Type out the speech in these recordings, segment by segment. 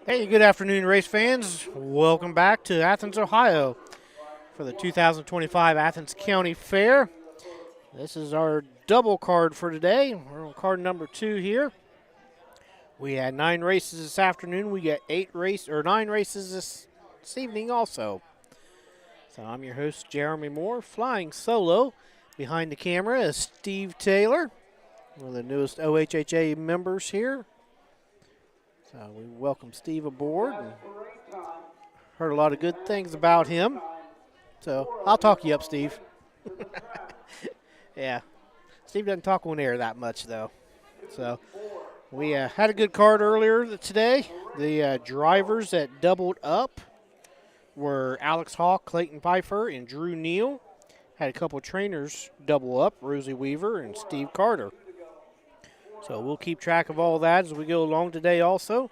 Hey, good afternoon, race fans. Welcome back to Athens, Ohio for the 2025 Athens County Fair. This is our double card for today. We're on card number 2 here. We had 9 races this afternoon. We got 9 races this evening also. So I'm your host, Jeremy Moore, flying solo. Behind the camera is Steve Taylor, one of the newest OHHA members here. So we welcome Steve aboard and heard a lot of good things about him. So I'll talk you up, Steve. Yeah, Steve doesn't talk on air that much, though. So we had a good card earlier today. The drivers that doubled up were Alex Hawk, Clayton Pfeiffer, and Drew Neal. Had a couple trainers double up, Rosie Weaver and Steve Carter. So we'll keep track of all that as we go along today also.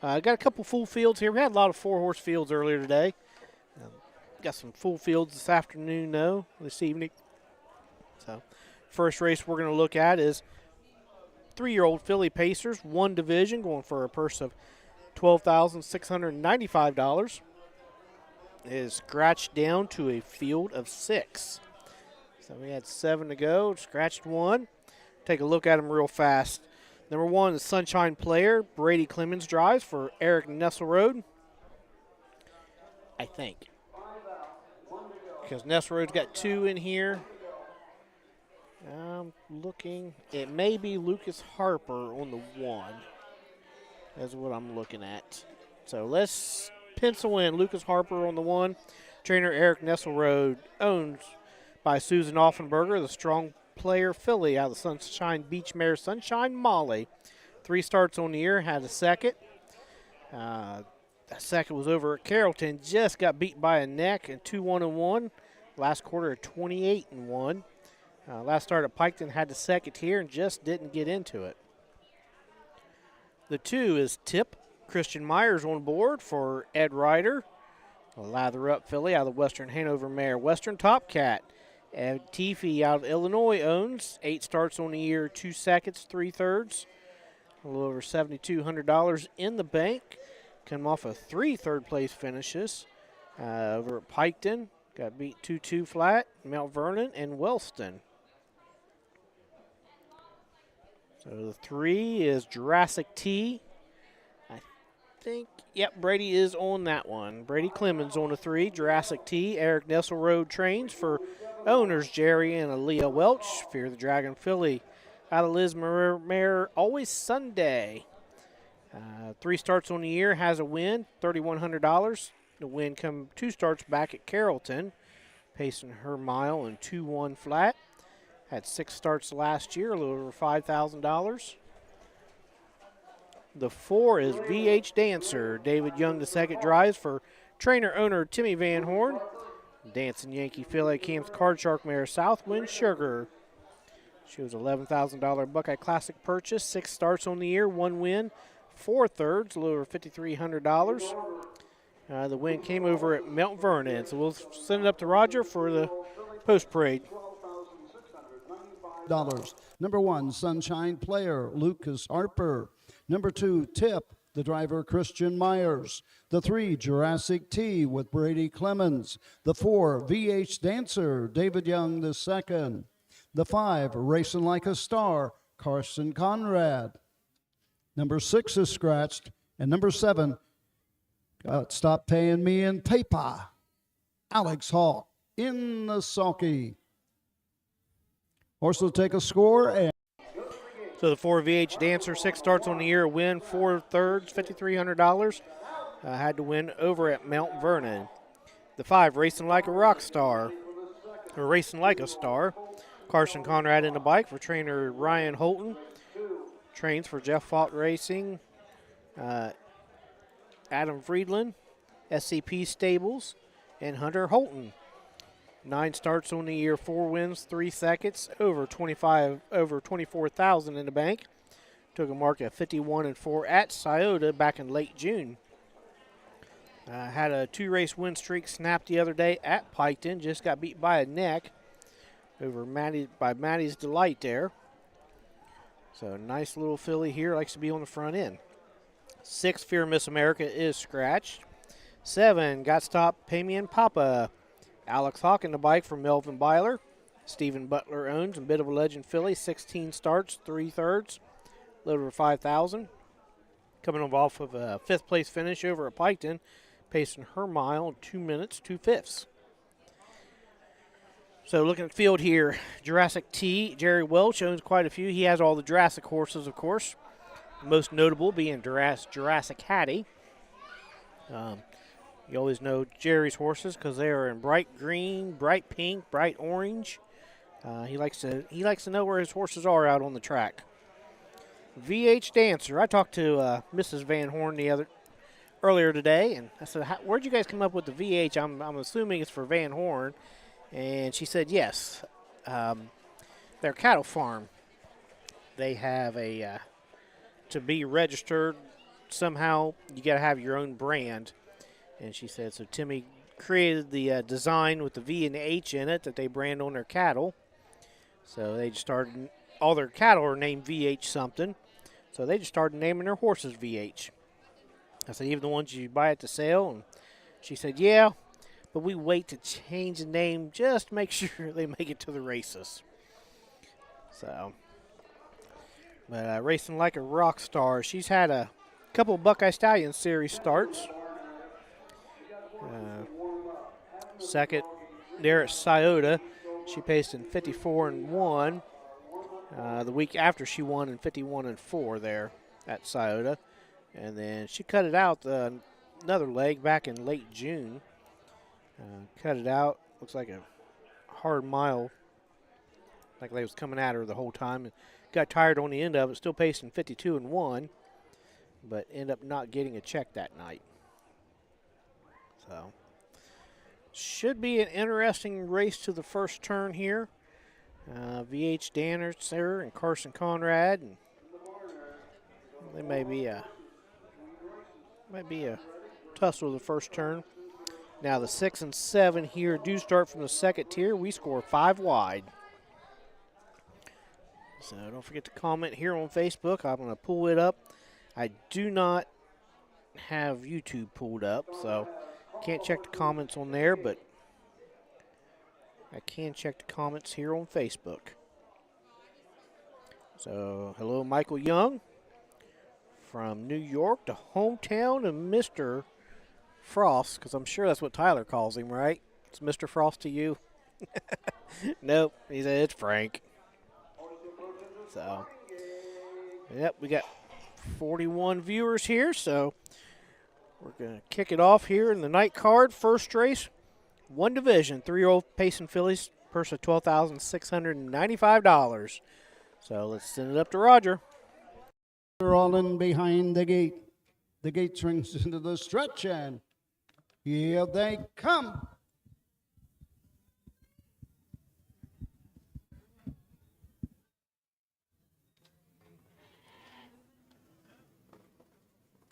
Got a couple full fields here. We had a lot of 4-horse fields earlier today. Got some full fields this evening. So first race we're going to look at is 3-year-old filly Pacers, 1 division, going for a purse of $12,695. It is scratched down to a field of 6. So we had 7 to go, scratched 1. Take a look at them real fast. Number 1 is Sunshine Player. Brady Clemens drives for Eric Nesselrode. I think. Because Nesselrode's got 2 in here. I'm looking. It may be Lucas Harper on the 1. That's what I'm looking at. So let's pencil in Lucas Harper on the 1. Trainer Eric Nesselrode, owned by Susan Offenberger, the strong player filly out of the Sunshine Beach Mare Sunshine Molly. 3 starts on the year, had a second. That second was over at Carrollton, just got beat by a neck and 2-1-1. Last quarter at 28-1. Last start at Piketon had the second here and just didn't get into it. The 2 is Tip. Christian Myers on board for Ed Ryder. A lather up filly out of the Western Hanover Mare. Western Top Cat. Ed Teefy out of Illinois owns. 8 starts on the year, 2 seconds, 3 thirds. A little over $7,200 in the bank. Come off of 3 third-place finishes over at Piketon. Got beat 2-2 flat, Mount Vernon, and Wellston. So the 3 is Jurassic T. I think, yep, Brady is on that one. Brady Clemens on the 3, Jurassic T. Eric Nesselrode trains for owners Jerry and Aaliyah Welch. Fear the Dragon filly out of Liz Mare, Always Sunday. 3 starts on the year, has a win, $3,100. The win come 2 starts back at Carrollton, pacing her mile in 2-1 flat. Had 6 starts last year, a little over $5,000. The 4 is VH Dancer. David Young II drives for trainer-owner Timmy Van Horn. Dancing Yankee filly Cam's Card Shark Mare Southwind Sugar. She was $11,000 Buckeye Classic purchase. 6 starts on the year, 1 win, 4 thirds, a little over $5,300. The win came over at Mount Vernon. So we'll send it up to Roger for the post-parade. Number 1, Sunshine Player, Lucas Harper. Number 2, Tip, the driver Christian Myers. The 3, Jurassic T with Brady Clemens. The 4, VH Dancer, David Young II. The 5, Racing Like a Star, Carson Conrad. Number 6 is scratched. And number 7, Stop Paying Me in Paper, Alex Hawk in the sulky. Horse will take a score. And so the 4 VH Dancer, 6 starts on the year, win, 4 thirds, $5,300. Had to win over at Mount Vernon. The 5, Racing Like a Rock Star, or Racing Like a Star. Carson Conrad in the bike for trainer Ryan Holton. Trains for Jeff Fott Racing, Adam Friedland, SCP Stables, and Hunter Holton. 9 starts on the year, 4 wins, 3 seconds, over $24,000 in the bank. Took a mark at 51-4 at Scioto back in late June. Had a 2-race win streak snapped the other day at Piketon. Just got beat by a neck over Maddie's Delight there. So nice little filly here, likes to be on the front end. 6, Fear Miss America is scratched. 7, Got Stop, Pay Me and Papa. Alex Hawk in the bike from Melvin Byler. Stephen Butler owns and Bit of a Legend filly. 16 starts, 3/3, a little over 5,000. Coming off of a 5th place finish over at Piketon, pacing her mile in 2 minutes, 2/5. So looking at the field here, Jurassic T, Jerry Welch owns quite a few. He has all the Jurassic horses, of course. Most notable being Jurassic Hattie. You always know Jerry's horses because they are in bright green, bright pink, bright orange. He likes to know where his horses are out on the track. VH Dancer. I talked to Mrs. Van Horn earlier today, and I said, "Where'd you guys come up with the VH?" I'm assuming it's for Van Horn, and she said, "Yes, their cattle farm. They have to be registered somehow. You got to have your own brand." And she said, so Timmy created the design with the V and the H in it that they brand on their cattle. So they just started, all their cattle are named VH something. So they just started naming their horses VH. I said, even the ones you buy at the sale? And she said, yeah, but we wait to change the name just to make sure they make it to the races. So, but racing like a rock star. She's had a couple Buckeye Stallion Series starts. Second there at Scioto, she paced in 54-1. The week after she won in 51-4 there at Scioto, and then she cut it out another leg back in late June. Cut it out. Looks like a hard mile, like they was coming at her the whole time. And got tired on the end of it. Still pacing 52-1, but ended up not getting a check that night. So, should be an interesting race to the first turn here. VH Danner and Carson Conrad, and they may be a tussle the first turn. Now the 6 and 7 here do start from the second tier. We score 5 wide. So don't forget to comment here on Facebook. I'm going to pull it up. I do not have YouTube pulled up, so can't check the comments on there, but I can check the comments here on Facebook. So, hello, Michael Young from New York, the hometown of Mr. Frost, because I'm sure that's what Tyler calls him, right? It's Mr. Frost to you? Nope, he said it's Frank. So, yep, we got 41 viewers here, so we're going to kick it off here in the night card. First race, one division, 3-year-old pacing fillies, purse of $12,695. So let's send it up to Roger. They're all in behind the gate. The gate swings into the stretch, and here they come.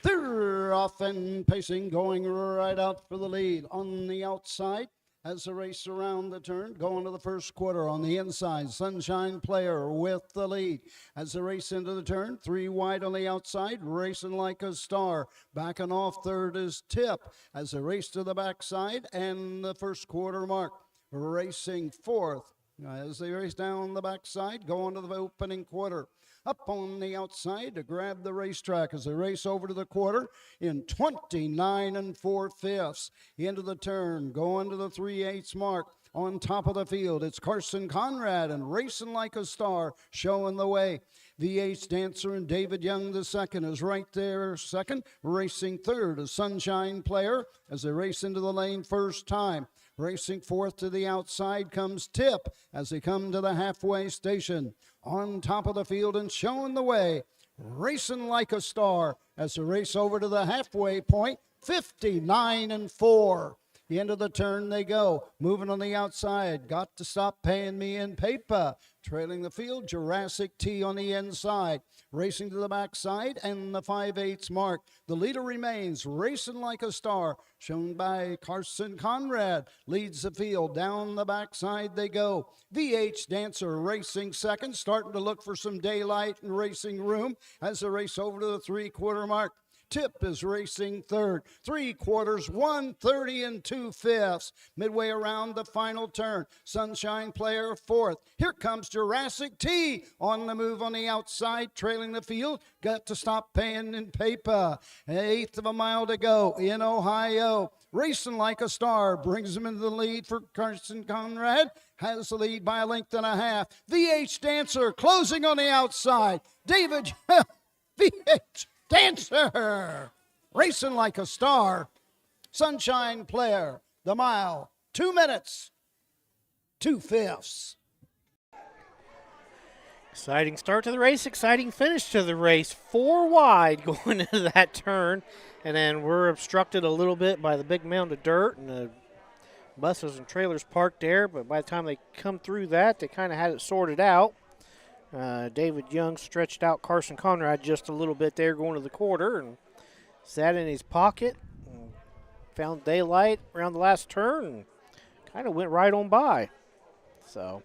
They're off and pacing, going right out for the lead. On the outside, as the race around the turn, going to the first quarter. On the inside, Sunshine Player with the lead. As the race into the turn, 3 wide on the outside, racing like a star. Backing off third is Tip. As the race to the backside and the first quarter mark. Racing fourth. As they race down the backside, going to the opening quarter. Up on the outside to grab the racetrack as they race over to the quarter in 29 4/5. Into the turn, going to the 3/8 mark. On top of the field, it's Carson Conrad and racing like a star, showing the way. VH Dancer and David Young the second is right there second. Racing third is Sunshine Player as they race into the lane first time. Racing fourth to the outside comes Tip as they come to the halfway station. On top of the field and showing the way, racing like a star as they race over to the halfway point, 59 4. The end of the turn they go, moving on the outside. Got to Stop Paying Me in Paper. Trailing the field, Jurassic T on the inside. Racing to the backside and the 5/8 mark. The leader remains racing like a star, shown by Carson Conrad. Leads the field. Down the backside they go. VH Dancer racing second, starting to look for some daylight and racing room as they race over to the 3-quarter mark. Tip is racing third. 3/4, 1:30 and 2/5. Midway around the final turn. Sunshine Player fourth. Here comes Jurassic T on the move on the outside, trailing the field. Got to stop paying in paper. 1/8 of a mile to go in Ohio. Racing Like a Star brings him into the lead for Carson Conrad. Has the lead by a length and a half. VH Dancer closing on the outside. David VH Dancer racing like a star. Sunshine Player, the mile, 2 minutes, 2/5. Exciting start to the race, exciting finish to the race. 4 wide going into that turn, and then we're obstructed a little bit by the big mound of dirt and the buses and trailers parked there, but by the time they come through that, they kind of had it sorted out. David Young stretched out Carson Conrad just a little bit there going to the quarter and sat in his pocket and found daylight around the last turn and kind of went right on by. So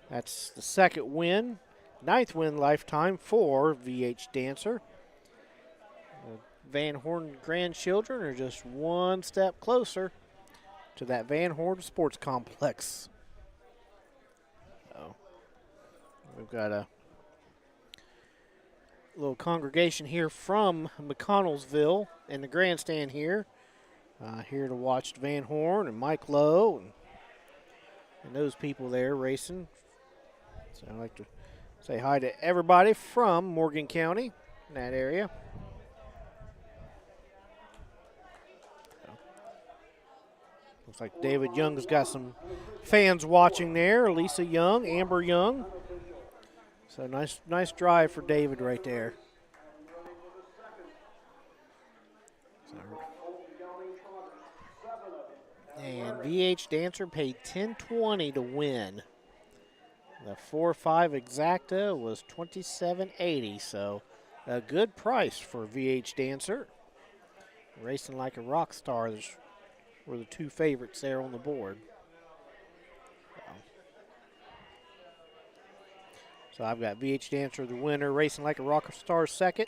that's the second win, 9th win lifetime for VH Dancer. The Van Horn grandchildren are just one step closer to that Van Horn Sports Complex. So we've got a little congregation here from McConnellsville in the grandstand here. Here to watch Van Horn and Mike Lowe and those people there racing. So I'd like to say hi to everybody from Morgan County in that area. Looks like David Young's got some fans watching there. Lisa Young, Amber Young. So nice drive for David right there. And VH Dancer paid $10.20 to win. The 4-5 exacta was $27.80, so a good price for VH Dancer. Racing Like a Rock Star were the two favorites there on the board. So I've got VH Dancer the winner, Racing Like a Rock Star second.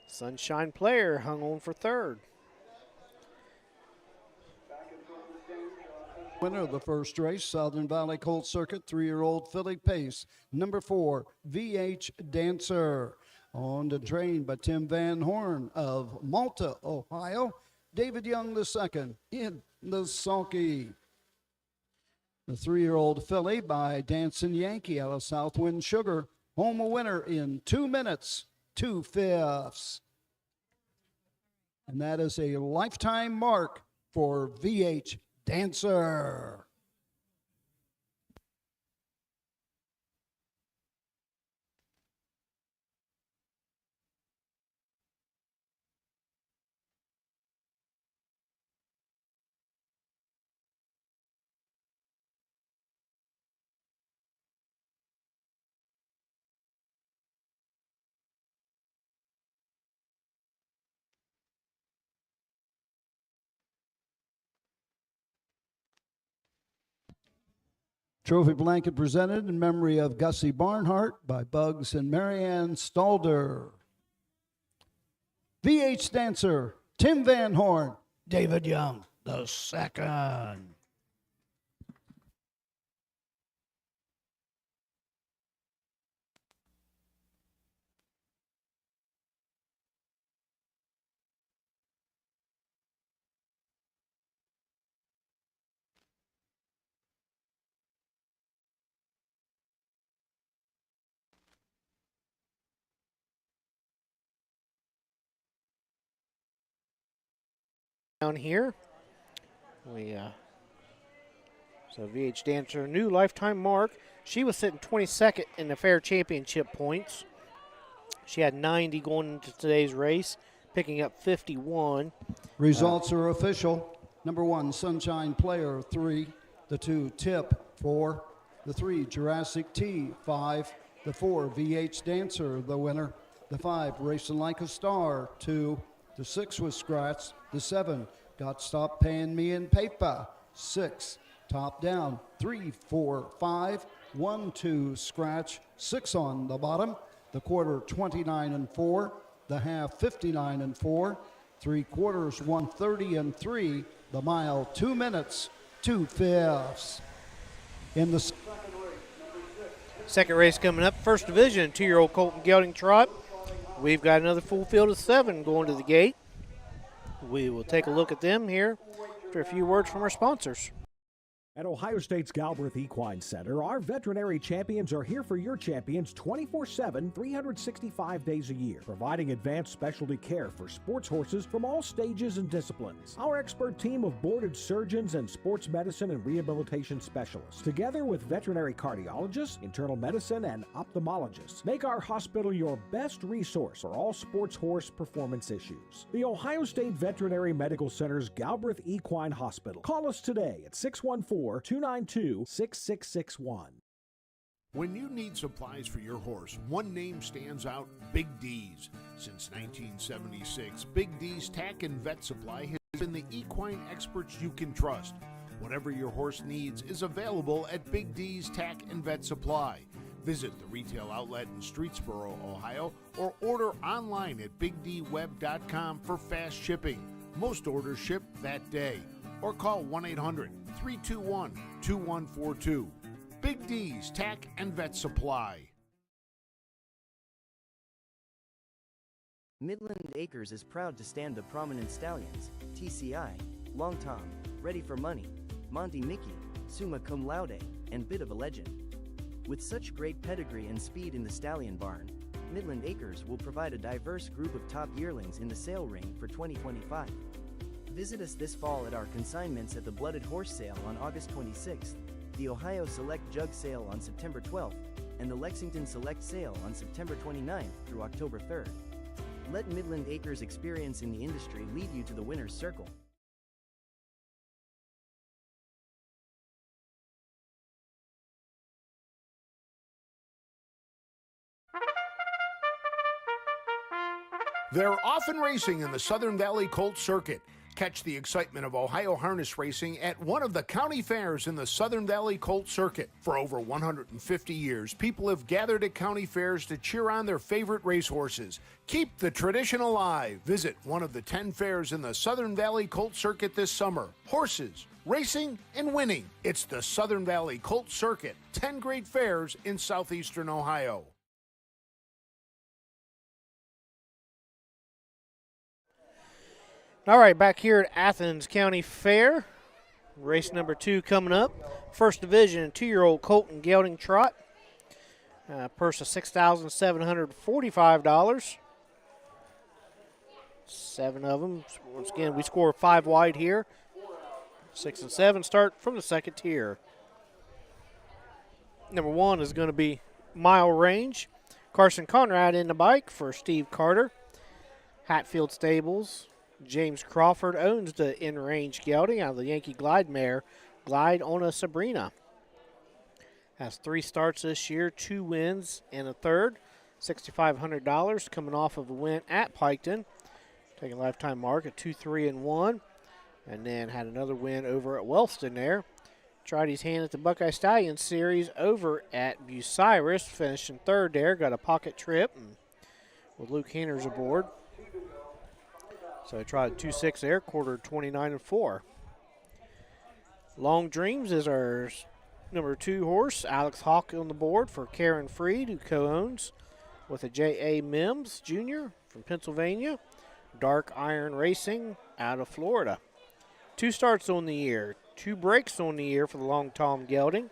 Sunshine Player hung on for third. Winner of the first race, Southern Valley Colt Circuit, 3-year-old filly Pace. Number 4, VH Dancer. On the train by Tim Van Horn of Malta, Ohio. David Young the second in the sulky. The 3-year-old filly by Dancing Yankee out of Southwind Sugar. Home a winner in 2 minutes, 2/5. And that is a lifetime mark for VH Dancer. Trophy blanket presented in memory of Gussie Barnhart by Bugs and Marianne Stalder. VH Dancer, Tim Van Horn, David Young the second. Down here, so VH Dancer, new lifetime mark. She was sitting 22nd in the fair championship points. She had 90 going into today's race, picking up 51. Results are official. Number 1, Sunshine Player, 3. The 2, Tip, 4. The 3, Jurassic T, 5. The 4, VH Dancer, the winner. The 5, Racing Like a Star, 2. The 6 was scratched. The 7, Got Stop Paying Me in Paper, 6. Top down, 3, 4, 5. 1, 2, scratch, 6 on the bottom. The quarter, 29 and 4. The half 59-4, 3/4 1:30-3, the mile 2 minutes 2/5. In the Second race coming up, first division, 2-year-old Colton Gelding Trot. We've got another full field of 7 going to the gate. We will take a look at them here after a few words from our sponsors. At Ohio State's Galbraith Equine Center, our veterinary champions are here for your champions 24/7, 365 days a year, providing advanced specialty care for sports horses from all stages and disciplines. Our expert team of boarded surgeons and sports medicine and rehabilitation specialists, together with veterinary cardiologists, internal medicine, and ophthalmologists, make our hospital your best resource for all sports horse performance issues. The Ohio State Veterinary Medical Center's Galbraith Equine Hospital. Call us today at 614-292-6661. When you need supplies for your horse, one name stands out: Big D's. Since 1976, Big D's Tack and Vet Supply has been the equine experts you can trust. Whatever your horse needs is available at Big D's Tack and Vet Supply. Visit the retail outlet in Streetsboro, Ohio, or order online at bigdweb.com for fast shipping. Most orders ship that day. Or call 1-800-321-2142. Big D's Tack and Vet Supply. Midland Acres is proud to stand the prominent stallions, TCI, Long Tom, Ready for Money, Monty Mickey, Summa Cum Laude, and Bit of a Legend. With such great pedigree and speed in the stallion barn, Midland Acres will provide a diverse group of top yearlings in the sale ring for 2025. Visit us this fall at our consignments at the Blooded Horse Sale on August 26th, the Ohio Select Jug Sale on September 12th, and the Lexington Select Sale on September 29th through October 3rd. Let Midland Acres' experience in the industry lead you to the winner's circle. They're often racing in the Southern Valley Colt Circuit. Catch the excitement of Ohio harness racing at one of the county fairs in the Southern Valley Colt Circuit. For over 150 years, people have gathered at county fairs to cheer on their favorite racehorses. Keep the tradition alive. Visit one of the 10 fairs in the Southern Valley Colt Circuit this summer. Horses, racing, and winning. It's the Southern Valley Colt Circuit. 10 great fairs in southeastern Ohio. All right, back here at Athens County Fair. Race number 2 coming up. First division, 2-year-old Colton Gelding Trot. Purse of $6,745. 7 of them. Once again, we score 5 wide here. 6 and 7 start from the second tier. Number 1 is going to be Mile Range. Carson Conrad in the bike for Steve Carter. Hatfield Stables. James Crawford owns the in-range gelding out of the Yankee Glide mare, Glide on a Sabrina. Has 3 starts this year, 2 wins and a third. $6,500 coming off of a win at Piketon. Taking a lifetime mark at 2-3-1. And then had another win over at Wellston there. Tried his hand at the Buckeye Stallion Series over at Bucyrus, finishing third there. Got a pocket trip and with Luke Hanners aboard. So I tried 2-6 there, quartered 29-4. Long Dreams is our number 2 horse. Alex Hawk on the board for Karen Freed, who co-owns with a J.A. Mims Jr. from Pennsylvania. Dark Iron Racing out of Florida. 2 starts on the year, 2 breaks on the year for the Long Tom Gelding.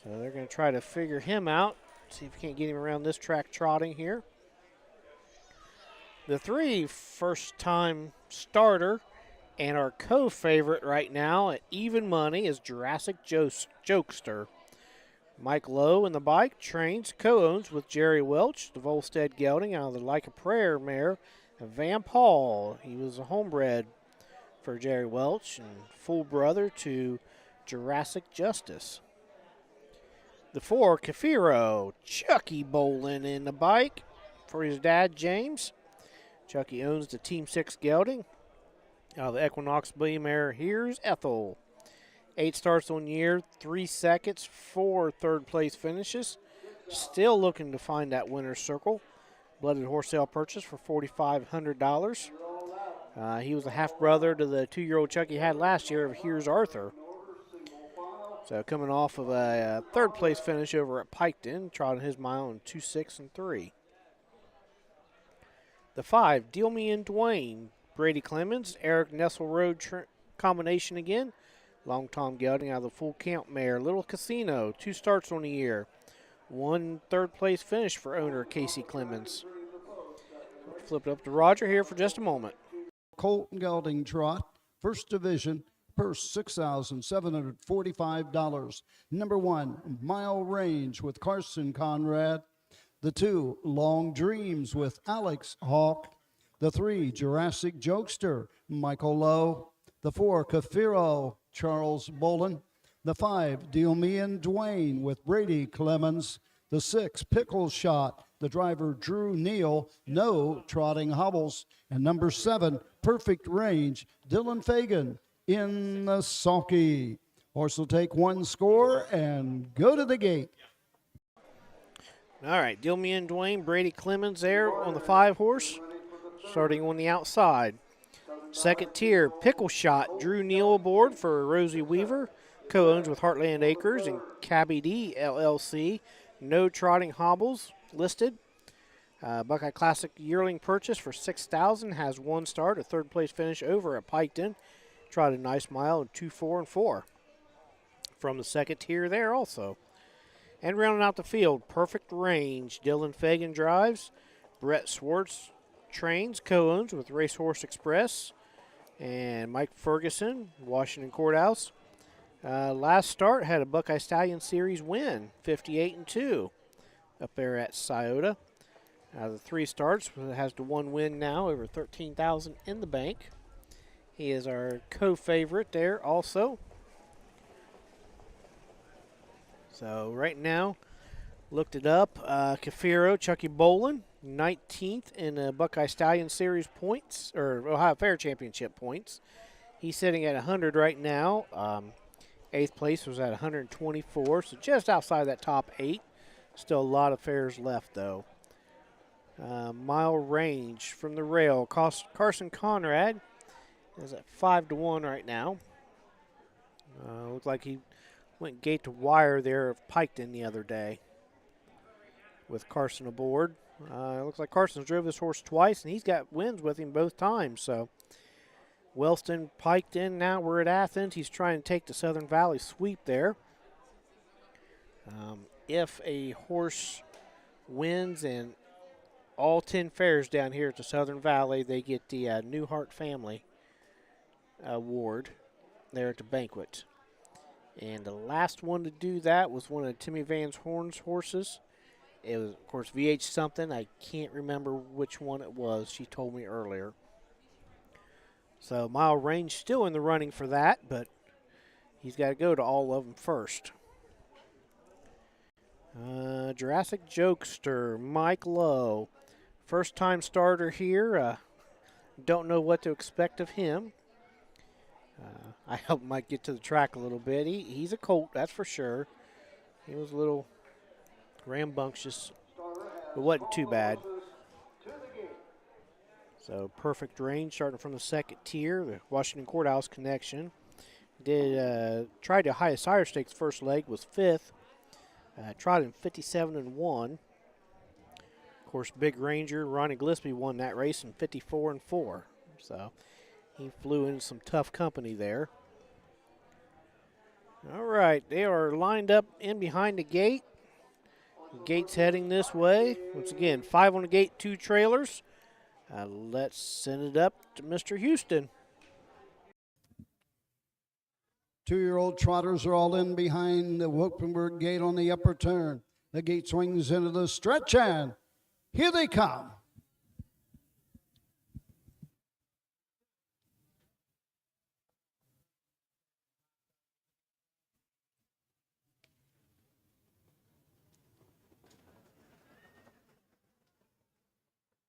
So they're going to try to figure him out, see if we can't get him around this track trotting here. The 3 first-time starter and our co-favorite right now at even money is Jurassic Jokester. Mike Lowe in the bike trains, co-owns with Jerry Welch, the Volstead Gelding out of the Like a Prayer mare, and Vamp Hall. He was a homebred for Jerry Welch and full brother to Jurassic Justice. The 4, Kafiro, Chucky Bolin in the bike for his dad, James. Chucky owns the Team 6 Gelding. Out of the Equinox Billy mare, here's Ethel. 8 starts on year, 3 seconds, 4 third-place finishes. Still looking to find that winner's circle. blooded horse sale purchase for $4,500. He was a half-brother to the 2-year-old Chuck he had last year of Here's Arthur. So coming off of a third-place finish over at Piketon, trotting his mile in 2.6 and 3. The 5, Deal Me and Dwayne, Brady Clemens, Eric Nessel Road combination again. Long Tom Gelding out of the full count mare. Little Casino, 2 starts on the year. 1 third-place finish for owner Casey Clemens. Flip it up to Roger here for just a moment. Colton Gelding trot, first division, purse $6,745. Number 1, Mile Range with Carson Conrad. The 2, Long Dreams with Alex Hawk. The 3, Jurassic Jokester, Michael Lowe. The 4, Cafiro, Charles Bolin. The 5, Deal Me and Dwayne with Brady Clemens. The 6, Pickle Shot, the driver Drew Neal, no trotting hobbles. And number 7, Perfect Range, Dylan Fagan in the sulky. Horse will take 1 score and go to the gate. All right, Deal Me and Dwayne, Brady Clemens there on the 5 horse, starting on the outside. Second tier, Pickle Shot, Drew Neal aboard for Rosie Weaver, co-owns with Heartland Acres and Cabby D LLC. No trotting hobbles listed. Buckeye Classic yearling purchase for $6,000, has 1 start, a third-place finish over at Piketon. Trotted a nice mile in 2.4 and 4. From the second tier there also. And rounding out the field, Perfect Range, Dylan Fagan drives, Brett Swartz trains, co-owns with Racehorse Express, and Mike Ferguson, Washington Courthouse. Last start had a Buckeye Stallion Series win, 58 and 2, up there at Scioto. The 3 starts, has the 1 win now, over $13,000 in the bank. He is our co-favorite there also. So right now, looked it up. Cafiro, Chucky Bolin, 19th in Buckeye Stallion Series points, or Ohio Fair Championship points. He's sitting at 100 right now. 8th place was at 124, so just outside that top 8. Still a lot of fairs left, though. Mile Range from the rail. Carson Conrad is at 5-1 right now. Looks like he went gate to wire there of Piketon the other day with Carson aboard. Looks like Carson's drove this horse twice, and he's got wins with him both times. So Wellston piked in. Now we're at Athens. He's trying to take the Southern Valley sweep there. If a horse wins in all 10 fairs down here at the Southern Valley, they get the Newhart Family Award there at the banquet. And the last one to do that was one of Timmy Van Horn's horses. It was, of course, VH something. I can't remember which one it was. She told me earlier. So Mile Range still in the running for that, but he's got to go to all of them first. Jurassic Jokester, Mike Lowe. First-time starter here. Don't know what to expect of him. I hope he might get to the track a little bit. He's a colt, that's for sure. He was a little rambunctious, but wasn't too bad. So Perfect Range starting from the second tier, the Washington Courthouse connection. Tried to highest higher stakes first leg, was 5th. Tried in 57 and 1. Of course, Big Ranger Ronnie Gillespie won that race in 54 and 4. So he flew in some tough company there. All right, they are lined up in behind the gate. The gate's heading this way. Once again, 5 on the gate, 2 trailers. Let's send it up to Mr. Houston. 2-year-old trotters are all in behind the Wilkenberg gate on the upper turn. The gate swings into the stretch, and here they come.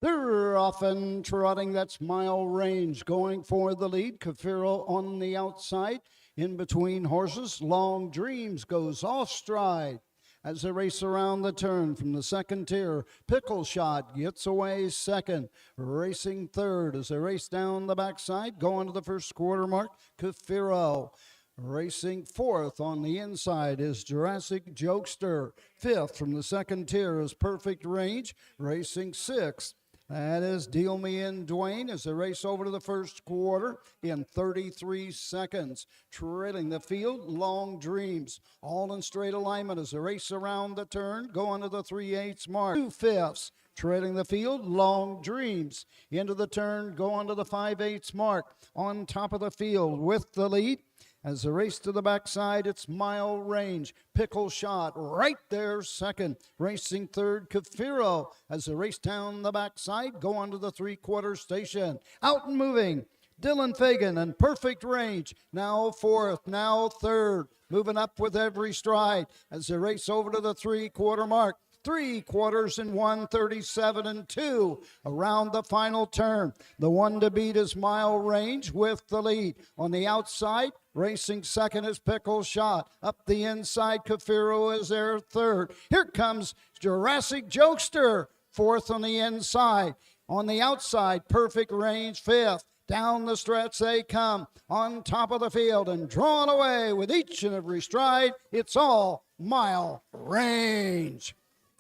They're off and trotting. That's Mile Range going for the lead. Cafiro on the outside. In between horses, Long Dreams goes off stride. as they race around the turn from the second tier. Pickle Shot gets away second. Racing third as they race down the backside, going to the first quarter mark, Kafiro. Racing fourth on the inside is Jurassic Jokester. Fifth from the second tier is Perfect Range. Racing sixth, that is Deal Me In Dwayne as they race over to the first quarter in 33 seconds. Trailing the field, Long Dreams. All in straight alignment as they race around the turn, going to the 3/8 mark. 2/5. Trailing the field, Long Dreams. Into the turn, going to the 5/8 mark. On top of the field with the lead. As they race to the backside, it's Mile Range. Pickle Shot right there second. Racing third, Kafiro. As they race down the backside, go on to the three-quarter station. Out and moving, Dylan Fagan and Perfect Range. Now fourth, now third. Moving up with every stride as they race over to the three-quarter mark. 3 quarters in 1:37 and 2 around the final turn. The one to beat is Mile Range with the lead. On the outside, racing second is Pickle Shot. Up the inside, Kafiro is there third. Here comes Jurassic Jokester, fourth on the inside. On the outside, Perfect Range fifth. Down the stretch they come, on top of the field and drawn away with each and every stride. It's all Mile Range.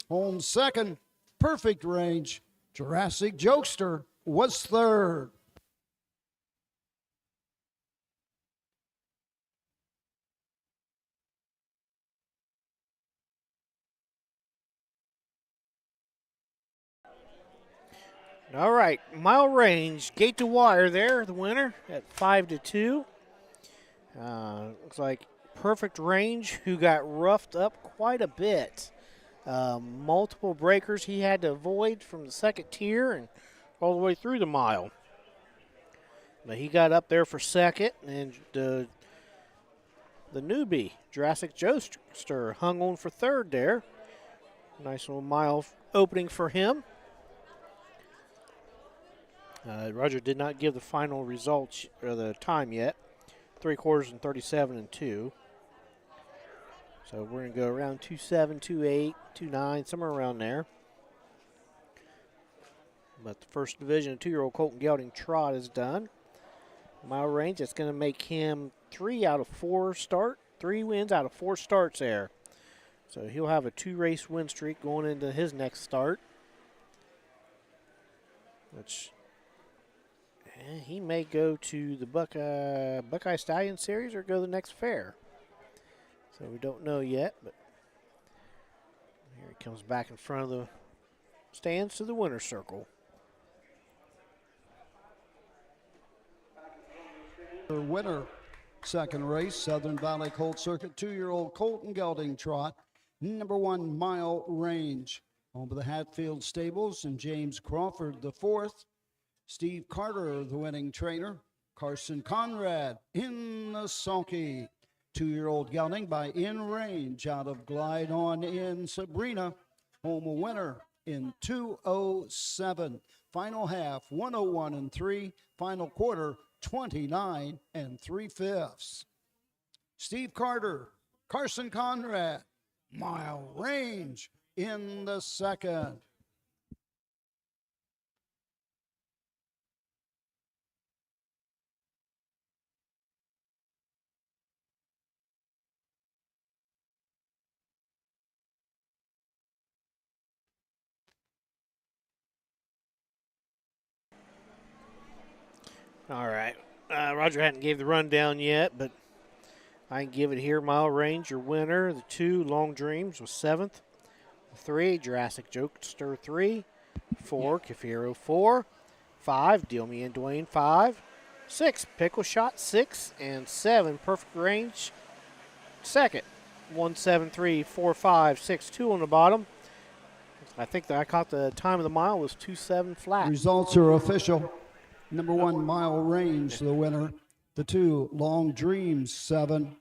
Home second, Perfect Range. Jurassic Jokester was third. All right, Mile Range, Gate to Wire there, the winner at 5-2. Looks like Perfect Range, who got roughed up quite a bit. Multiple breakers he had to avoid from the second tier and all the way through the mile. But he got up there for second, and the newbie, Jurassic Jokester, hung on for third there. Nice little mile opening for him. Roger did not give the final results or the time yet. 3 quarters and 37 and 2. So we're going to go around 2.7, 2.8, 2.9, somewhere around there. But the first division 2-year-old Colton Gelding trot is done. Mile Range, that's going to make him 3 wins out of 4 starts there. So he'll have a 2-race win streak going into his next start. Which he may go to the Buckeye Stallion Series or go to the next fair. So we don't know yet, but here he comes back in front of the stands to the winner's circle. The winner, second race, Southern Valley Colt Circuit, 2-year-old Colton Gelding trot, number 1 Mile Range. Home of the Hatfield Stables and James Crawford, the fourth. Steve Carter, the winning trainer. Carson Conrad in the sulky. 2-year-old Gelding by In Range out of Glide On in Sabrina. Home a winner in 2:07. Final half 1:01 and 3. Final quarter 29 3/5. Steve Carter, Carson Conrad, Mile Range in the second. All right. Roger hadn't gave the rundown yet, but I can give it here. Mile Range, your winner. The 2, Long Dreams, was 7th. 3, Jurassic Jokester 3. 4, Kafiro 4. 5, Deal Me In Dwayne 5. 6, Pickle Shot 6. And 7, Perfect Range second. 1, 7, 3, 4, 5, 6, 2 on the bottom. I think that I caught the time of the mile was 2:7 flat. Results are official. Number 1, Mile Range, the winner. The 2, Long Dreams, 7.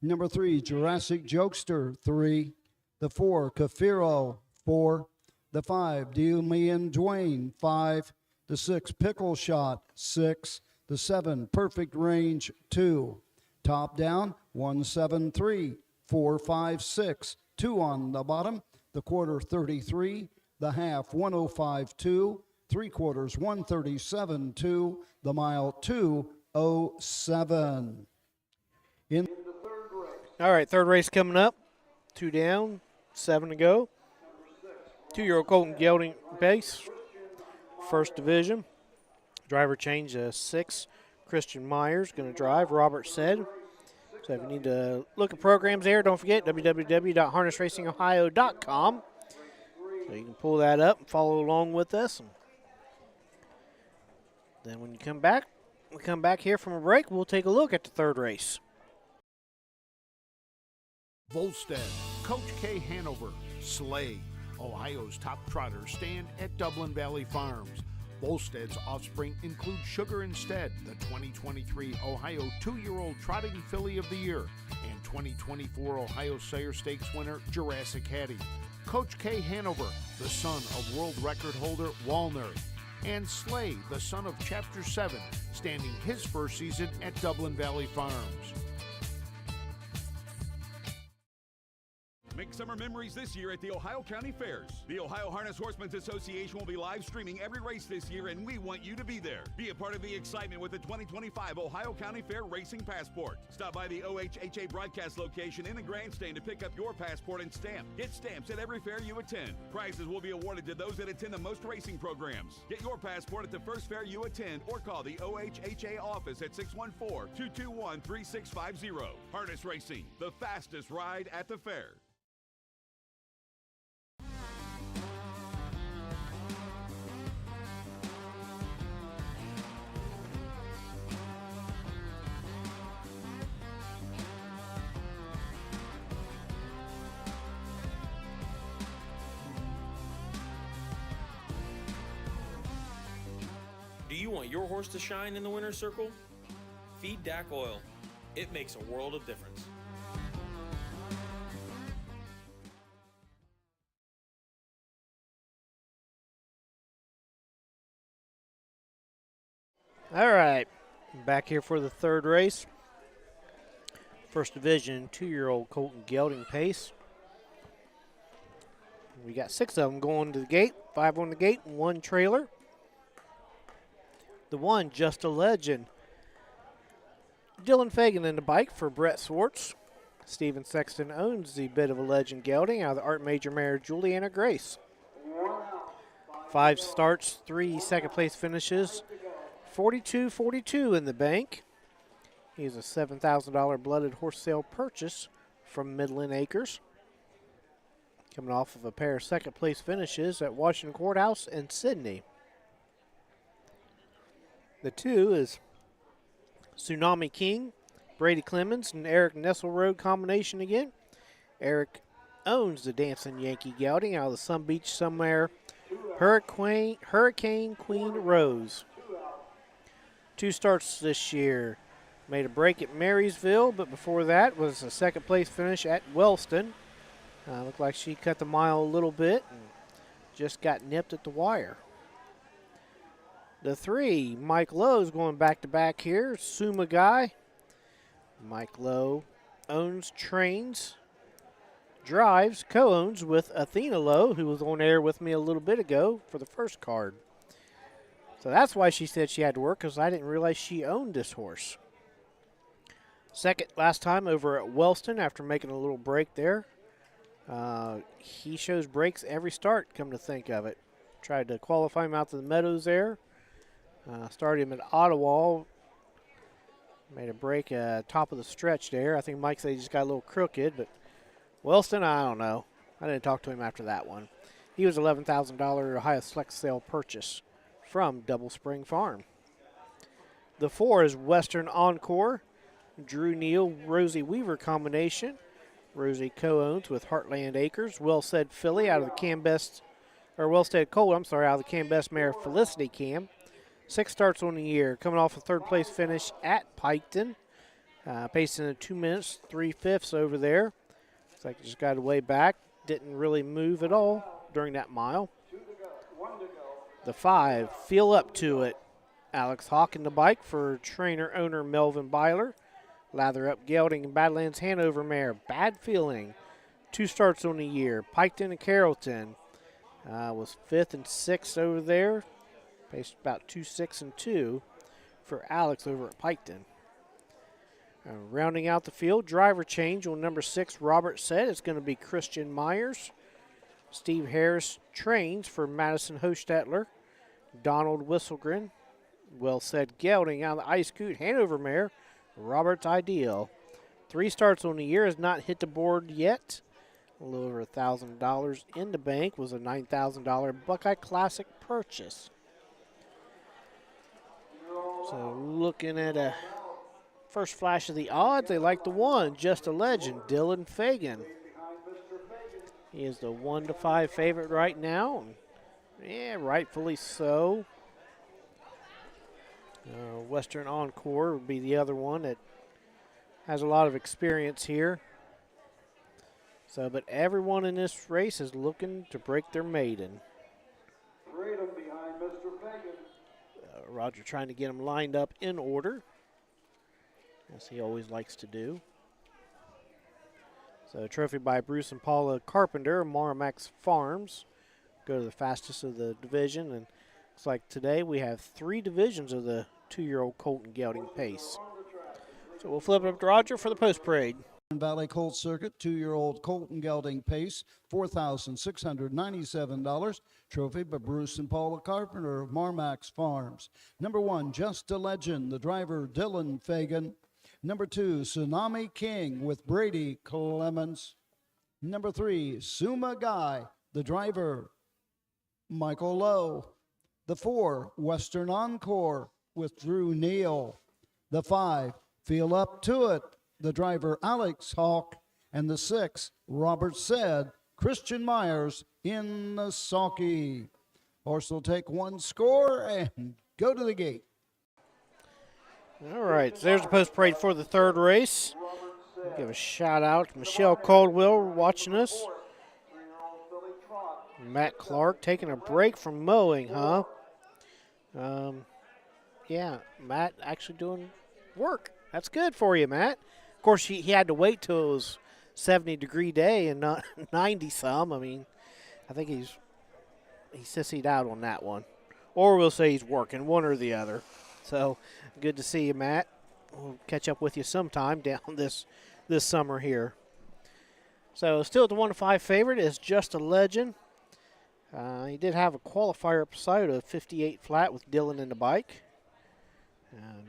Number 3, Jurassic Jokester, 3. The 4, Kafiro, 4. The 5, Deal Me In Dwayne, 5. The 6, Pickle Shot, 6. The 7, Perfect Range, 2. Top down, 1, 7, 3, 4, 5, 6. 2 on the bottom, the quarter 33, the half 105.2, 3/4 137.2, the mile 2:07. All right, third race coming up. 2 down, 7 to go. 2-year-old Colton Gelding pace, first division. Driver change 6. Christian Myers going to drive. Robert said. So if you need to look at programs there, don't forget www.harnessracingohio.com. So you can pull that up and follow along with us. And then when you come back, we come back here from a break, we'll take a look at the third race. Volstead, Coach K. Hanover, Slay, Ohio's top trotters stand at Dublin Valley Farms. Volstead's offspring include Sugar Instead, the 2023 Ohio 2-year-old Trotting Filly of the Year, and 2024 Ohio Sire Stakes winner Jurassic Hattie. Coach K. Hanover, the son of world record holder Walner, and Slay, the son of Chapter 7, standing his first season at Dublin Valley Farms. Make summer memories this year at the Ohio County Fairs. The Ohio Harness Horsemen's Association will be live streaming every race this year, and we want you to be there. Be a part of the excitement with the 2025 Ohio County Fair Racing Passport. Stop by the OHHA broadcast location in the grandstand to pick up your passport and stamp. Get stamps at every fair you attend. Prizes will be awarded to those that attend the most racing programs. Get your passport at the first fair you attend or call the OHHA office at 614-221-3650. Harness Racing, the fastest ride at the fair. Do you want your horse to shine in the winner's circle? Feed DAC Oil. It makes a world of difference. All right, back here for the third race. First division, 2-year-old Colton Gelding pace. We got 6 of them going to the gate, 5 on the gate, and 1 trailer. The one, Just a Legend. Dylan Fagan in the bike for Brett Swartz. Steven Sexton owns the Bit of a Legend gelding out of the Art Major mare Juliana Grace. 5 starts, 3 second place finishes, 42-42 in the bank. He's a $7,000 blooded horse sale purchase from Midland Acres. Coming off of a pair of second place finishes at Washington Courthouse and Sydney. The 2 is Tsunami King, Brady Clemens, and Eric Nesselrode combination again. Eric owns the Dancing Yankee gelding out of the Sun Beach somewhere. Hurricane Queen Rose. 2 starts this year. Made a break at Marysville, but before that was a second place finish at Wellston. Looked like she cut the mile a little bit and just got nipped at the wire. The 3, Mike Lowe's going back-to-back here. Suma Guy. Mike Lowe owns, trains, drives, co-owns with Athena Lowe, who was on air with me a little bit ago for the first card. So that's why she said she had to work, because I didn't realize she owned this horse. Second last time over at Wellston after making a little break there. He shows breaks every start, come to think of it. Tried to qualify him out to the Meadows there. Started him at Ottawa. Made a break top of the stretch there. I think Mike said he just got a little crooked, but Wellston, I don't know. I didn't talk to him after that one. He was $11,000 Ohio Select Sale purchase from Double Spring Farm. The 4 is Western Encore. Drew Neal, Rosie Weaver combination. Rosie co-owns with Heartland Acres. Wellstead Filly out of the Wellstead Colt, out of the Cam Best mare Felicity Cam. 6 starts on the year, coming off a third place finish at Piketon. Pacing in 2 minutes, 3/5 over there. Looks like he just got way back. Didn't really move at all during that mile. The 5, Feel Up to It. Alex Hawk in the bike for trainer-owner Melvin Byler. Lather Up Gelding and Badlands Hanover mare, Bad Feeling. 2 starts on the year. Piketon and Carrollton was 5th and 6th over there. Paced about 2-6-2 for Alex over at Piketon. Rounding out the field, driver change on number 6, Robert said it's going to be Christian Myers. Steve Harris trains for Madison Hostetler. Donald Whistlegren. Well said Gelding out of the Ice Coot Hanover mare, Robert's Ideal. 3 starts on the year, has not hit the board yet. A little over $1,000 in the bank, was a $9,000 Buckeye Classic purchase. So looking at a first flash of the odds, they like the 1, Just a Legend, Dylan Fagan. He is the 1-5 favorite right now. Yeah, rightfully so. Western Encore would be the other one that has a lot of experience here. So, but everyone in this race is looking to break their maiden. Freedom behind Mr. Fagan. Roger trying to get them lined up in order, as he always likes to do. So, a trophy by Bruce and Paula Carpenter, Marmax Farms. Go to the fastest of the division, and looks like today we have 3 divisions of the 2-year-old Colton Gelding Pace. So we'll flip it up to Roger for the post parade. Valley Colt Circuit, 2-year-old Colton Gelding Pace, $4,697. Trophy by Bruce and Paula Carpenter of Marmax Farms. Number 1, Just a Legend, the driver Dylan Fagan. Number 2, Tsunami King with Brady Clemens. Number 3, Suma Guy, the driver Michael Lowe. The 4, Western Encore with Drew Neal. The 5, Feel Up to It, the driver Alex Hawk. And the 6, Robert said, Christian Myers in the sulky. Horse will take 1 score and go to the gate. All right, so there's the post parade for the 3rd race. Give a shout out to Michelle Caldwell watching us. Matt Clark taking a break from mowing, huh? Yeah, Matt actually doing work. That's good for you, Matt. Of course, he had to wait till it was 70-degree day and not 90-some. I mean, I think he sissied out on that one. Or we'll say he's working, one or the other. So, good to see you, Matt. We'll catch up with you sometime down this summer here. So, still at the 1-5 favorite is Just a Legend. He did have a qualifier episode of 58 flat with Dylan in the bike.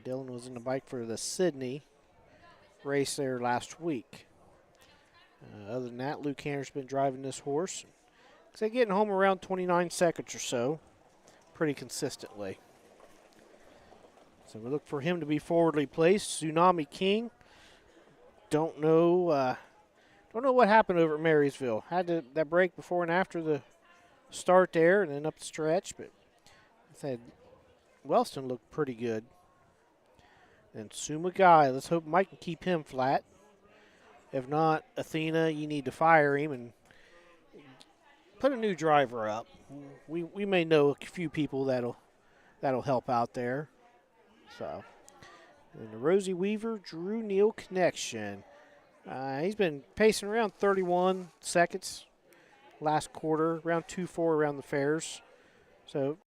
Dylan was in the bike for the Sydney race there last week. Other than that, Luke Hanner's been driving this horse. So getting home around 29 seconds or so, pretty consistently. So we look for him to be forwardly placed. Tsunami King. Don't know what happened over at Marysville. Had that break before and after the start there, and then up the stretch. But I said Wellston looked pretty good. And Suma Guy, let's hope Mike can keep him flat. If not, Athena, you need to fire him and put a new driver up. We may know a few people that'll help out there. So, and the Rosie Weaver, Drew Neal connection. He's been pacing around 31 seconds last quarter, around 2.4 around the fairs. So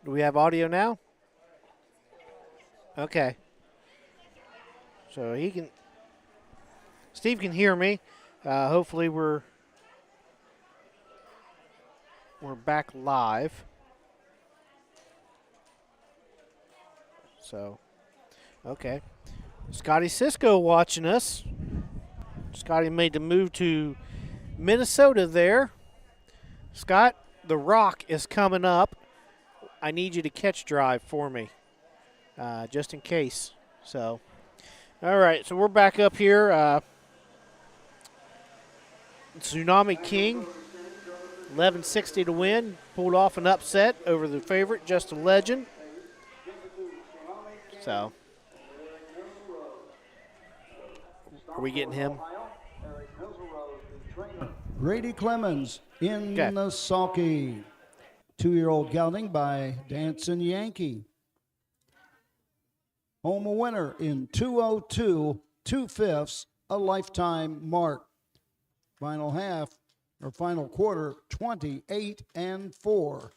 Do we have audio now? Okay. So Steve can hear me. Hopefully we're back live. So, okay. Scotty Cisco watching us. Scotty made the move to Minnesota there. Scott, the Rock is coming up. I need you to catch drive for me, just in case. So, all right, so we're back up here. Tsunami King, 1160 to win. Pulled off an upset over the favorite, Just a Legend. So, are we getting him? Grady Clemens in Okay. the sulky. 2-year-old gelding by Dancing Yankee. Home a winner in 2:02 2/5, a lifetime mark. Final half or final quarter 28-4.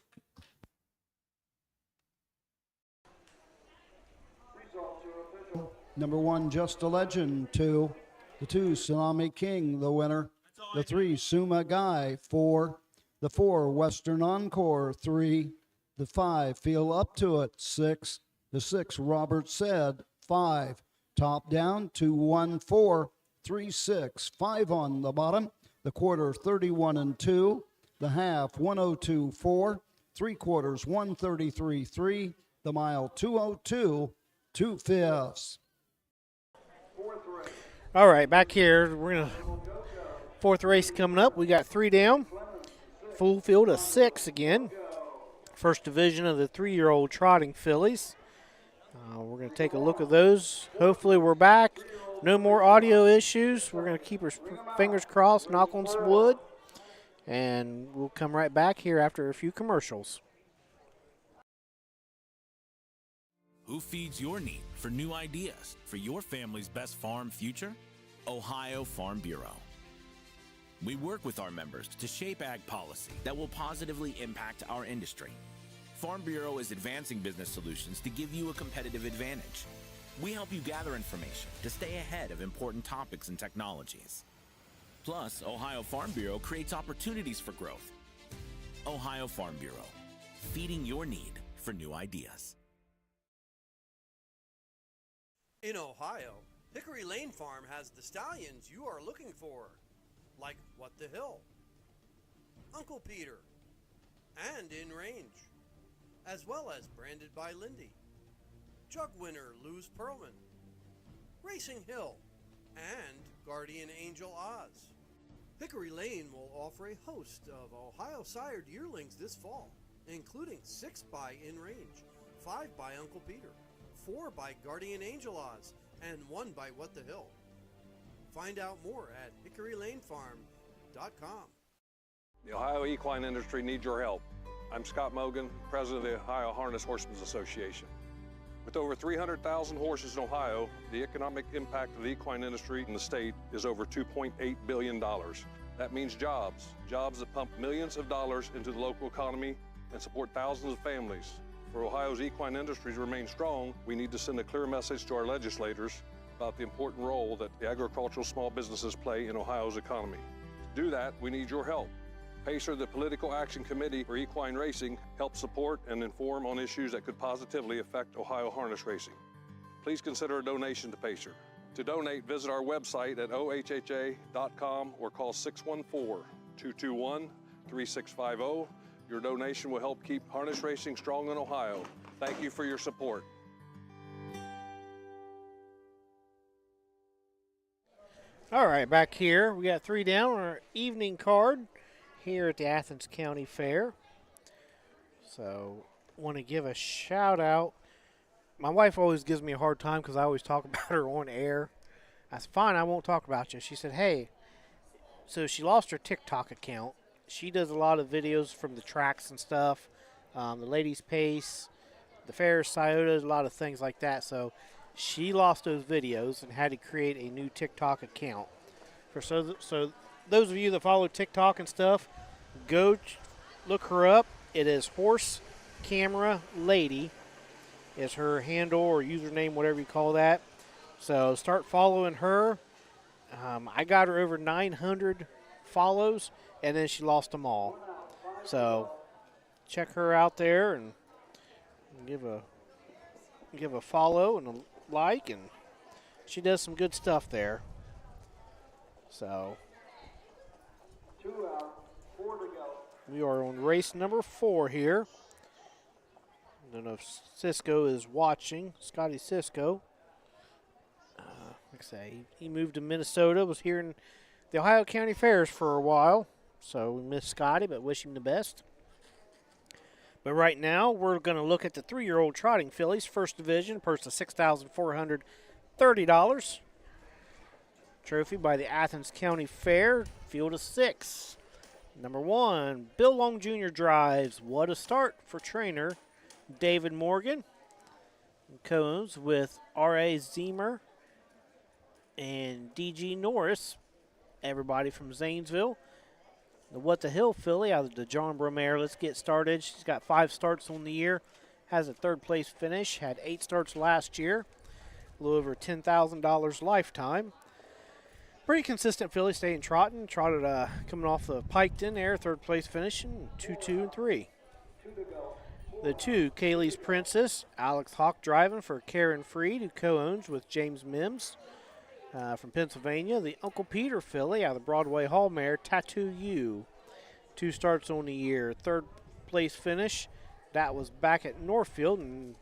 Number 1, Just a Legend. 2, the 2, Tsunami King, the winner. The 3, Suma Guy. 4, the 4, Western Encore. 3, the 5, Feel Up to It. 6, the 6, Robert Said. 5, Top Down. 2-1-4, 3-6. 5 on the bottom. The quarter 31-2. The half 102-4. 3 quarters 133-3. The mile 202 2/5. All right, back here. We're going to fourth race coming up. We got 3 down. Full field of 6 again. First division of the 3-year-old trotting fillies. We're going to take a look at those. Hopefully we're back. No more audio issues. We're going to keep our fingers crossed, knock on some wood, and we'll come right back here after a few commercials. Who feeds your need for new ideas for your family's best farm future? Ohio Farm Bureau. We work with our members to shape ag policy that will positively impact our industry. Farm Bureau is advancing business solutions to give you a competitive advantage. We help you gather information to stay ahead of important topics and technologies. Plus, Ohio Farm Bureau creates opportunities for growth. Ohio Farm Bureau, feeding your need for new ideas. In Ohio, Hickory Lane Farm has the stallions you are looking for, like What the Hill, Uncle Peter, and In Range, as well as Branded by Lindy, Jug Winner Luz Pearlman, Racing Hill, and Guardian Angel Oz. Hickory Lane will offer a host of Ohio sired yearlings this fall, including 6 by In Range, 5 by Uncle Peter, 4 by Guardian Angel Oz, and 1 by What the Hill. Find out more at hickorylanefarm.com. The Ohio equine industry needs your help. I'm Scott Mogan, president of the Ohio Harness Horsemen's Association. With over 300,000 horses in Ohio, the economic impact of the equine industry in the state is over $2.8 billion. That means jobs that pump millions of dollars into the local economy and support thousands of families. For Ohio's equine industry to remain strong, we need to send a clear message to our legislators about the important role that the agricultural small businesses play in Ohio's economy. To do that, we need your help. PACER, the Political Action Committee for Equine Racing, helps support and inform on issues that could positively affect Ohio harness racing. Please consider a donation to PACER. To donate, visit our website at ohha.com or call 614-221-3650. Your donation will help keep harness racing strong in Ohio. Thank you for your support. All right, back here, we got 3 down on our evening card here at the Athens County Fair. So, want to give a shout out. My wife always gives me a hard time because I always talk about her on air. I said, fine, I won't talk about you. She said, hey, so she lost her TikTok account. She does a lot of videos from the tracks and stuff, the ladies' pace, the fair, Sciotos, a lot of things like that. So she lost those videos and had to create a new TikTok account. So those of you that follow TikTok and stuff, go look her up. It is Horse Camera Lady is her handle or username, whatever you call that. So start following her. I got her over 900 follows, and then she lost them all. So check her out there and give a follow and a like, and she does some good stuff there. So we are on race number 4 here. I don't know if Cisco is watching. Scotty Cisco. Like I say, he moved to Minnesota, was here in the Ohio County Fairs for a while. So we miss Scotty, but wish him the best. But right now, we're going to look at the 3-year-old trotting fillies, first division, purse of $6,430. Trophy by the Athens County Fair, field of 6. Number 1, Bill Long Jr. drives. What a start for trainer David Morgan. Co-owns with R.A. Zemer and D.G. Norris, everybody from Zanesville. The What the Hill filly out of the John Bromare. Let's get started. She's got 5 starts on the year. Has a 3rd place finish. Had 8 starts last year. A little over $10,000 lifetime. Pretty consistent filly, staying trotting. Trotted coming off the Piketon there, 3rd place finishing, 2, 2, and 3. The 2, Kaylee's Princess. Alex Hawk driving for Karen Freed, who co-owns with James Mims from Pennsylvania. The Uncle Peter filly out of the Broadway Hall mare, Tattoo You. 2 starts on the year, 3rd place finish. That was back at Northfield in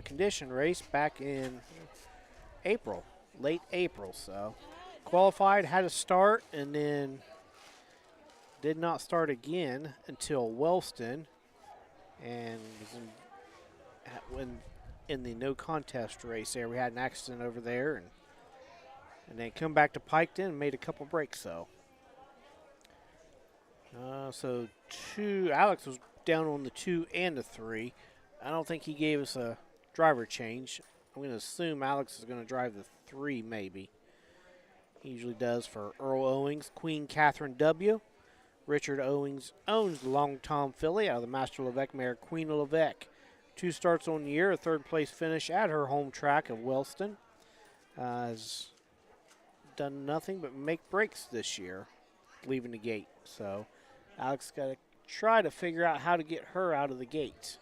condition race back in April, late April. So qualified, had a start, and then did not start again until Wellston, and was in the no contest race there. We had an accident over there, and then come back to Piketon and made a couple breaks. So 2, Alex was down on the 2 and the 3. I don't think he gave us a driver change. I'm going to assume Alex is going to drive the 3 maybe. He usually does for Earl Owings, Queen Catherine W. Richard Owings owns the Long Tom filly out of the Master Levesque mare, Queen of Levesque. 2 starts on the year, a 3rd place finish at her home track of Wellston. Has done nothing but make breaks this year, leaving the gate. So Alex got to try to figure out how to get her out of the gate.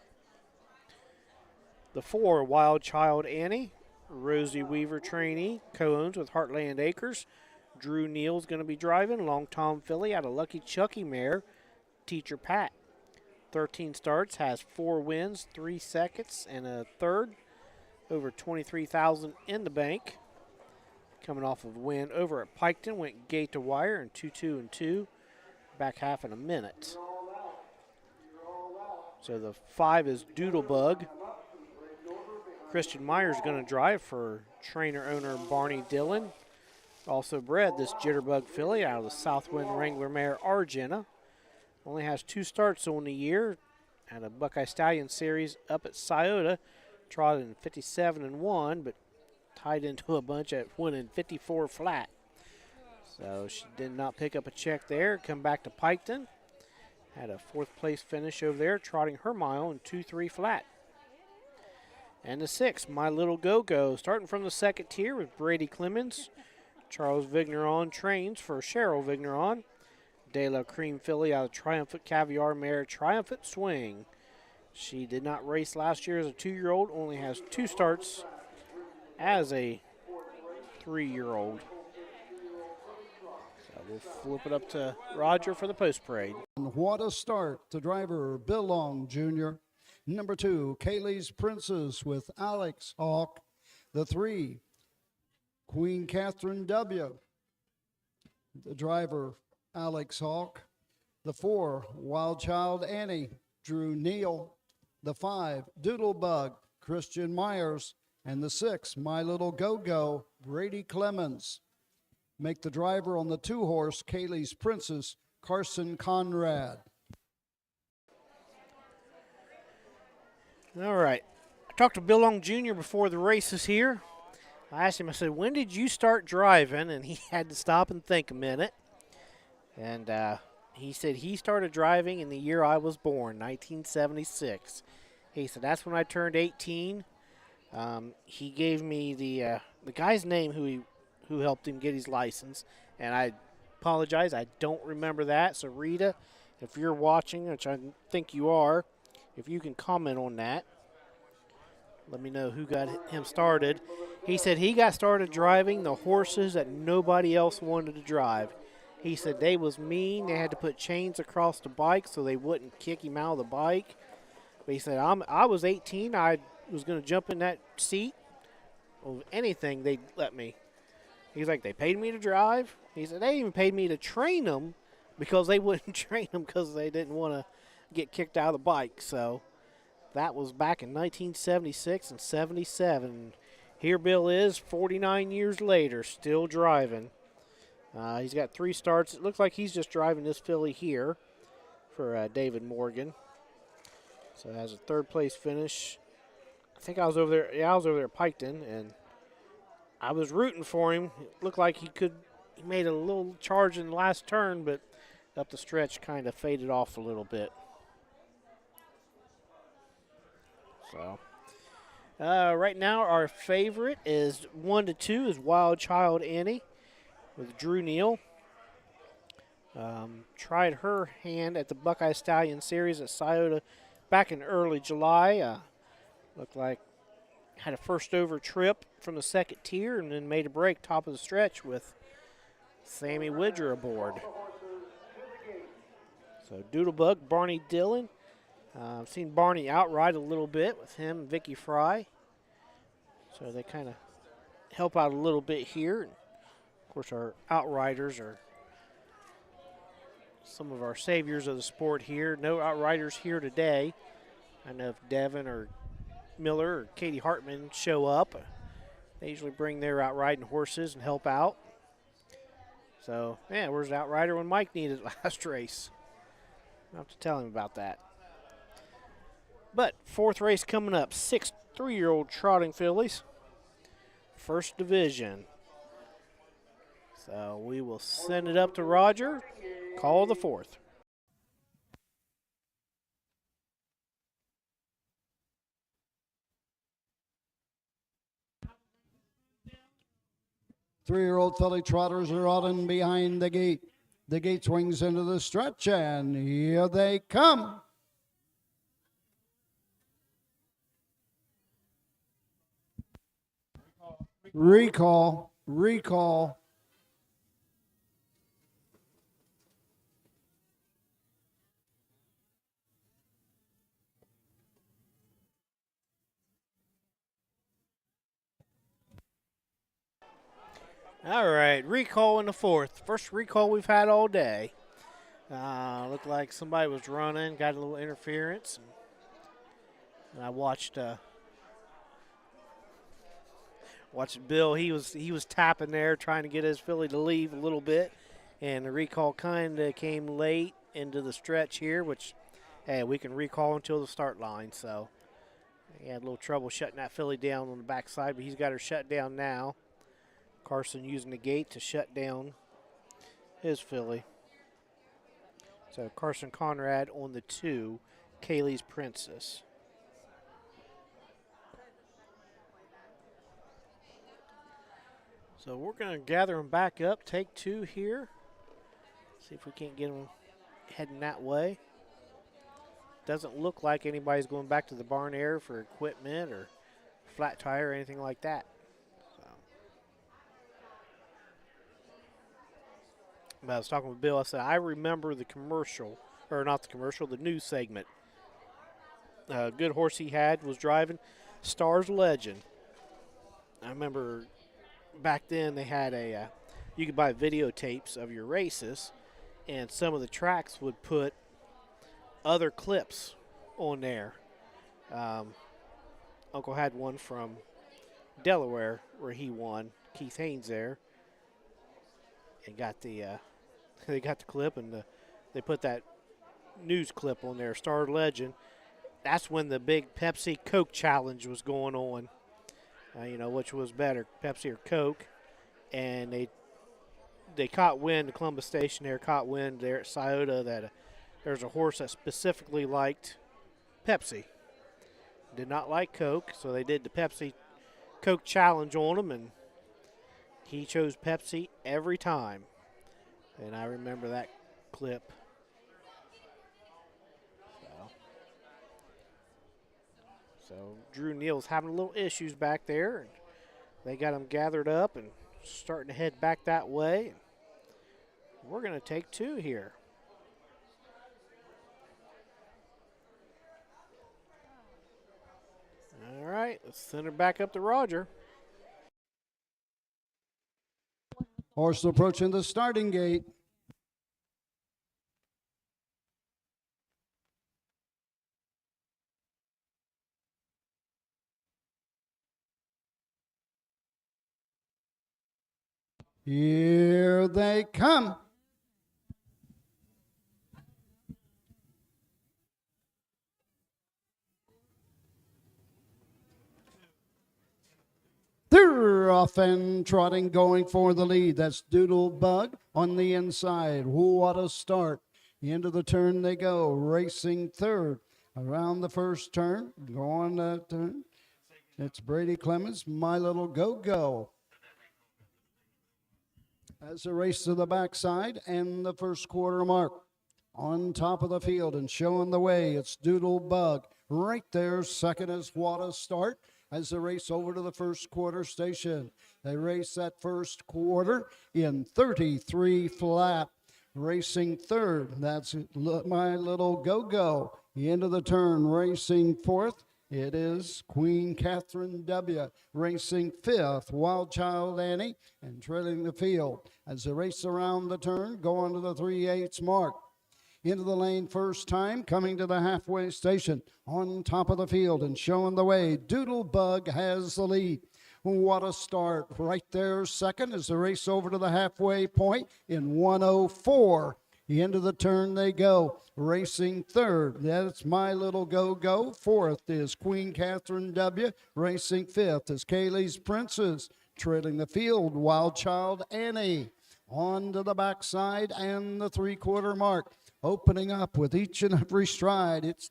The 4, Wild Child Annie. Rosie Weaver trainee, co-owns with Heartland Acres. Drew Neal's going to be driving. Long Tom filly out of Lucky Chucky mare, Teacher Pat. 13 starts, has 4 wins, 3 seconds, and a 3rd. Over $23,000 in the bank. Coming off of a win over at Piketon, went gate to wire in 2, 2, and 2. Back half in a minute. So the 5 is Doodlebug. Christian Meyer's going to drive for trainer-owner Barney Dillon. Also bred this Jitterbug filly out of the Southwind Wrangler mare Argenta. Only has 2 starts on the year. Had a Buckeye Stallion series up at Scioto. Trotted in 57 and 1, but tied into a bunch at winning 54 flat. So she did not pick up a check there. Come back to Piketon. Had a 4th place finish over there, trotting her mile in 2-3 flat. And the 6, My Little Go-Go, starting from the 2nd tier with Brady Clemens. Charles Vigneron trains for Cheryl Vigneron. De La Cream filly out of Triumphant Caviar mare, Triumphant Swing. She did not race last year as a 2-year-old, only has 2 starts as a 3-year-old. So we'll flip it up to Roger for the post parade. What a start. The driver, Bill Long Jr. Number 2, Kaylee's Princess with Alex Hawk. The 3, Queen Catherine W. The driver, Alex Hawk. The 4, Wild Child Annie, Drew Neal. The 5, Doodlebug, Christian Myers. And the 6, My Little Go-Go, Brady Clemens. Make the driver on the 2-horse, Kaylee's Princess, Carson Conrad. All right. I talked to Bill Long Jr. before the races here. I asked him, I said, when did you start driving? And he had to stop and think a minute. And he said he started driving in the year I was born, 1976. He said, that's when I turned 18. He gave me the guy's name who helped him get his license, and I apologize, I don't remember that. So Rita, if you're watching, which I think you are, if you can comment on that, let me know who got him started. He said he got started driving the horses that nobody else wanted to drive. He said they was mean. They had to put chains across the bike so they wouldn't kick him out of the bike. But he said, I was 18. I was going to jump in that seat of anything they'd let me. He's like, they paid me to drive. He said, they even paid me to train them because they wouldn't train them because they didn't want to get kicked out of the bike. So that was back in 1976 and 77. Here Bill is, 49 years later, still driving. He's got 3 starts. It looks like he's just driving this filly here for David Morgan. So has a 3rd place finish. I think I was over there. Yeah, I was over there at Piketon, and I was rooting for him. It looked like he made a little charge in the last turn, but up the stretch kind of faded off a little bit. So right now our favorite is 1-2 is Wild Child Annie with Drew Neal. Tried her hand at the Buckeye Stallion Series at Scioto back in early July. Looked like had a first over trip from the 2nd tier and then made a break top of the stretch with Sammy Widger aboard. So Doodlebug, Barney Dillon. I've seen Barney outride a little bit with him and Vicky Fry. So they kind of help out a little bit here. And of course, our outriders are some of our saviors of the sport here. No outriders here today. I know if Devin or Miller or Katie Hartman show up, they usually bring their outriding horses and help out. So, yeah, where's the outrider when Mike needed it last race? I'll have to tell him about that. But 4th race coming up, 6 3-year-old trotting fillies. 1st division. So we will send it up to Roger. Call the 4th. Three-year-old filly trotters are out and behind the gate. The gate swings into the stretch, and here they come. Recall. All right, recall in the 4th. First recall we've had all day. Looked like somebody was running, got a little interference. And I watched Bill. He was tapping there, trying to get his filly to leave a little bit. And the recall kind of came late into the stretch here, which, hey, we can recall until the start line. So he had a little trouble shutting that filly down on the backside, but he's got her shut down now. Carson using the gate to shut down his filly. So Carson Conrad on the 2, Kaylee's Princess. So we're going to gather them back up, take 2 here. See if we can't get them heading that way. Doesn't look like anybody's going back to the barn area for equipment or flat tire or anything like that. But I was talking with Bill. I said, I remember the commercial, or not the commercial, the news segment. A good horse he had was driving Stars Legend. I remember back then they had you could buy videotapes of your races, and some of the tracks would put other clips on there. Uncle had one from Delaware where he won, Keith Haynes there. And got they got the clip, and they put that news clip on there, Star Legend. That's when the big Pepsi Coke challenge was going on. Which was better, Pepsi or Coke? And they caught wind. The Columbus station there caught wind there at Scioto that there's a horse that specifically liked Pepsi. did not like Coke, so they did the Pepsi Coke challenge on him, and he chose Pepsi every time. And I remember that clip. So Drew Neal's having a little issues back there, and they got him gathered up and starting to head back that way. We're going to take 2 here. All right, let's send her back up to Roger. Horse approaching the starting gate. Here they come. They're off and trotting, going for the lead. That's Doodle Bug on the inside. What a start. Into the turn they go, racing third. Around the first turn, going that turn. It's Brady Clemens, My Little Go-Go. As a race to the backside and the first quarter mark. On top of the field and showing the way, it's Doodle Bug. Right there, second is What a Start. As they race over to the first quarter station. They race that first quarter in 33 flat. Racing third, that's My Little Go-Go. Into the turn, racing fourth, it is Queen Catherine W. Racing fifth, Wild Child Annie, and trailing the field. As they race around the turn, going to the 3/8 mark. Into the lane first time, coming to the halfway station. On top of the field and showing the way, Doodle Bug has the lead. What a start. Right there, second, as they race over to the halfway point in 1:04. Into the turn they go. Racing third, that's My Little Go-Go. Fourth is Queen Catherine W. Racing fifth is Kaylee's Princess. Trailing the field, Wild Child Annie. On to the backside and the 3/4 mark. Opening up with each and every stride, it's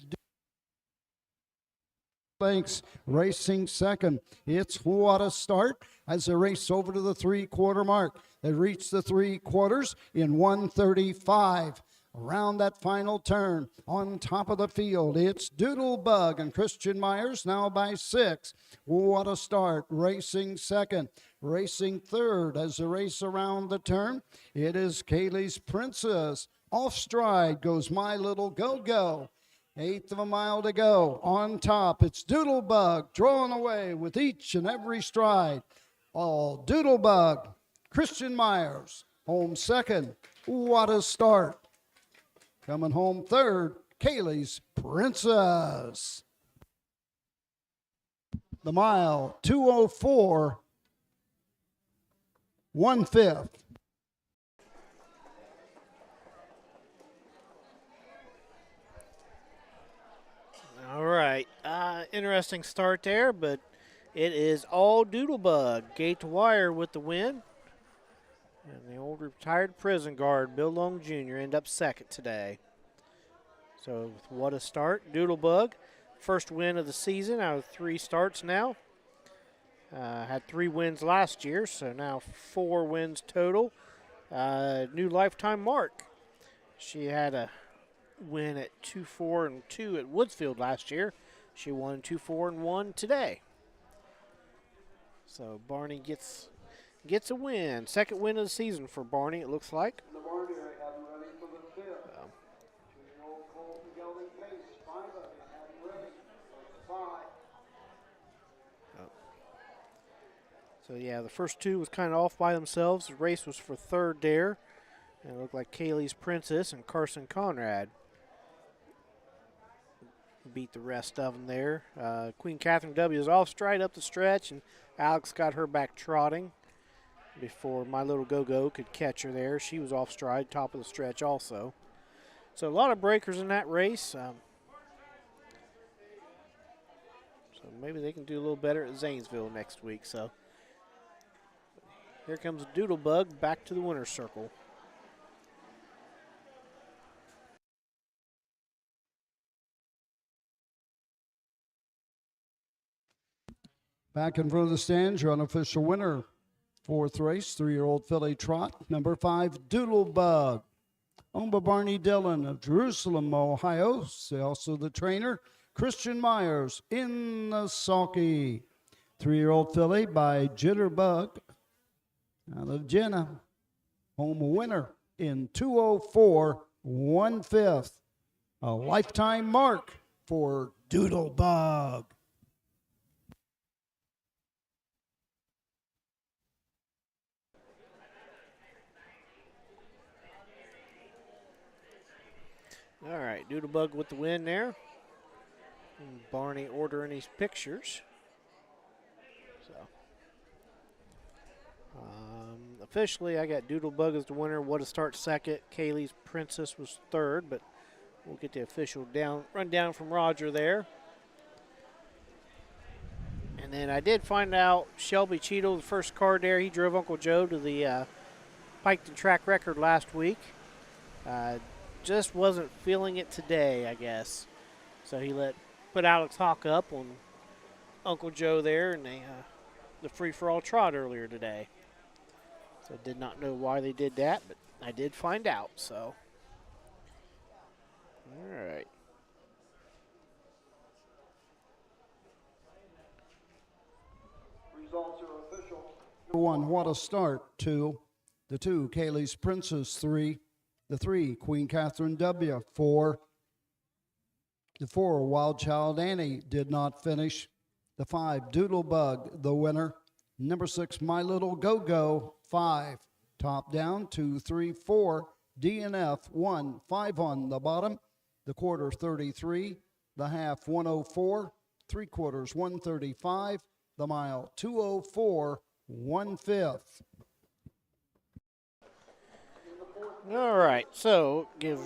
Thanks, racing second. It's What a Start as they race over to the 3/4 mark. They reach the 3/4 in 1:35. Around that final turn, on top of the field, it's Doodle Bug and Christian Myers now by 6. What a Start, racing second. Racing third as they race around the turn, it is Kaylee's Princess. Off stride goes My Little Go-Go. 1/8 of a mile to go. On top, it's Doodle Bug drawing away with each and every stride. All Doodle Bug, Christian Myers, home second. What a Start. Coming home third, Kaylee's Princess. The mile, 2:04, 1/5. All right, interesting start there, but it is all Doodle Bug. Gate to wire with the win. And the old retired prison guard, Bill Long Jr., end up second today. So What a Start. Doodle Bug, first win of the season out of 3 starts now. Had 3 wins last year, so now 4 wins total. New lifetime mark. She had a win at 2-4-2 at Woodsfield last year. She won 2-4-1 today. So Barney gets a win. Second win of the season for Barney, it looks like. So yeah, the first 2 was kind of off by themselves. The race was for third there. And it looked like Kaylee's Princess and Carson Conrad beat the rest of them there. Queen Catherine W. is off stride up the stretch, and Alex got her back trotting before My Little Go-Go could catch her there. She was off stride, top of the stretch also. So a lot of breakers in that race. So maybe they can do a little better at Zanesville next week. So here comes Doodle Bug back to the winner's circle. Back in front of the stands, your unofficial winner. 4th race, 3-year-old filly trot, number 5, Doodlebug. Owned by Barney Dillon of Jerusalem, Ohio. Also the trainer, Christian Myers in the sulky. 3-year-old filly by Jitterbug out of Jenna. Home winner in 2:04 1/5. A lifetime mark for Doodlebug. All right, Doodlebug with the win there. And Barney ordering these pictures. So, officially, I got Doodlebug as the winner. What a start second. Kaylee's Princess was third, but we'll get the official rundown from Roger there. And then I did find out Shelby Cheadle, the first card there, he drove Uncle Joe to the Piketon track record last week. Just wasn't feeling it today, I guess. So he put Alex Hawk up on Uncle Joe there in the free-for-all trot earlier today. So I did not know why they did that, but I did find out, so. All right. Results are official. 1, what a start. 2, the 2, Kaylee's Princess. 3, the 3, Queen Catherine W. 4, the 4, Wild Child Annie did not finish. The 5, Doodlebug, the winner. Number 6, My Little Go-Go. 5, top down. 2, 3, 4, DNF. 1, 5 on the bottom. The quarter 33, the half 104, 3/4 135, the mile 2:04 1/5. All right, so give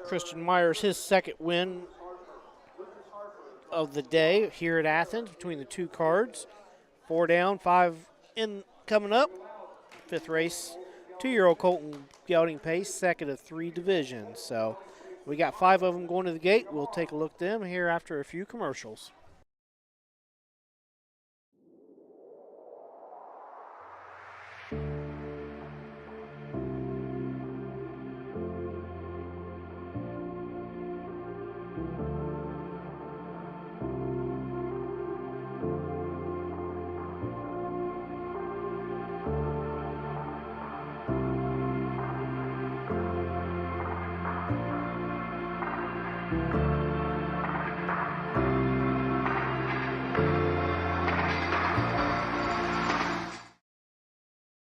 Christian Myers his second win of the day here at Athens between the two cards. 4 down, 5 in coming up. 5th race, 2-year-old Colton Gelding Pace, second of 3 divisions. So we got 5 of them going to the gate. We'll take a look at them here after a few commercials.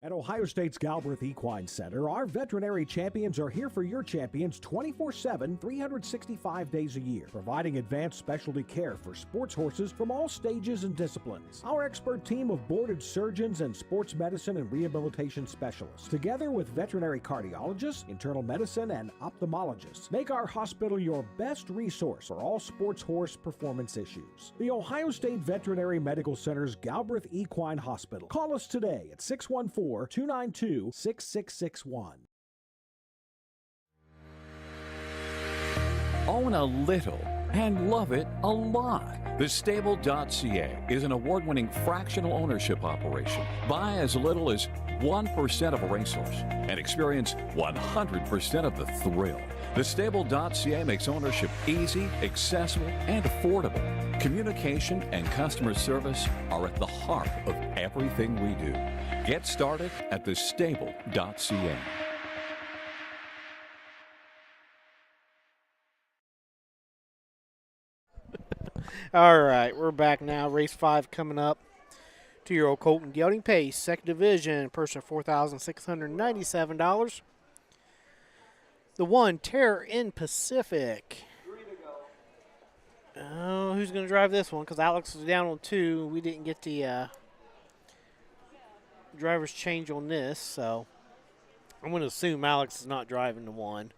At Ohio State's Galbraith Equine Center, our veterinary champions are here for your champions 24/7, 365 days a year, providing advanced specialty care for sports horses from all stages and disciplines. Our expert team of boarded surgeons and sports medicine and rehabilitation specialists, together with veterinary cardiologists, internal medicine, and ophthalmologists, make our hospital your best resource for all sports horse performance issues. The Ohio State Veterinary Medical Center's Galbraith Equine Hospital. Call us today at 614-292-6661. Own a little and love it a lot. TheStable.ca is an award-winning fractional ownership operation. Buy as little as 1% of a racehorse and experience 100% of the thrill. TheStable.ca makes ownership easy, accessible, and affordable. Communication and customer service are at the heart of everything we do. Get started at TheStable.ca. All right, we're back now. Race 5 coming up. 2-year-old Colton Gelding Pace, second division, purse of $4,697. The 1, Terror in Pacific. Oh, who's going to drive this one? Because Alex was down on 2. We didn't get the driver's change on this, so I'm going to assume Alex is not driving the 1.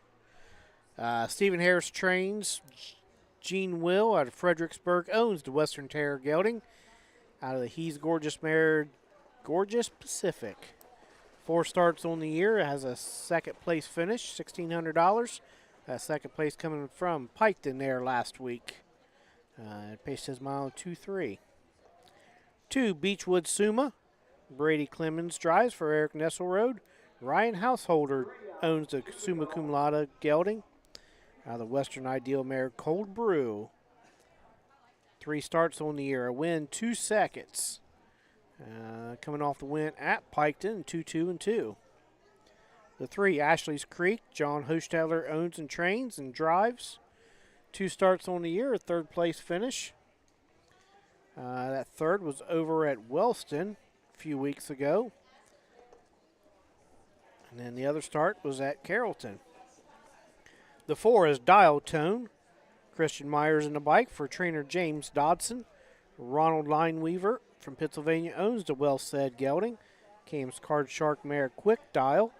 Stephen Harris trains. Gene Will out of Fredericksburg owns the Western Terror Gelding out of the He's Gorgeous mare, Gorgeous Pacific. 4 starts on the year. It has a second place finish, $1,600. Second place coming from Piketon there last week. It paced his mile 2-3. 2, Beechwood Suma. Brady Clemens drives for Eric Nesselrode. Ryan Householder owns the Summa Cum Laude gelding. The Western Ideal mare Cold Brew. 3 starts on the year, a win, 2 seconds. Coming off the win at Piketon, 2-2-2. The 3, Ashley's Creek. John Hostetler owns and trains and drives. 2 starts on the year, a 3rd place finish. That 3rd was over at Wellston a few weeks ago. And then the other start was at Carrollton. The 4 is Dial Tone. Christian Myers in the bike for trainer James Dodson. Ronald Lineweaver from Pennsylvania owns the well-said gelding. Cam's Card Shark mare Quick Dial.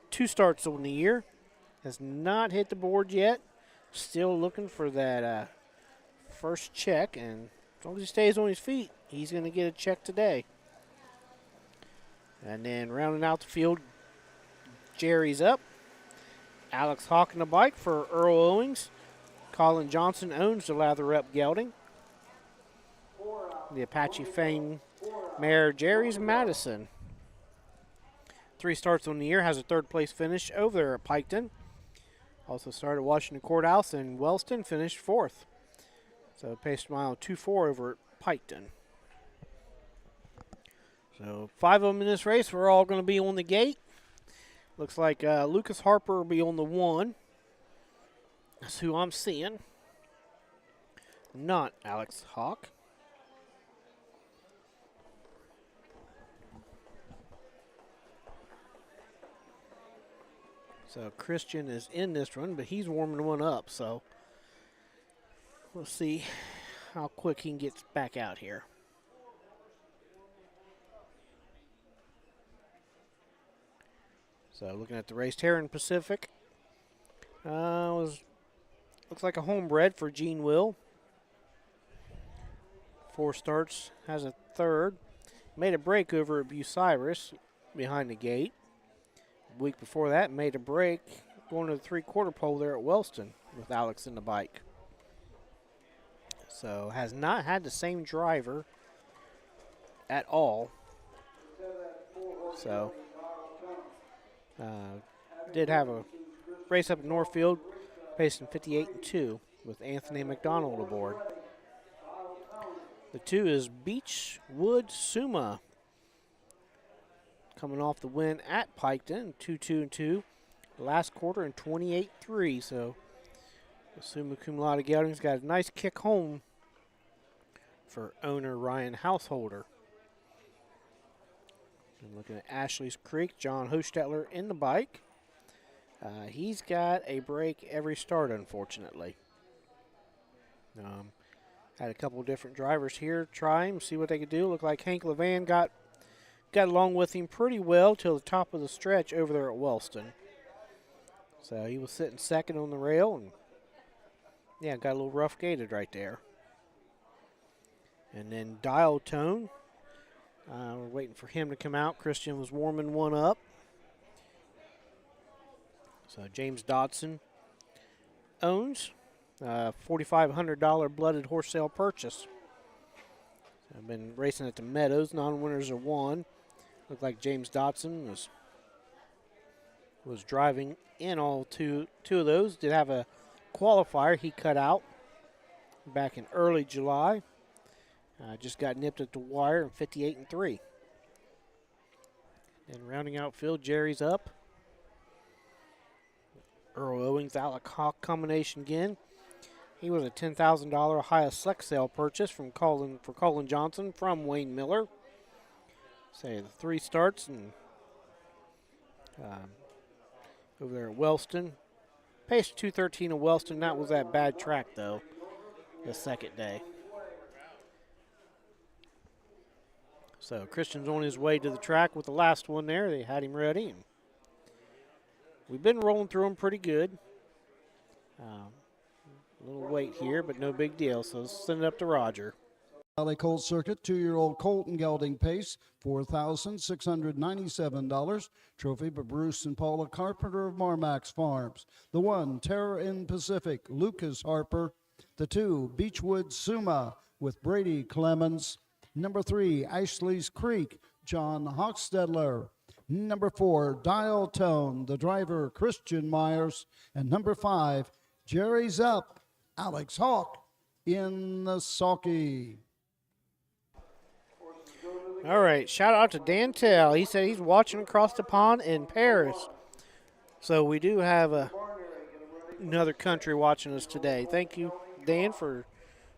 2 starts on the year. Has not hit the board yet. Still looking for that first check, and as long as he stays on his feet, he's going to get a check today. And then rounding out the field, Jerry's up. Alex Hawk in the bike for Earl Owings. Colin Johnson owns the Lather Up gelding. The Apache Fame mare Jerry's Madison. 3 starts on the year, has a 3rd place finish over there at Piketon. Also started Washington Courthouse and Wellston, finished 4th. So paced mile 2-4 over at Piketon. So 5 of them in this race. We're all going to be on the gate. Looks like Lucas Harper will be on the 1. That's who I'm seeing. Not Alex Hawk. So Christian is in this run, but he's warming one up. So we'll see how quick he gets back out here. So looking at the race, Terran Pacific looks like a homebred for Gene Will. 4 starts, has a 3rd. Made a break over at Bucyrus behind the gate. A week before that, made a break going to the 3/4 pole there at Wellston with Alex in the bike. So has not had the same driver at all. So did have a race up in Northfield, pacing 58-2 with Anthony McDonald aboard. The 2 is Beechwood Suma. Coming off the win at Piketon, 2-2-2. Last quarter in 28-3. So the Summa Cum Laude gelding's got a nice kick home for owner Ryan Householder. And looking at Ashley's Creek, John Hostetler in the bike. He's got a break every start, unfortunately. Had a couple different drivers here try him, see what they could do. Looked like Hank Levan got along with him pretty well till the top of the stretch over there at Wellston. So he was sitting 2nd on the rail, and yeah, got a little rough gated right there. And then Dial Tone. We're waiting for him to come out. Christian was warming one up. So James Dodson owns $4,500 blooded horse sale purchase. I've been racing at the Meadows. Non-winners are 1. Looked like James Dodson was driving in all two of those. Did have a qualifier he cut out back in early July. Just got nipped at the wire in 58-3. And rounding out field, Jerry's up. Earl Owings, Alec Hawk combination again. He was a $10,000 highest select sale purchase for Colin Johnson from Wayne Miller. Say the 3 starts and over there at Wellston. Paced 2:13 at Wellston. That was that bad track though, the 2nd day. So Christian's on his way to the track with the last one there. They had him ready. And we've been rolling through them pretty good. A little wait here, but no big deal. So let's send it up to Roger. Valley Colt Circuit, 2-year-old Colton gelding pace, $4,697. Trophy by Bruce and Paula Carpenter of Marmax Farms. The 1, Terror in Pacific, Lucas Harper. The 2, Beechwood Suma with Brady Clemens. Number 3, Ashley's Creek, John Hochstedler. Number 4, Dial Tone, the driver, Christian Myers. And number 5, Jerry's Up, Alex Hawk in the sulky. All right, shout out to Dan Tell. He said he's watching across the pond in Paris. So we do have another country watching us today. Thank you, Dan, for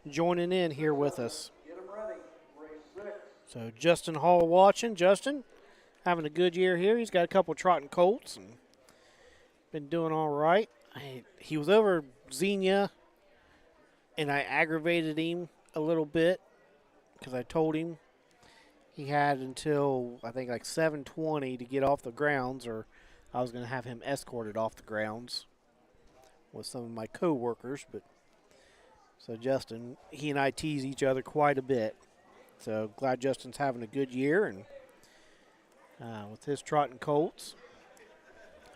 joining in here with us. So Justin Hall watching. Justin, having a good year here. He's got a couple trotting colts and been doing all right. He was over Xenia, and I aggravated him a little bit because I told him he had until, I think, like 7:20 to get off the grounds, or I was going to have him escorted off the grounds with some of my co-workers. But so Justin, he and I tease each other quite a bit. So glad Justin's having a good year, and with his trotting colts,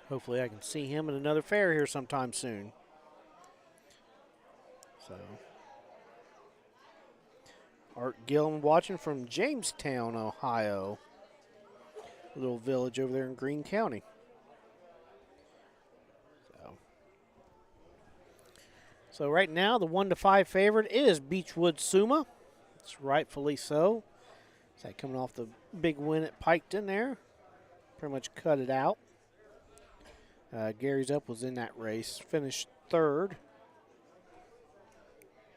hopefully I can see him at another fair here sometime soon. So Art Gillum watching from Jamestown, Ohio, a little village over there in Greene County. So right now the 1-5 favorite is Beechwood Suma. It's rightfully so. Is that coming off the big win at Piketon there? Pretty much cut it out. Gary's Up was in that race, finished third.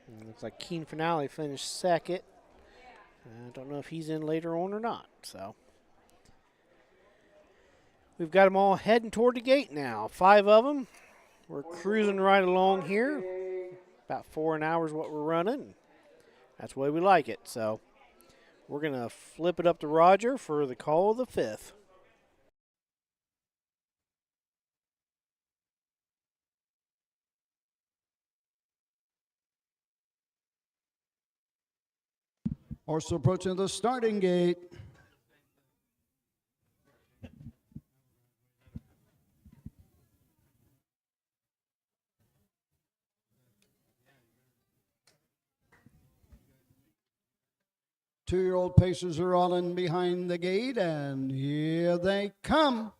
And looks like Keen Finale finished second. I don't know if he's in later on or not. So we've got them all heading toward the gate now. 5 of them. We're cruising right along here. About 4 an hour is what we're running. That's the way we like it. So we're going to flip it up to Roger for the call of the 5th. Horse approaching the starting gate. Two-year-old pacers are all in behind the gate, and here they come.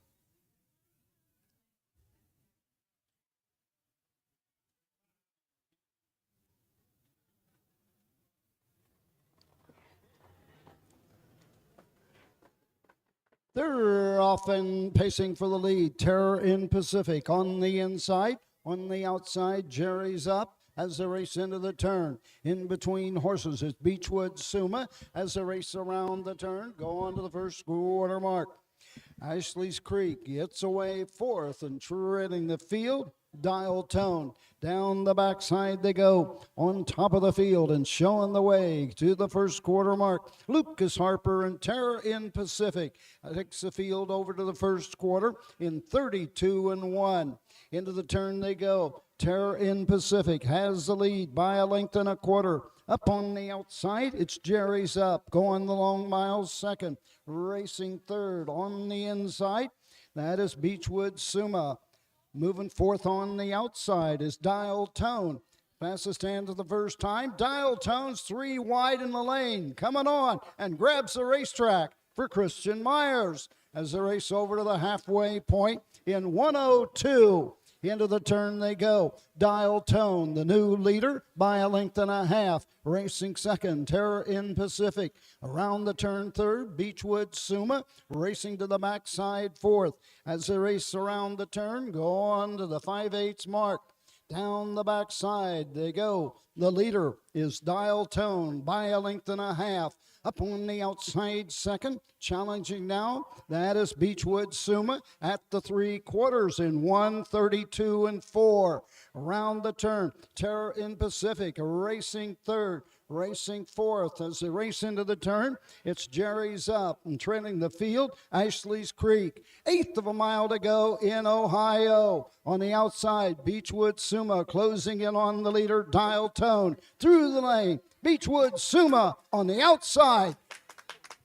They're off and pacing for the lead. Terror in Pacific on the inside. On the outside, Jerry's Up as they race into the turn. In between horses is Beechwood Suma as they race around the turn. Go on to the first quarter mark. Ashley's Creek gets away fourth and treading the field. Dial Tone. Down the backside they go. On top of the field and showing the way to the first quarter mark. Lucas Harper and Terror in Pacific takes the field over to the first quarter in 32-1. Into the turn they go. Terror in Pacific has the lead by a length and a quarter. Up on the outside, it's Jerry's Up. Going the long miles second. Racing third on the inside. That is Beechwood Suma. Moving fourth on the outside is Dial Tone. Fastest hand of the first time. Dial Tone's 3 wide in the lane. Coming on and grabs the racetrack for Christian Myers as they race over to the halfway point in 1:02. Into the turn they go. Dial Tone, the new leader, by a length and a half. Racing second, Terror in Pacific. Around the turn third, Beechwood Suma. Racing to the backside fourth. As they race around the turn, go on to the 5/8 mark. Down the backside they go. The leader is Dial Tone by a length and a half. Up on the outside second, challenging now, that is Beechwood Suma at the 3/4 in 1:32-4. Around the turn, Terror in Pacific racing third, racing fourth. As they race into the turn, it's Jerry's Up and trailing the field, Ashley's Creek. 1/8 of a mile to go in Ohio. On the outside, Beechwood Suma closing in on the leader, Dial Tone. Through the lane, Beechwood Suma on the outside.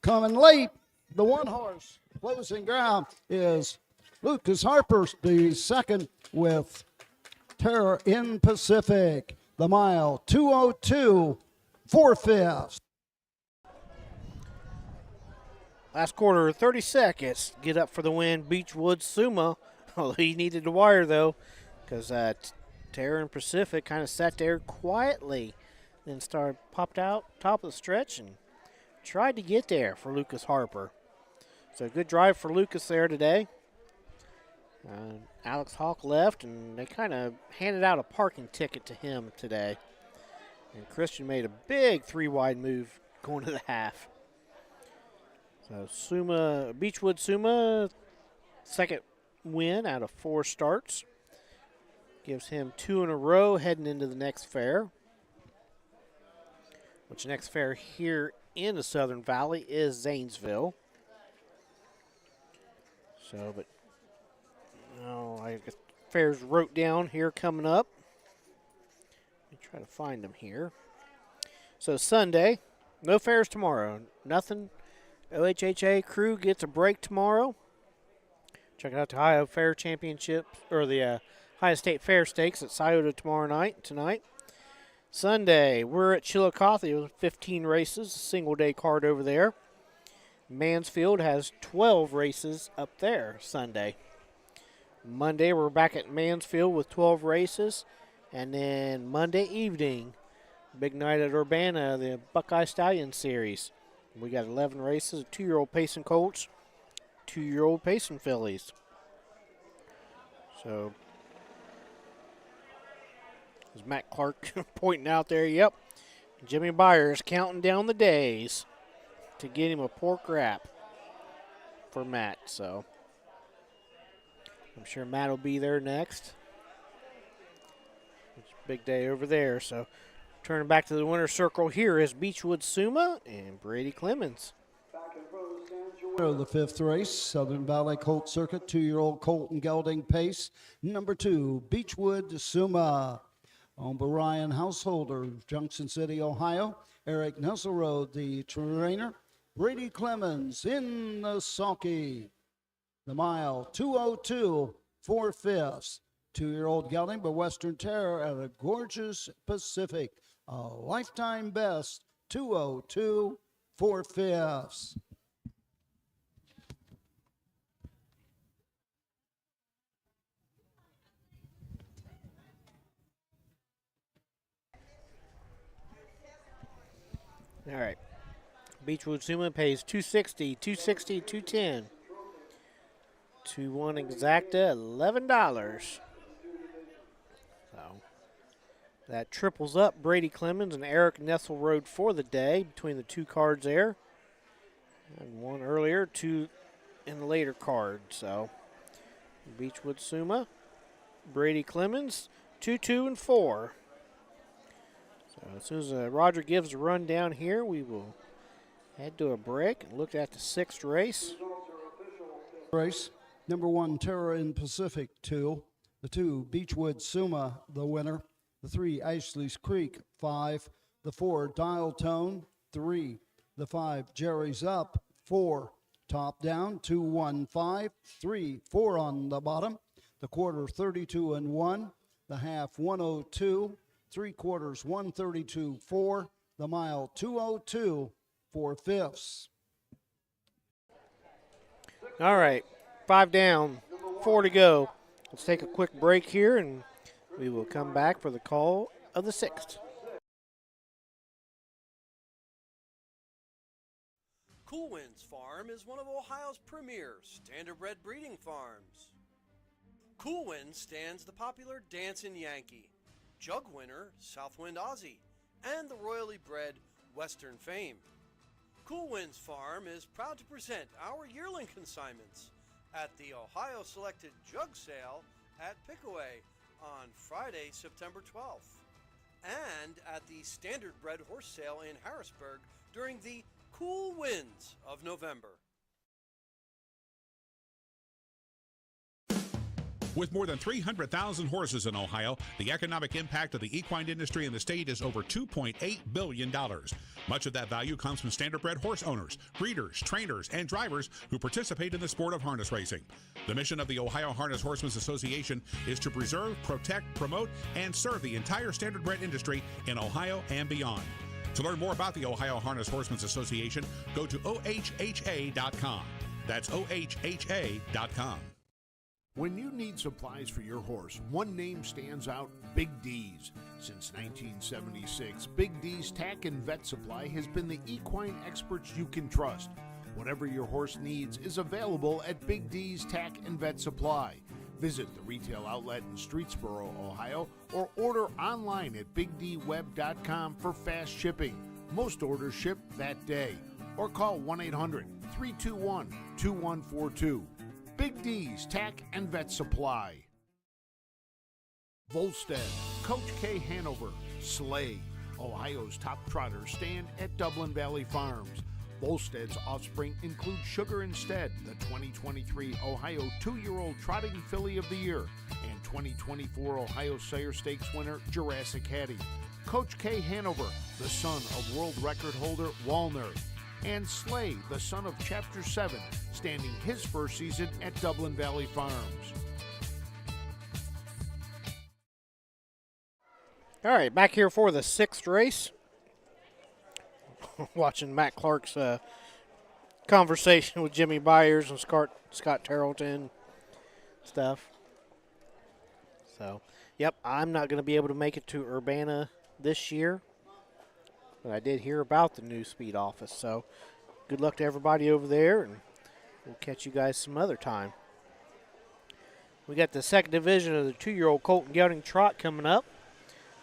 Coming late, the one horse closing ground is Lucas Harper, the second with Terror in Pacific. The mile, 2:02, 4/5. Last quarter, 30 seconds. Get up for the win. Beechwood Suma. Although he needed the wire, though, because Terra and Pacific kind of sat there quietly. Then popped out top of the stretch and tried to get there for Lucas Harper. So good drive for Lucas there today. Alex Hawk left, and they kind of handed out a parking ticket to him today. And Christian made a big 3-wide move going to the half. So Beechwood Suma, second win out of 4 starts. Gives him 2 in a row heading into the next fair. Which next fair here in the Southern Valley is Zanesville. I guess fairs wrote down here coming up. Let me try to find them here. So Sunday, no fairs tomorrow. Nothing. OHHA crew gets a break tomorrow. Check out the Ohio Fair Championship, or the Ohio State Fair Stakes at Scioto tonight. Sunday, we're at Chillicothe with 15 races, a single-day card over there. Mansfield has 12 races up there Sunday. Monday, we're back at Mansfield with 12 races. And then Monday evening, big night at Urbana, the Buckeye Stallion Series. We got 11 races, 2-year-old Payson Colts, 2-year-old Payson Fillies. So, as Matt Clark pointing out there, yep, Jimmy Byers counting down the days to get him a pork wrap for Matt. So, I'm sure Matt will be there next. It's a big day over there. So, turning back to the winner's circle here is Beechwood Suma and Brady Clemens. The 5th race, Southern Valley Colt Circuit, 2-year-old Colton Gelding Pace. Number 2, Beechwood Suma. On Brian Householder, Junction City, Ohio. Eric Nesselrode, the trainer. Brady Clemens in the sulky. The mile, 2:02, 4/5. 2-year-old Gelding by Western Terror at a gorgeous Pacific. A lifetime best, 2:02, 4/5. All right. Beechwood Suma pays $260, $260, $210. 2-1 exacta, $11. So that triples up Brady Clemens and Eric Nesselrode for the day between the 2 cards there. And 1 earlier, 2 in the later card. So Beechwood Suma, Brady Clemens, 2, 2, and 4. So as soon as Roger gives a rundown here, we will head to a break and look at the 6th race. Number 1, Terra in Pacific, 2. The 2, Beechwood Suma, the winner. The 3, Ashley's Creek, 5. The 4, Dial Tone, 3. The 5, Jerry's Up, 4. Top down, 2, 1, 5. 3, 4 on the bottom. The quarter, 32 and 1. The half, 102. 3/4, 132, 4. The mile, 2:02, 4/5. All right, 5 down, 4 to go. Let's take a quick break here, and we will come back for the call of the 6th. Cool Winds Farm is one of Ohio's premier standardbred breeding farms. Cool Winds stands the popular Dancin' Yankee, Jug winner Southwind Aussie, and the royally bred Western Fame. Cool Winds Farm is proud to present our yearling consignments at the Ohio Selected Jug Sale at Pickaway on Friday, September 12th, and at the Standardbred Horse Sale in Harrisburg during the cool winds of November. With more than 300,000 horses in Ohio, the economic impact of the equine industry in the state is over $2.8 billion. Much of that value comes from standardbred horse owners, breeders, trainers, and drivers who participate in the sport of harness racing. The mission of the Ohio Harness Horsemen's Association is to preserve, protect, promote, and serve the entire standardbred industry in Ohio and beyond. To learn more about the Ohio Harness Horsemen's Association, go to ohha.com. That's ohha.com. When you need supplies for your horse, one name stands out: Big D's. Since 1976, Big D's Tack and Vet Supply has been the equine experts you can trust. Whatever your horse needs is available at Big D's Tack and Vet Supply. Visit the retail outlet in Streetsboro, Ohio, or order online at bigdweb.com for fast shipping. Most orders ship that day. Or call 1-800-321-2142. Big D's Tack and Vet Supply. Volstead, Coach K Hanover, Slay, Ohio's top trotters stand at Dublin Valley Farms. Volstead's offspring include Sugar Instead, the 2023 Ohio 2-year-old Trotting Filly of the Year, and 2024 Ohio Sire Stakes winner Jurassic Hattie. Coach K Hanover, the son of world record holder Walner, and Slay, the son of Chapter 7, standing his first season at Dublin Valley Farms. All right, back here for the 6th race. Watching Matt Clark's conversation with Jimmy Byers and Scott Tarleton stuff. So, yep, I'm not going to be able to make it to Urbana this year, but I did hear about the new speed office. So, good luck to everybody over there, and we'll catch you guys some other time. We got the second division of the 2-year-old Colton Gelding Trot coming up.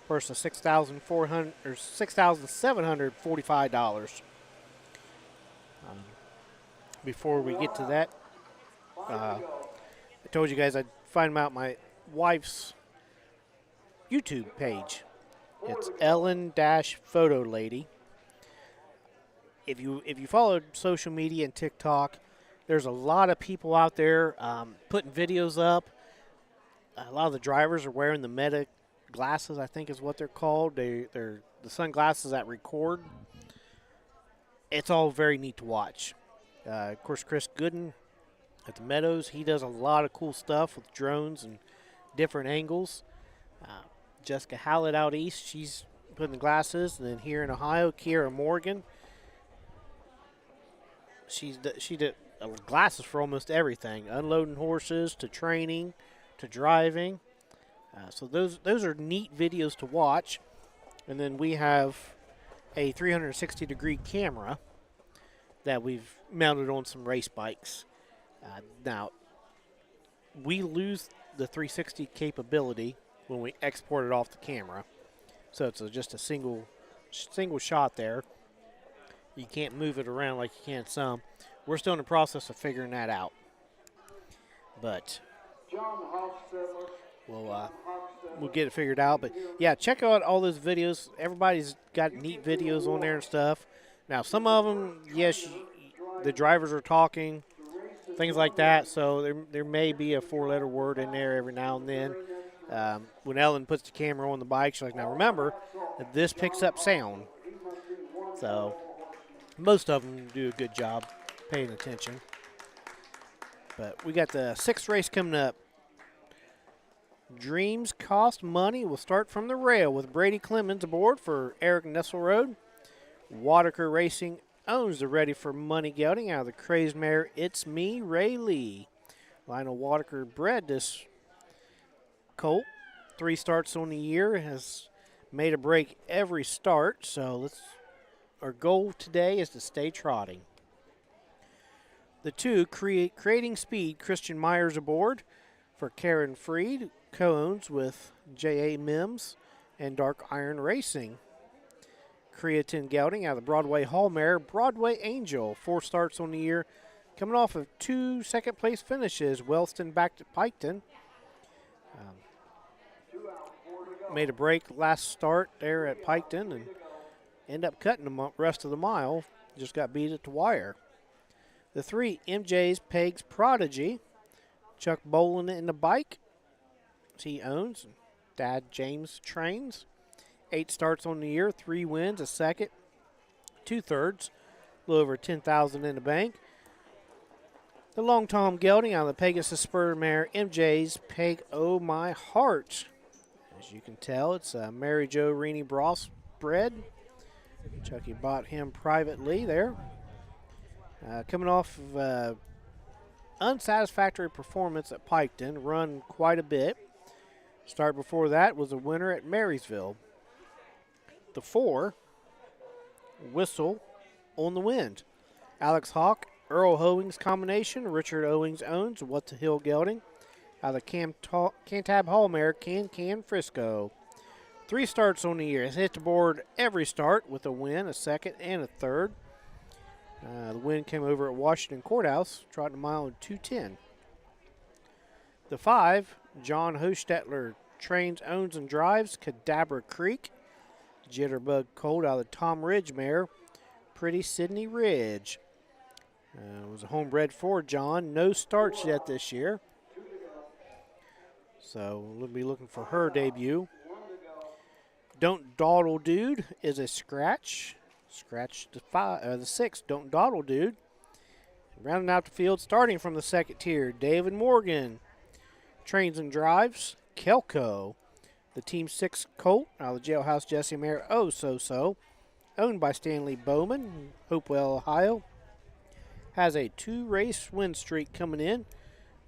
First, $6,745. Before we get to that, I told you guys I'd find out my wife's YouTube page. It's Ellen-Photo Lady. If you followed social media and TikTok, there's a lot of people out there putting videos up. A lot of the drivers are wearing the Meta glasses, I think is what they're called. They're the sunglasses that record. It's all very neat to watch. Of course, Chris Gooden at the Meadows, he does a lot of cool stuff with drones and different angles. Jessica Hallett out east, she's putting the glasses. And then here in Ohio, Kiera Morgan, she did glasses for almost everything, unloading horses to training to driving. So those are neat videos to watch. And then we have a 360-degree camera that we've mounted on some race bikes. Now, we lose the 360 capability when we export it off the camera. So it's just a single shot there. You can't move it around like you can some. We're still in the process of figuring that out. But we'll get it figured out. But, yeah, check out all those videos. Everybody's got neat videos on there and stuff. Now, some of them, yes, the drivers are talking, things like that. So there may be a 4-letter word in there every now and then. When Ellen puts the camera on the bike, she's like, now remember, that this picks up sound. So most of them do a good job paying attention. But we got the 6th race coming up. Dreams Cost Money will start from the rail with Brady Clemens aboard for Eric Nesselrode. Wadaker Racing owns the Ready for Money gelding out of the crazed mare It's Me, Ray Lee. Lionel Wadaker bred this colt. 3 starts on the year, has made a break every start. So our goal today is to stay trotting. The 2, Creating Speed, Christian Myers aboard for Karen Freed, co-owns with J.A. Mims and Dark Iron Racing. Creatine Gelding out of the Broadway Hall mare, Broadway Angel. 4 starts on the year, coming off of 2 second-place finishes. Wellston back to Piketon. Made a break last start there at Piketon and ended up cutting the rest of the mile. Just got beat at the wire. The 3, MJ's Peg's Prodigy. Chuck Bolin in the bike. He owns. Dad James trains. 8 starts on the year, 3 wins, a second, 2 thirds, a little over $10,000 in the bank. The Long Tom Gelding out of the Pegasus Spur mare, MJ's Peg Oh My Heart. As you can tell, it's a Mary Jo Reaney Bross bred. Chucky bought him privately there. Coming off of unsatisfactory performance at Piketon, run quite a bit. Start before that was a winner at Marysville. The 4, Whistle on the Wind. Alex Hawk, Earl Owings combination. Richard Owings owns What the Hill Gelding. Out of the Cantab Hall mare, Can Frisco. 3 starts on the year. Has hit the board every start with a win, a second, and a third. The win came over at Washington Courthouse, trotting a mile in 2:10. The 5, John Hostetler, trains, owns, and drives Cadabra Creek. Jitterbug Colt out of the Tom Ridge mare, Pretty Sydney Ridge. Was a homebred for John. No starts yet this year. So we'll be looking for her debut. Don't Dawdle Dude is a scratch. Scratch the 6, Don't Dawdle Dude. Rounding out the field, starting from the second tier, David Morgan. Trains and drives, Kelco. The Team 6 Colt out of the Jailhouse Jesse mare, Oh So So. Owned by Stanley Bowman, Hopewell, Ohio. Has a 2-race win streak coming in.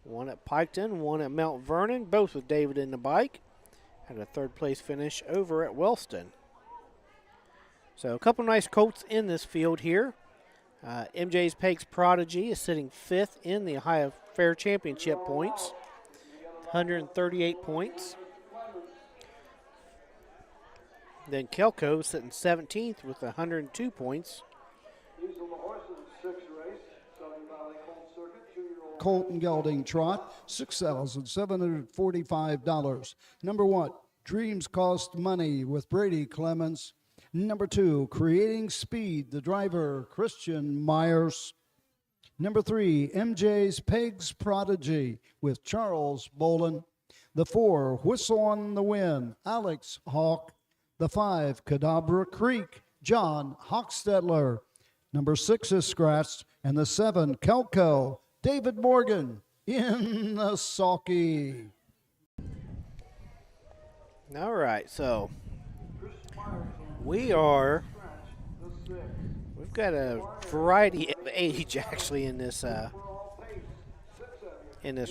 One at Piketon, one at Mount Vernon, both with David in the bike. Had a 3rd place finish over at Wellston. So a couple nice colts in this field here. MJ's Pegs Prodigy is sitting 5th in the Ohio Fair Championship points. 138 points. Then Kelco sitting 17th with 102 points. Colton Gelding Trot, $6,745. Number 1, Dreams Cost Money with Brady Clemens. Number 2, Creating Speed, the driver, Christian Myers. Number 3, MJ's Pegs Prodigy with Charles Bolin. The 4, Whistle on the Wind, Alex Hawk. The 5, Cadabra Creek, John Hochstetler. Number 6 is scratched. And the 7, Kelco, David Morgan in the sulky. All right, so we've got a variety of age actually in this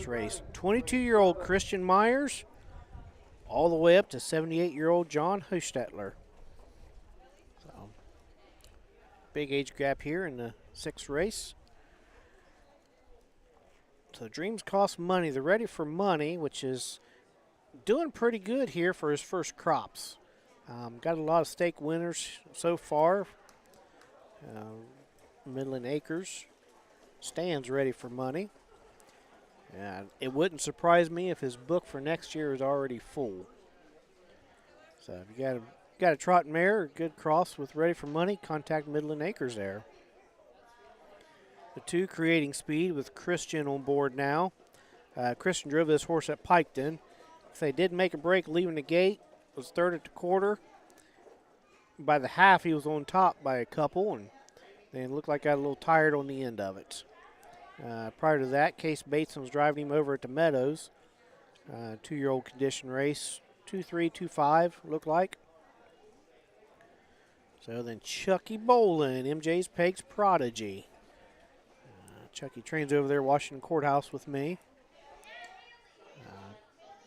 race. 22-year-old Christian Myers, all the way up to 78-year-old John Hostetler. So big age gap here in the 6th race. So Dreams Cost Money. They're ready for money, which is doing pretty good here for his first crops. Got a lot of stake winners so far. Midland Acres stands ready for money. It wouldn't surprise me if his book for next year is already full. So if you got a trot mare, a good cross with ready for money, contact Midland Acres there. The 2, Creating Speed with Christian on board now. Christian drove this horse at Piketon. If they did make a break leaving the gate, was 3rd at the quarter. By the half, he was on top by a couple, and then looked like got a little tired on the end of it. Prior to that, Case Bateson was driving him over at the Meadows. 2-year-old condition race, 2-3, 2-5 looked like. So then Chucky Bolin, MJ's Pegs Prodigy. Chucky trains over there, Washington Courthouse with me.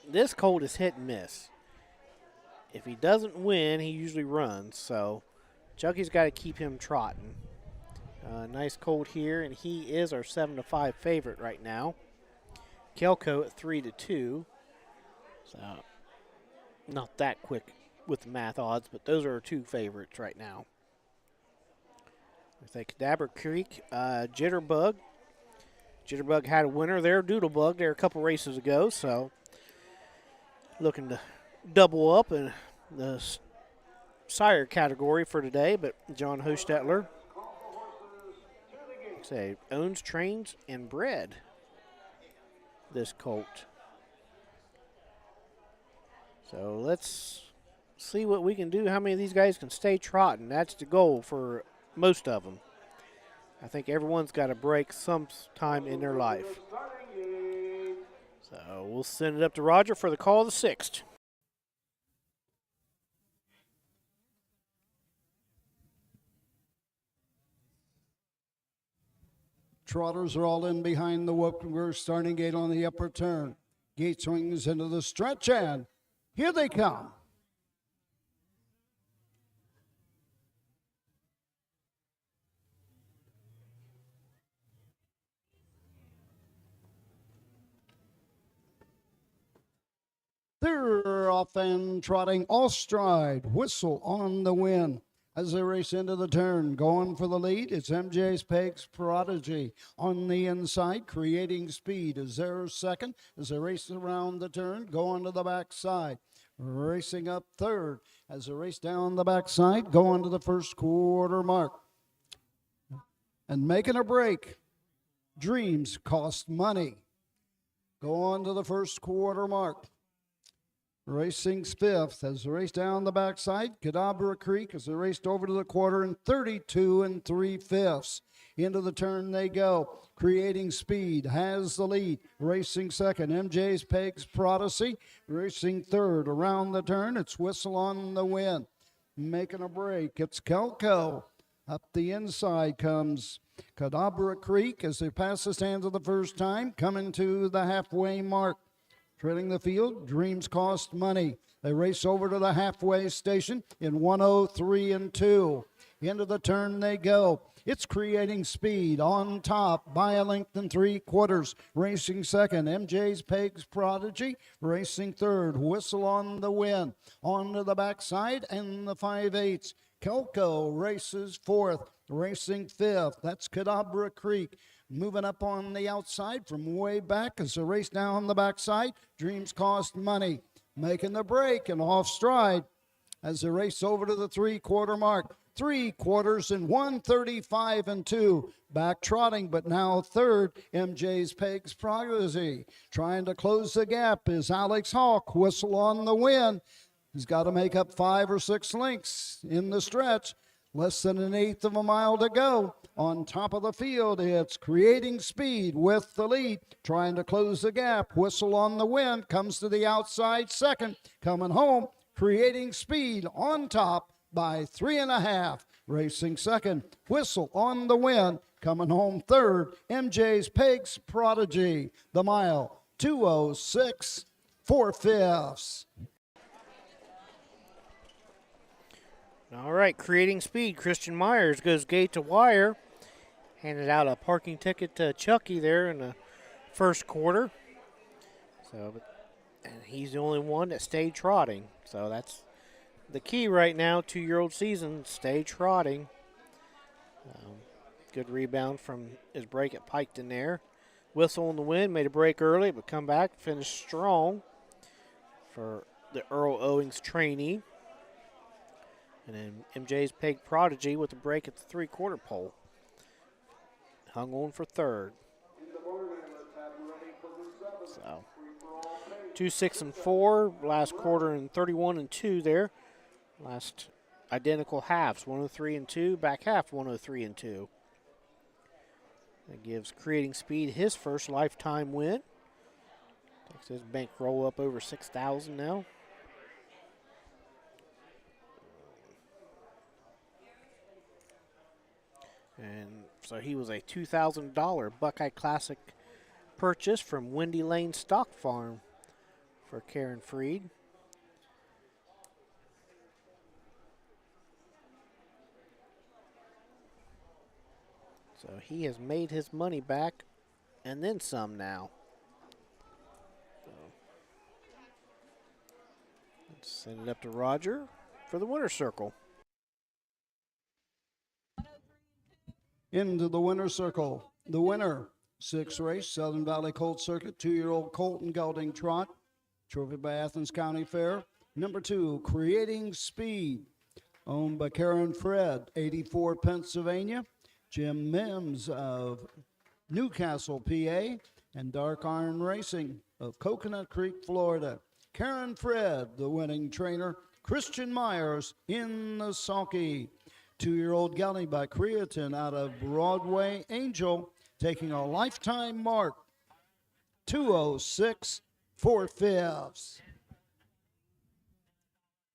This colt is hit and miss. If he doesn't win, he usually runs. So Chucky's got to keep him trotting. Nice colt here, and he is our 7-5 favorite right now. Kelco at 3-2. So not that quick with the math odds, but those are our 2 favorites right now. I think Cadabra Creek, Jitterbug. Jitterbug had a winner there, Doodlebug, there a couple races ago, so looking to double up in the sire category for today, but John Hostetler owns, trains, and bred this colt. So let's see what we can do, how many of these guys can stay trotting. That's the goal for most of them. I think everyone's got a break sometime in their life. So we'll send it up to Roger for the call of the 6th. trotters are all in behind the Whoopers starting gate on the upper turn. Gate swings into the stretch, and here they come. They're off and trotting off stride, whistle on the win. As they race into the turn, going for the lead, it's MJ's Peg's Prodigy on the inside, creating speed. Is there second as they race around the turn, going to the backside. Racing up third as they race down the backside, going to the first quarter mark. And making a break, Dreams Cost Money. Go on to the first quarter mark. Racing fifth as they race down the backside. Cadabra Creek as they raced over to the quarter in 32 3/5. Into the turn they go. Creating Speed has the lead. Racing second, MJ's Peg's Prodigy. Racing third around the turn. It's Whistle on the Win. Making a break, it's Kelco. Up the inside comes Cadabra Creek as they pass the stands for the first time. Coming to the halfway mark. Trailing the field, Dreams Cost Money. They race over to the halfway station in 103 2. Into the turn they go. It's Creating Speed on top by a length and 3/4. Racing second, MJ's Peg's Prodigy. Racing third, Whistle on the Win. On to the backside and the 5/8. Kelco races fourth. Racing fifth, that's Cadabra Creek. Moving up on the outside from way back as they race down the backside. Dreams Cost Money. Making the break and off stride as they race over to the 3/4 mark. 3/4 in 135 2. Back trotting, but now third, MJ's Peg's Prodigy. Trying to close the gap is Alex Hawk. Whistle on the Win. He's got to make up 5 or 6 lengths in the stretch. Less than an eighth of a mile to go. On top of the field, it's Creating Speed with the lead. Trying to close the gap. Whistle on the Win. Comes to the outside second. Coming home, Creating Speed on top by 3.5. Racing second. Whistle on the Win. Coming home third. MJ's Peg's Prodigy. The mile, 2:06 4/5. All right, Creating Speed. Christian Myers goes gate to wire. Handed out a parking ticket to Chucky there in the first quarter. And he's the only one that stayed trotting. So that's the key right now, 2-year-old season, stay trotting. Good rebound from his break at Piketon there. Whistle on the Win, made a break early, but come back, finished strong for the Earl Owings trainee. And then MJ's Peg Prodigy with a break at the 3/4 pole. Hung on for third. So 2-6 4. Last quarter in 31 2 there. Last identical halves, 103 2. Back half, 103 2. That gives Creating Speed his first lifetime win. Takes his bankroll up over 6,000 now. And so he was a $2,000 Buckeye Classic purchase from Windy Lane Stock Farm for Karen Freed. So he has made his money back and then some now. So let's send it up to Roger for the winner's circle. Into the winner's circle. The winner, 6th race, Southern Valley Colt Circuit, 2-year-old Colton Gelding Trot, trophy by Athens County Fair. Number 2, Creating Speed, owned by Karen Fred, 84 Pennsylvania. Jim Mims of Newcastle, PA, and Dark Iron Racing of Coconut Creek, Florida. Karen Fred, the winning trainer. Christian Myers in the sulky. 2-year-old Gelding by Creatine out of Broadway Angel, taking a lifetime mark, 2:06 4/5.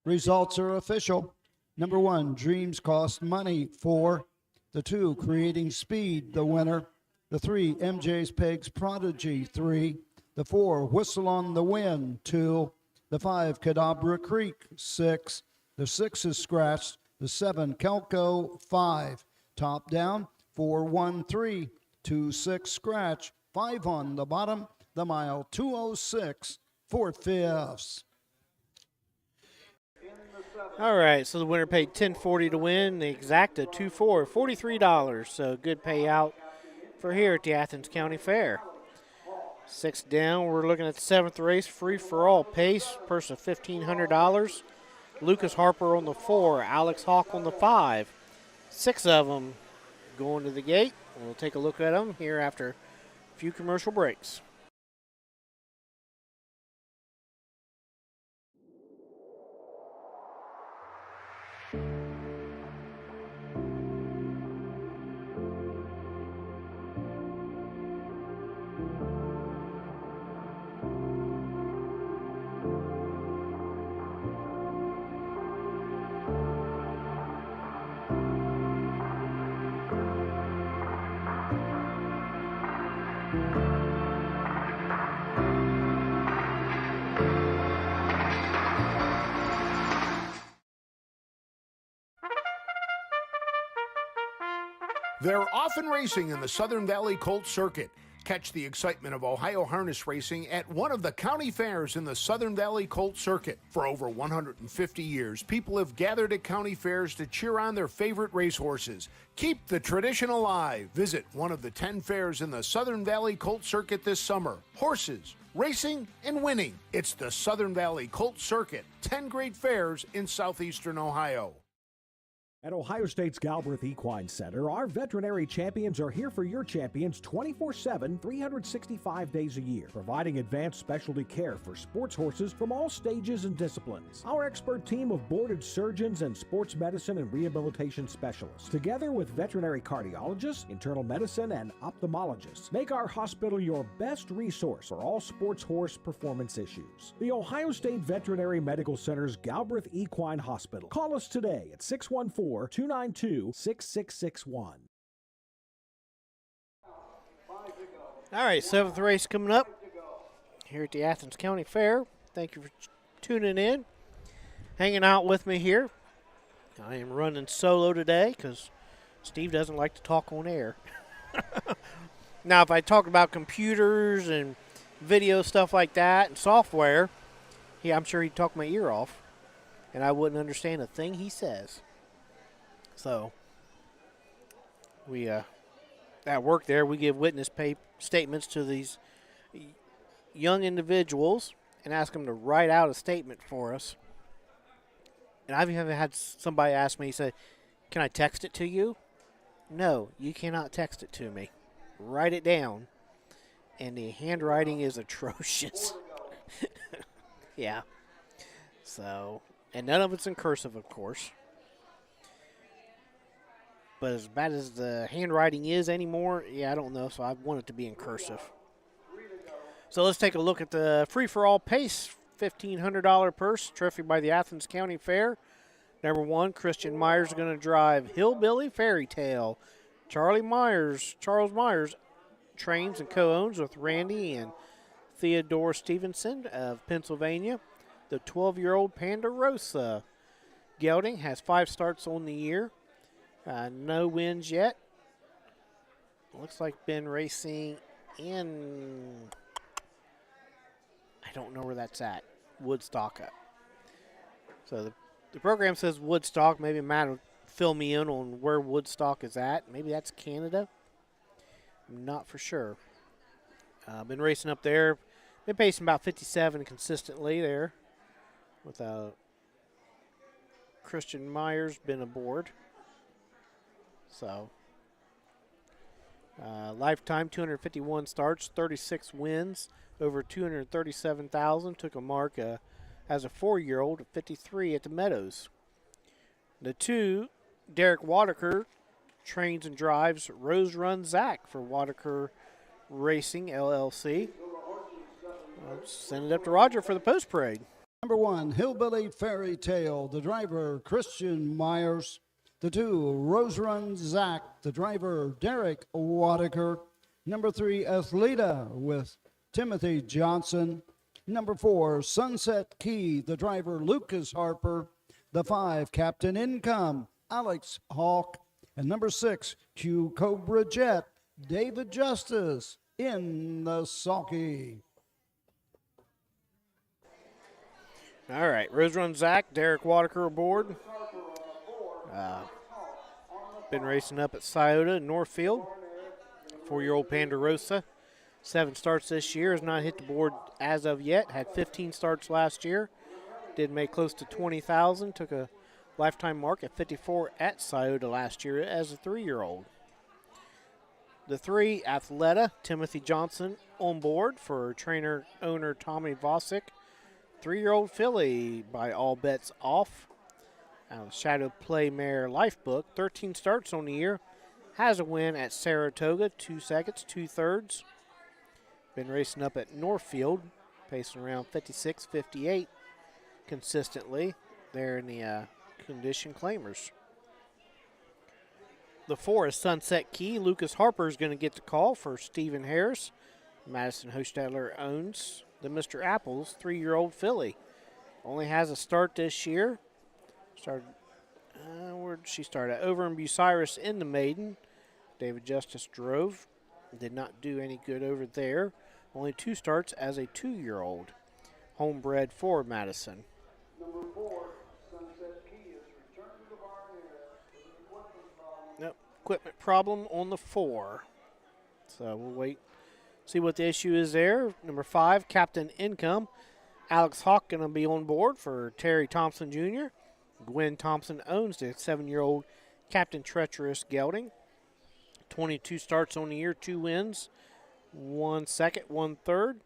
Results are official. Number 1, Dreams Cost Money, 4. The 2, Creating Speed, the winner. The 3, MJ's Pigs Prodigy, 3. The 4, Whistle on the Wind, 2. The 5, Cadabra Creek, 6. The 6 is scratched. The 7, Kelco, 5. Top down, 4, 1, 3. 2, 6, scratch. 5 on the bottom. The mile, 2:06, 4/5. All right, so the winner paid $10.40 to win. The exacta $2.4, $43. So good payout for here at the Athens County Fair. 6 down, we're looking at the 7th race, free-for-all pace, purse of $1,500. Lucas Harper on the 4, Alex Hawk on the 5. 6 of them going to the gate. We'll take a look at them here after a few commercial breaks. They're often racing in the Southern Valley Colt Circuit. Catch the excitement of Ohio harness racing at one of the county fairs in the Southern Valley Colt Circuit. For over 150 years, people have gathered at county fairs to cheer on their favorite racehorses. Keep the tradition alive. Visit one of the 10 fairs in the Southern Valley Colt Circuit this summer. Horses, racing, and winning. It's the Southern Valley Colt Circuit. 10 great fairs in southeastern Ohio. At Ohio State's Galbraith Equine Center, our veterinary champions are here for your champions 24/7, 365 days a year, providing advanced specialty care for sports horses from all stages and disciplines. Our expert team of boarded surgeons and sports medicine and rehabilitation specialists, together with veterinary cardiologists, internal medicine, and ophthalmologists, make our hospital your best resource for all sports horse performance issues. The Ohio State Veterinary Medical Center's Galbraith Equine Hospital. Call us today at 614-292-6661. All right, 7th race coming up here at the Athens County Fair. Thank you for tuning in, hanging out with me here. I am running solo today because Steve doesn't like to talk on air. Now, if I talk about computers and video stuff like that and software, I'm sure he'd talk my ear off, and I wouldn't understand a thing he says. So, we at work there, we give witness statements to these young individuals and ask them to write out a statement for us. And I've even had somebody ask me, he said, "Can I text it to you?" No, you cannot text it to me. Write it down. And the handwriting is atrocious. Yeah. So, and none of it's in cursive, of course. But as bad as the handwriting is anymore, I don't know, so I want it to be in cursive. So let's take a look at the free-for-all pace, $1,500 purse, trophy by the Athens County Fair. Number 1, Christian Myers is going to drive Hillbilly Fairy Tale. Charles Myers trains and co-owns with Randy and Theodore Stevenson of Pennsylvania. The 12-year-old Ponderosa gelding has 5 starts on the year. No wins yet. Looks like been racing in, I don't know where that's at, Woodstock. So the program says Woodstock. Maybe Matt will fill me in on where Woodstock is at. Maybe that's Canada. I'm not for sure. Been racing up there. Been pacing about 57 consistently there. With Christian Myers been aboard. So, lifetime 251 starts, 36 wins, over 237,000. Took a mark as a 4-year-old at 53 at the Meadows. The 2, Derek Wadaker, trains and drives Rose Run Zach for Wadaker Racing LLC. I'll send it up to Roger for the post parade. Number 1, Hillbilly Fairy Tale, the driver Christian Myers. The 2, Rose Run Zach, the driver Derek Wadaker. Number 3, Athleta with Timothy Johnson. Number 4, Sunset Key, the driver Lucas Harper. The 5, Captain Income, Alex Hawk. And number 6, Q Cobra Jet, David Justice in the sulky. All right, Rose Run Zach, Derek Wadaker aboard. Been racing up at Scioto, Northfield. 4-year-old Ponderosa. 7 starts this year, has not hit the board as of yet. Had 15 starts last year. Did make close to 20,000. Took a lifetime mark at 54 at Scioto last year as a 3-year-old. The 3, Athleta, Timothy Johnson on board for trainer owner Tommy Vosick. 3-year-old filly by All Bets Off. Shadow Play Mare Lifebook, 13 starts on the year. Has a win at Saratoga, 2 seconds, 2/3. Been racing up at Northfield, pacing around 56, 58 consistently there in the condition claimers. The 4 is Sunset Key. Lucas Harper is going to get the call for Stephen Harris. Madison Hostadler owns the Mr. Apples 3-year-old filly. Only has a start this year. Where did she start at? Over in Bucyrus in the maiden. David Justice drove. Did not do any good over there. Only 2 starts as a 2-year-old. Homebred for Madison. Number 4, Sunset Key is returned to the barn with an equipment problem. Nope, equipment problem on the 4. So we'll wait, see what the issue is there. Number 5, Captain Income. Alex Hawk going to be on board for Terry Thompson Jr. Gwen Thompson owns the 7-year-old Captain Treacherous gelding. 22 starts on the year, 2 wins, 1 second, 1/3.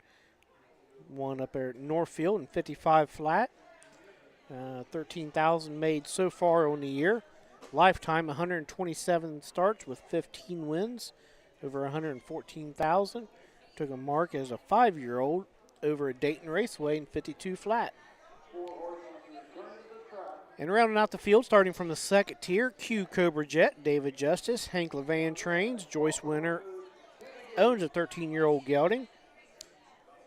1 up there at Northfield and 55 flat. 13,000 made so far on the year. Lifetime 127 starts with 15 wins, over 114,000. Took a mark as a 5-year-old over at Dayton Raceway in 52 flat. And rounding out the field, starting from the 2nd tier, Q Cobra Jet, David Justice, Hank Levan trains, Joyce Winter owns a 13-year-old gelding.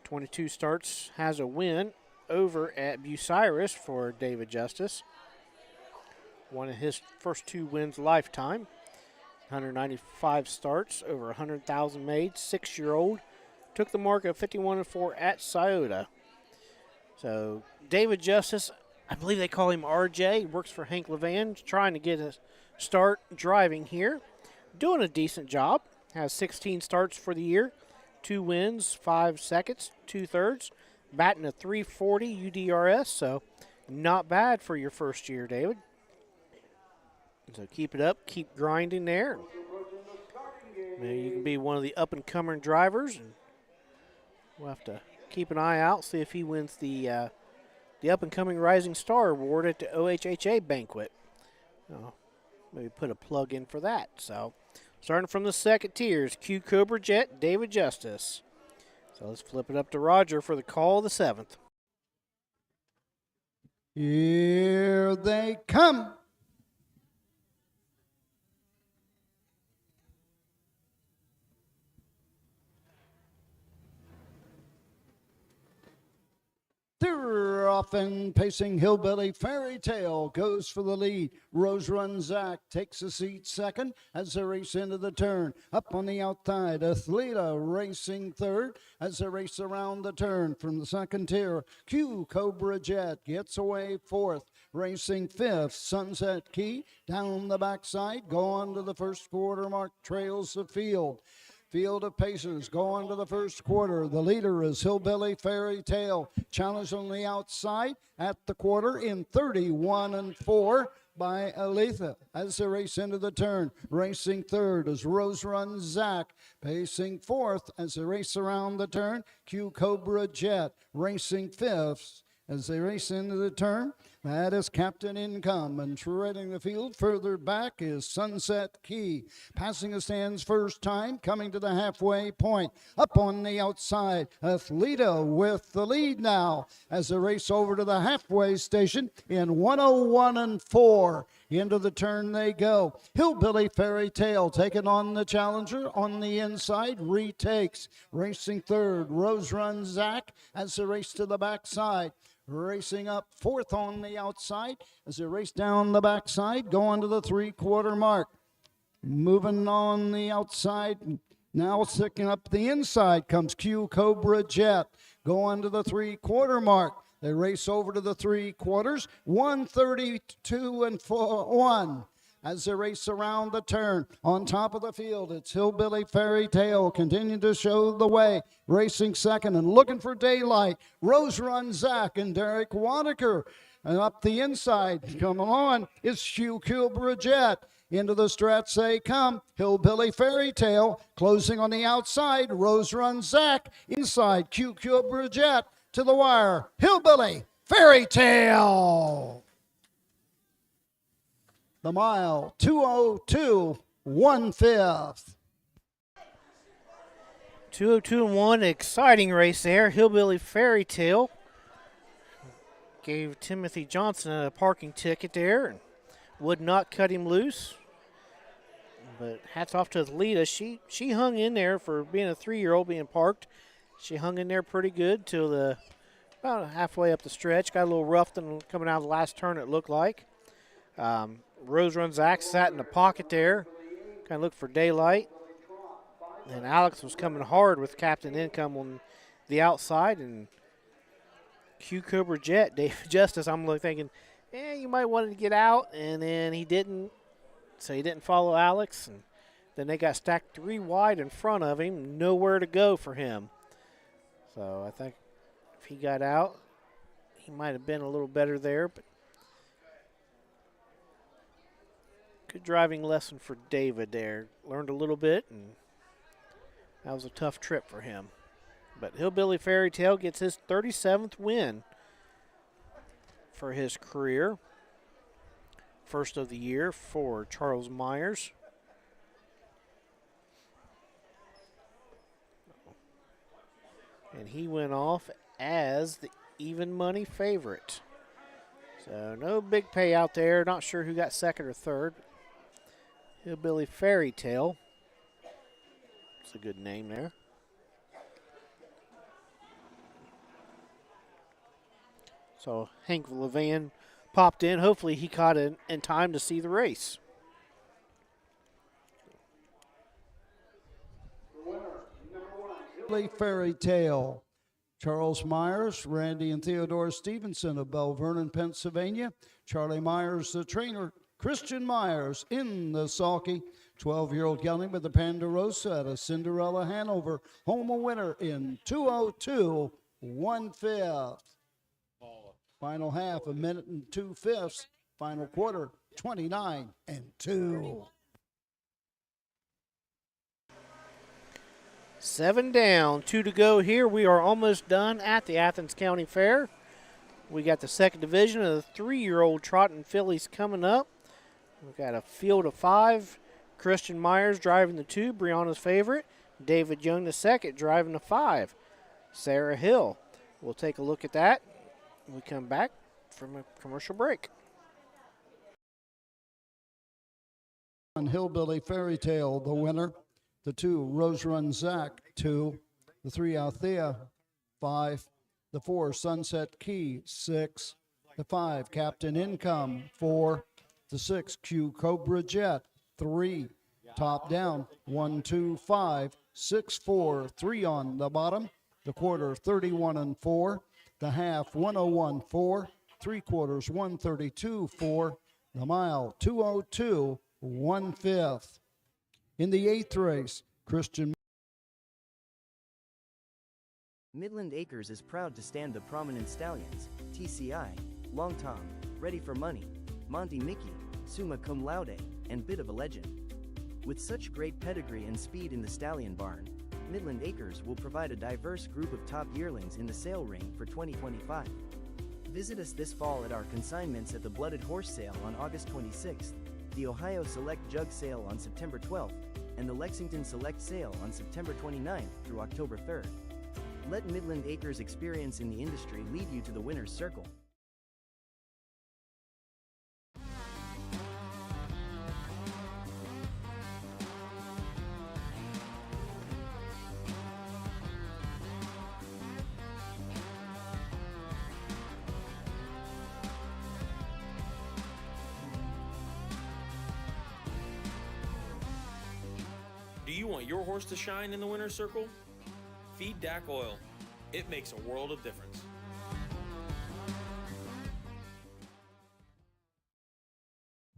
22 starts, has a win over at Bucyrus for David Justice. One of his first 2 wins lifetime. 195 starts, over 100,000 made, 6-year-old. Took the mark of 51-4 at Scioto. So David Justice, I believe they call him RJ, works for Hank Levan, trying to get a start driving here. Doing a decent job. Has 16 starts for the year, 2 wins, 5 seconds, 2/3. Batting a 340 UDRS, so not bad for your first year, David. So keep it up, keep grinding there. Maybe you can be one of the up-and-coming drivers, and we'll have to keep an eye out, see if he wins the up-and-coming Rising Star Award at the OHHA banquet. Maybe put a plug in for that. So starting from the 2nd tiers, Q Cobra Jet, David Justice. So let's flip it up to Roger for the call of the 7th. Here they come. They're off and pacing. Hillbilly Fairy Tale goes for the lead. Rose Run Zach takes a seat 2nd as they race into the turn. Up on the outside, Athleta racing 3rd as they race around the turn. From the 2nd tier, Q Cobra Jet gets away 4th. Racing 5th, Sunset Key down the backside. Going to the 1st quarter mark, trails the field. Field of Paces going to the 1st quarter. The leader is Hillbilly Fairy Tale. Challenge on the outside at the quarter in 31-4 by Aletha as they race into the turn. Racing 3rd is Rose Run Zach. Pacing 4th as they race around the turn. Q Cobra Jet racing 5th as they race into the turn. That is Captain Income, and treading the field further back is Sunset Key. Passing the stands first time, coming to the halfway point. Up on the outside, Athleta with the lead now as they race over to the halfway station in 101-4. Into the turn they go. Hillbilly Fairy Tale taking on the challenger on the inside, retakes. Racing third, Rose Run Zach as they race to the backside. Racing up fourth on the outside as they race down the backside, going to the three-quarter mark. Moving on the outside, now sticking up the inside comes Q Cobra Jet, going to the three-quarter mark. They race over to the three quarters, 132-1. As they race around the turn, on top of the field, it's Hillbilly Fairy Tale continuing to show the way. Racing second and looking for daylight. Rose Run Zach and Derek Wanaker. And up the inside, coming on, is Hugh Cobra Jet. Into the stretch they come. Hillbilly Fairy Tale closing on the outside. Rose Run Zach inside. Q Cobra Jet to the wire. Hillbilly Fairy Tale. The mile, 2:02 1/5. 2:02-1, exciting race there. Hillbilly Fairy Tale gave Timothy Johnson a parking ticket there and would not cut him loose. But hats off to Athleta. She hung in there for being a 3-year-old being parked. She hung in there pretty good till about halfway up the stretch. Got a little rough coming out of the last turn, it looked like. Rose Run Zach sat in the pocket there, kind of looked for daylight. And Alex was coming hard with Captain Income on the outside. And Q Cobra Jet, Dave Justice, I'm thinking, you might want to get out. And then he didn't, so he didn't follow Alex. And then they got stacked 3 wide in front of him, nowhere to go for him. So I think if he got out, he might have been a little better there. But good driving lesson for David there. Learned a little bit, and that was a tough trip for him. But Hillbilly Fairy Tale gets his 37th win for his career. First of the year for Charles Myers. And he went off as the even money favorite. So no big payout there. Not sure who got second or third. Hillbilly Fairy Tale. It's a good name there. So Hank Levan popped in. Hopefully he caught it in time to see the race. Hillbilly Fairy Tale. Charles Myers, Randy and Theodore Stevenson of Belle Vernon, Pennsylvania. Charlie Myers, the trainer. Christian Myers in the sulky. 12-year-old gelding with the Ponderosa at a Cinderella Hanover. Home a winner in 2:02 1/5. Final half, 1 minute and 2/5. Final quarter, 29-2. 7 down, 2 to go here. We are almost done at the Athens County Fair. We got the second division of the 3-year-old trotting fillies coming up. We've got a field of 5. Christian Myers driving the 2, Brianna's favorite. David Young the second driving the 5, Sarah Hill. We'll take a look at that when we come back from a commercial break. On Hillbilly Fairy Tale, the winner. The 2, Rose Run Zach, 2. The 3, Althea, 5. The 4, Sunset Key, 6. The 5, Captain Income, 4. The 6, Q Cobra Jet, 3. Top down, 1, 2, 5, 6, 4, 3 on the bottom. The quarter, 31-4. The half, 101-4. 3 quarters, 132-4. The mile, 2:02 1/5. In the 8th race, Christian Midland Acres is proud to stand the prominent stallions, TCI, Long Tom, Ready for Money, Monty Mickey, Summa Cum Laude, and Bit of a Legend. With such great pedigree and speed in the stallion barn, Midland Acres will provide a diverse group of top yearlings in the sale ring for 2025. Visit us this fall at our consignments at the Blooded Horse Sale on August 26th, the Ohio Select Jug Sale on September 12th, and the Lexington Select Sale on September 29th through October 3rd. Let Midland Acres' experience in the industry lead you to the winner's circle. Do you want your horse to shine in the winner's circle? Feed DAC Oil. It makes a world of difference.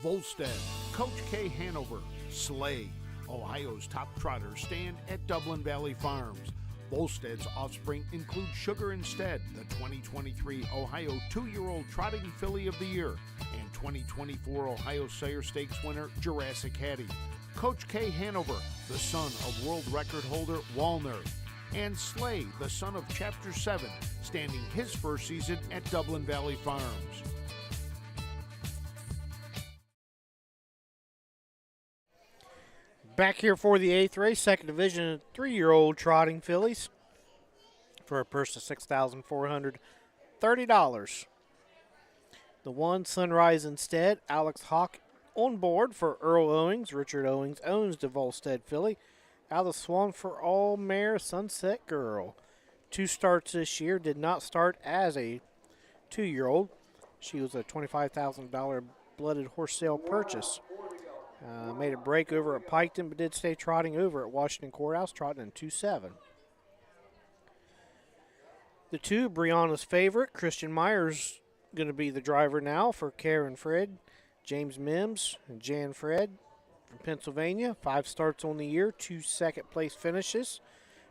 Volstead, Coach K Hanover, Slay, Ohio's top trotters stand at Dublin Valley Farms. Volstead's offspring include Sugar Instead, the 2023 Ohio 2-year-old Trotting Filly of the Year, and 2024 Ohio Sire Stakes winner Jurassic Hattie. Coach K Hanover, the son of world record holder Walner, and Slay, the son of Chapter 7, standing his first season at Dublin Valley Farms. Back here for the 8th race, second division, 3-year-old trotting fillies for a purse of $6,430. The 1, Sunrise Instead, Alex Hawk on board for Earl Owings. Richard Owings owns the Volstead filly. Alice Swan for All Mare Sunset Girl. 2 starts this year, did not start as a 2-year-old. She was a $25,000 blooded horse sale purchase. Made a break over at Piketon, but did stay trotting over at Washington Courthouse, trotting in 2-7. The 2, Brianna's Favorite, Christian Myers going to be the driver now for Karen Fred, James Mims, and Jan Fred from Pennsylvania. 5 starts on the year, 2 second-place finishes.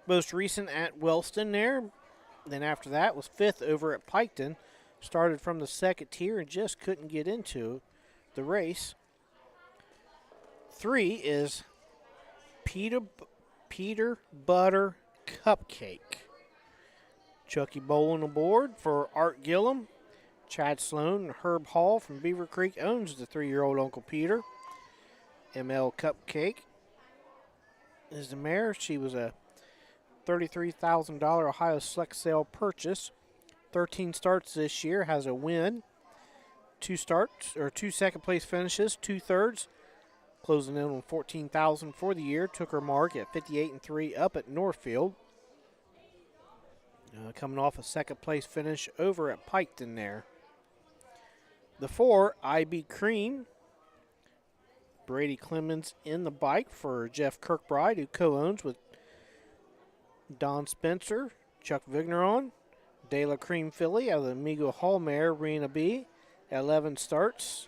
Most recent at Wellston there. Then after that was 5th over at Piketon. Started from the 2nd tier and just couldn't get into the race. 3 is Peter Butter Cupcake. Chucky Bolin aboard for Art Gillum. Chad Sloan and Herb Hall from Beaver Creek owns the 3-year-old Uncle Peter. ML Cupcake is the mare. She was a $33,000 Ohio Select Sale purchase. 13 starts this year, has a win. 2 second-place finishes, 2 thirds. Closing in on $14,000 for the year. Took her mark at 58-3 up at Northfield. Coming off a second-place finish over at Piketon there. The 4, IB Cream. Brady Clemens in the bike for Jeff Kirkbride, who co-owns with Don Spencer, Chuck Vigneron. De La Cream filly out of the Amigo Hall mare, Rena B. 11 starts,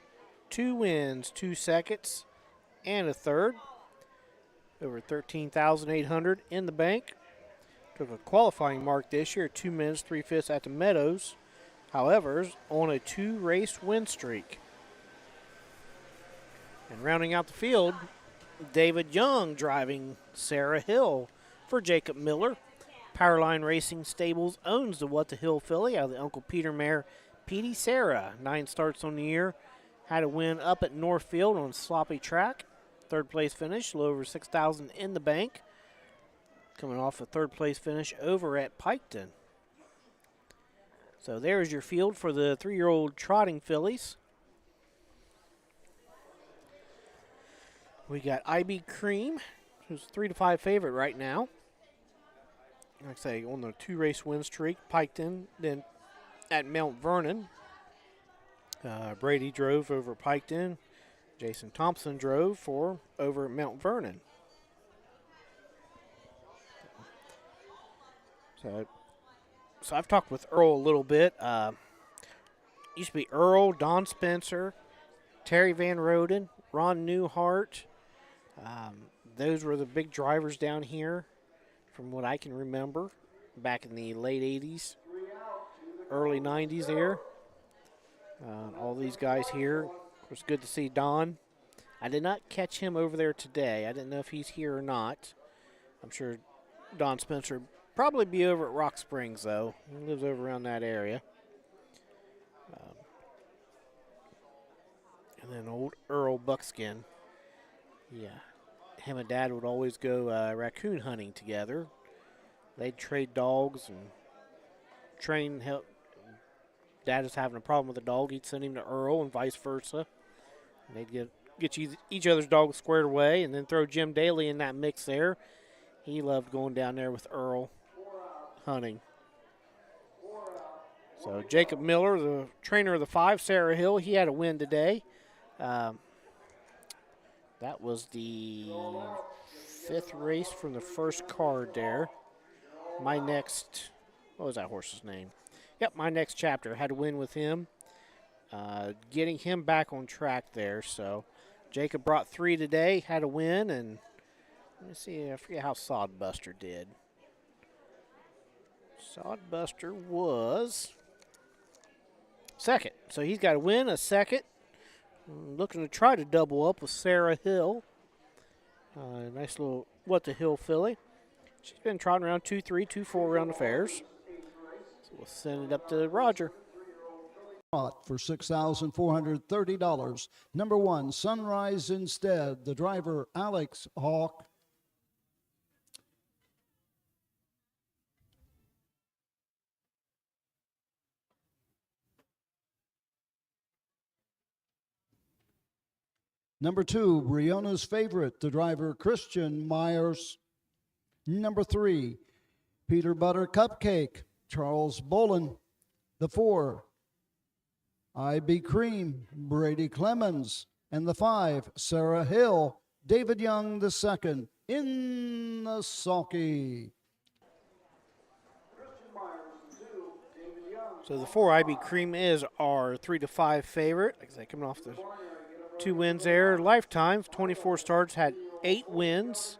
2 wins, 2 seconds, and a third. Over $13,800 in the bank. Took a qualifying mark this year, 2 minutes, 3/5 at the Meadows. However, is on a 2-race win streak. And rounding out the field, David Young driving Sarah Hill for Jacob Miller. Powerline Racing Stables owns the What the Hill filly out of the Uncle Peter mare, Petey Sarah. 9 starts on the year. Had a win up at Northfield on a sloppy track. 3rd place finish, a little over $6,000 in the bank. Coming off a 3rd place finish over at Piketon. So there's your field for the 3-year-old trotting fillies. We got IB Cream, who's a 3-5 favorite right now. Like I say, on the 2-race win streak, Piketon, then at Mount Vernon. Brady drove over Piketon. Jason Thompson drove for over at Mount Vernon. So I've talked with Earl a little bit. Used to be Earl, Don Spencer, Terry Van Roden, Ron Newhart. Those were the big drivers down here from what I can remember back in the late 80s, early 90s there. All these guys here. It was good to see Don. I did not catch him over there today. I didn't know if he's here or not. I'm sure Don Spencer probably be over at Rock Springs, though. He lives over around that area. And then old Earl Buckskin. Yeah. Him and Dad would always go raccoon hunting together. They'd trade dogs and train. Help. Dad is having a problem with a dog. He'd send him to Earl and vice versa. And they'd get each other's dogs squared away and then throw Jim Daly in that mix there. He loved going down there with Earl hunting. So Jacob Miller, the trainer of the 5, Sarah Hill, he had a win today. That was the 5th race from the first card there. What was that horse's name? Yep, My Next Chapter had a win with him. Getting him back on track there. So Jacob brought 3 today, had a win, and let me see, I forget how Sodbuster did. Sodbuster was second. So he's got a win, a second. Looking to try to double up with Sarah Hill. Nice little What the Hill filly. She's been trotting around 2-3, 2-4 around the fairs. So we'll send it up to Roger. For $6,430. Number 1, Sunrise Instead. The driver, Alex Hawk. Number 2, Briona's Favorite. The driver, Christian Myers. Number 3, Peter Butter Cupcake. Charles Bolin. The 4, I.B. Cream, Brady Clemens. And the 5, Sarah Hill, David Young II, in the sulky. So the 4, I.B. Cream, is our 3-5 favorite. Like I say, coming off the 2 wins there. Lifetime, 24 starts, had 8 wins.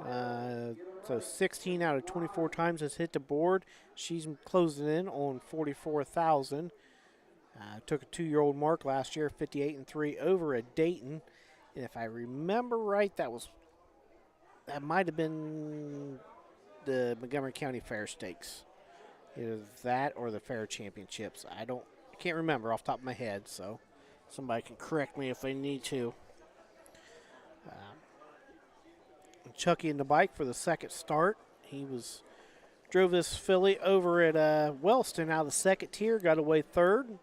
So 16 out of 24 times has hit the board. She's closing in on 44,000. Took a 2-year-old mark last year, 58-3 over at Dayton. And if I remember right, that might have been the Montgomery County Fair Stakes. Either that or the Fair Championships. I can't remember off the top of my head, so somebody can correct me if they need to. Chucky in the bike for the second start. He drove this filly over at Wellston out of the second tier, got away third.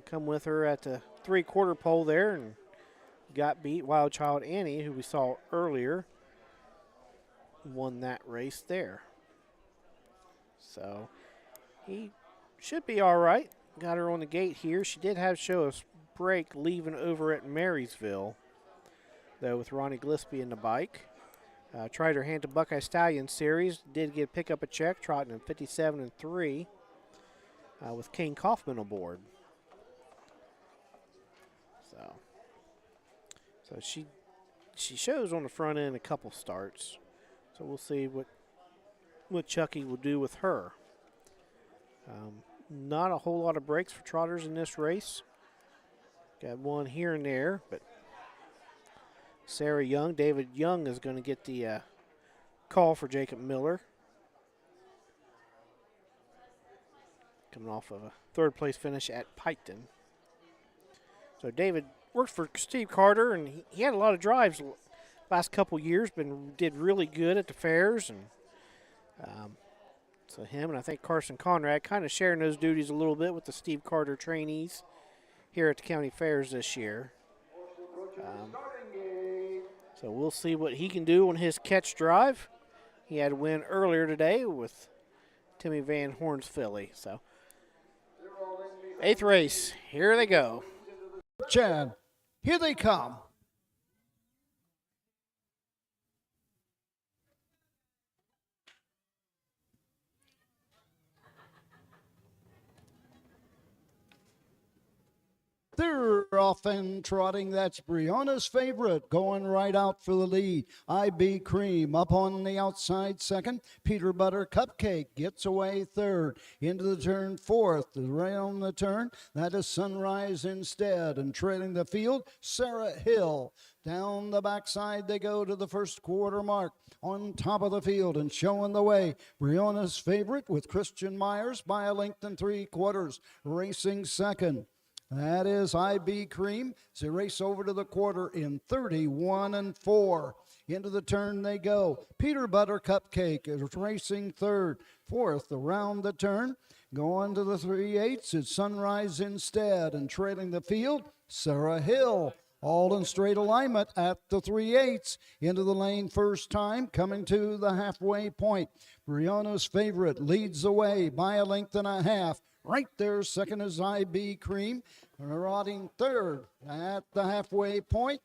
Come with her at the 3/4 pole there and got beat. Wild Child Annie, who we saw earlier, won that race there. So he should be all right. Got her on the gate here. She did show a break leaving over at Marysville, though, with Ronnie Gillespie in the bike. Tried her hand to Buckeye Stallion Series. Did pick up a check, trotting in 57-3 with Kane Kaufman aboard. So she shows on the front end a couple starts. So we'll see what Chucky will do with her. Not a whole lot of breaks for trotters in this race. Got one here and there, but David Young is going to get the call for Jacob Miller. Coming off of a 3rd place finish at Piketon. So David worked for Steve Carter, and he had a lot of drives last couple years, did really good at the fairs. And so him and I think Carson Conrad kind of sharing those duties a little bit with the Steve Carter trainees here at the county fairs this year. So we'll see what he can do on his catch drive. He had a win earlier today with Timmy Van Horn's filly. So 8th race, here they go. Chad, here they come. They're off and trotting. That's Briona's Favorite going right out for the lead. IB Cream up on the outside second. Peter Butter Cupcake gets away third. Into the turn 4th. Right on the turn, that is Sunrise Instead. And trailing the field, Sarah Hill. Down the backside they go to the 1/4 mark. On top of the field and showing the way, Briona's Favorite with Christian Myers by a length and 3/4. Racing second. That is IB Cream. As they race over to the quarter in 31-4. Into the turn they go. Peter Butter Cupcake is racing third. Fourth around the turn. Going to the 3/8. It's Sunrise Instead. And trailing the field, Sarah Hill. All in straight alignment at the 3/8. Into the lane first time, coming to the halfway point. Brianna's Favorite leads the way by a length and a half. Right there, second is IB Cream. Marauding third at the halfway point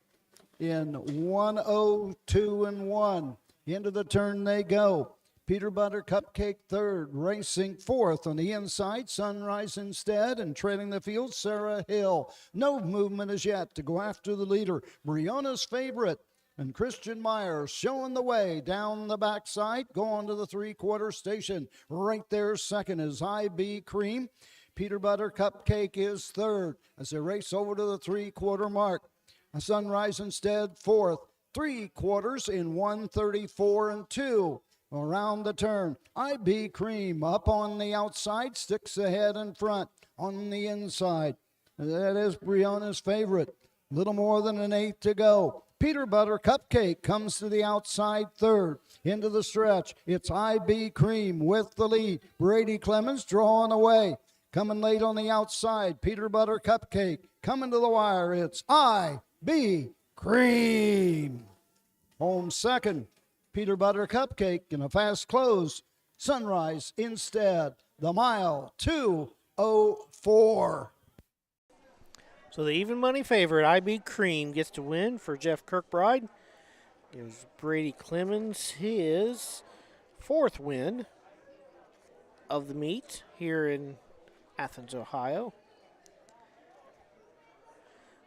in 1:02-1. Into the turn they go. Peter Butter Cupcake third, racing fourth on the inside, Sunrise Instead, and trailing the field, Sarah Hill. No movement as yet to go after the leader, Brianna's Favorite. And Christian Myers showing the way down the backside, going to the three-quarter station. Right there, second is IB Cream. Peter Butter Cupcake is third as they race over to the three-quarter mark. A Sunrise Instead fourth, 3/4 in 1:34-2. Around the turn, IB Cream up on the outside, sticks ahead in front on the inside. That is Brianna's Favorite. Little more than an 8 to go. Peter Butter Cupcake comes to the outside third. Into the stretch, it's IB Cream with the lead. Brady Clemens drawing away. Coming late on the outside, Peter Butter Cupcake. Coming to the wire, it's IB Cream. Home second, Peter Butter Cupcake in a fast close. Sunrise Instead, the mile 2:04. So the even money favorite, IB Cream, gets to win for Jeff Kirkbride. Gives Brady Clemens his fourth win of the meet here in Athens, Ohio.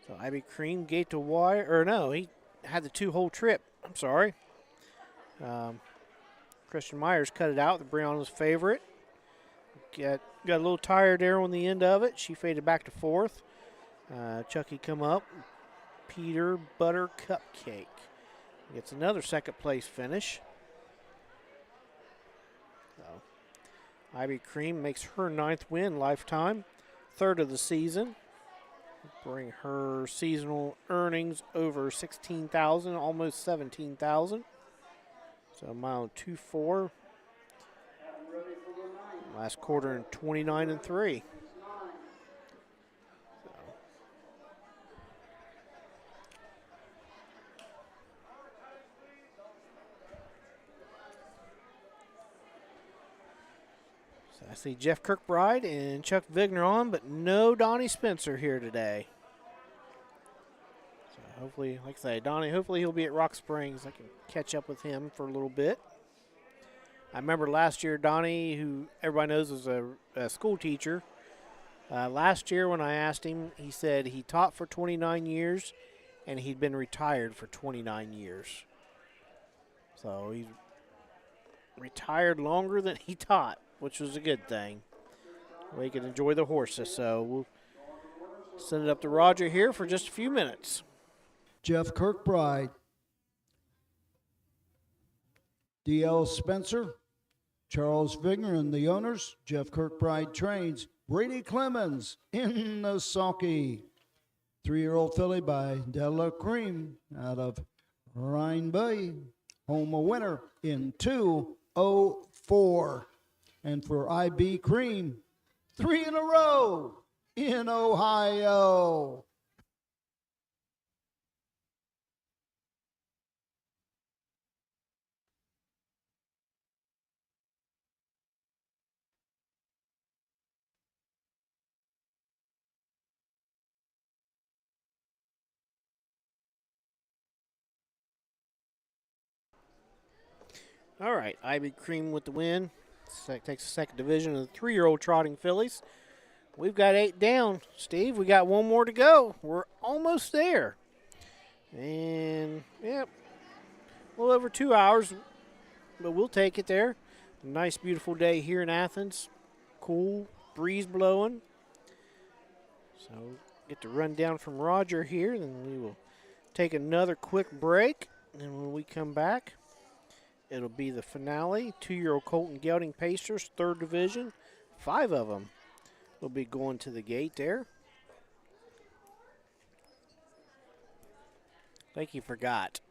So IB Cream gate to wire, or no, he had the 2-hole trip. I'm sorry. Christian Myers cut it out. The Brianna's Favorite. Got a little tired there on the end of it. She faded back to fourth. Chucky come up. Peter Butter Cupcake gets another second place finish. So IB Cream makes her 9th win lifetime, 3rd of the season. Bring her seasonal earnings over 16,000, almost 17,000. So mile 2-4. Last quarter in 29-3. So I see Jeff Kirkbride and Chuck Vigner on, but no Donnie Spencer here today. So hopefully, like I say, Donnie, hopefully he'll be at Rock Springs. I can catch up with him for a little bit. I remember last year, Donnie, who everybody knows is a school teacher, last year when I asked him, he said he taught for 29 years and he'd been retired for 29 years. So he's retired longer than he taught, which was a good thing. We can enjoy the horses. So we'll send it up to Roger here for just a few minutes. Jeff Kirkbride, D.L. Spencer, Charles Vigner and the owners. Jeff Kirkbride trains. Brady Clemens in the sulky. 3-year-old filly by Della Cream out of Rhine Bay. Home a winner in 2:04. And for IB Cream, 3 in a row in Ohio. All right, IB Cream with the win. Takes the second division of the 3-year-old trotting fillies. We've got 8 down, Steve. We got 1 more to go. We're almost there. And, yep, a little over 2 hours, but we'll take it there. A nice, beautiful day here in Athens. Cool, breeze blowing. So, get the rundown from Roger here, then we will take another quick break. And when we come back, it'll be the finale. 2-year-old Colton Gelding Pacers, 3rd division. 5 of them will be going to the gate there. think he forgot.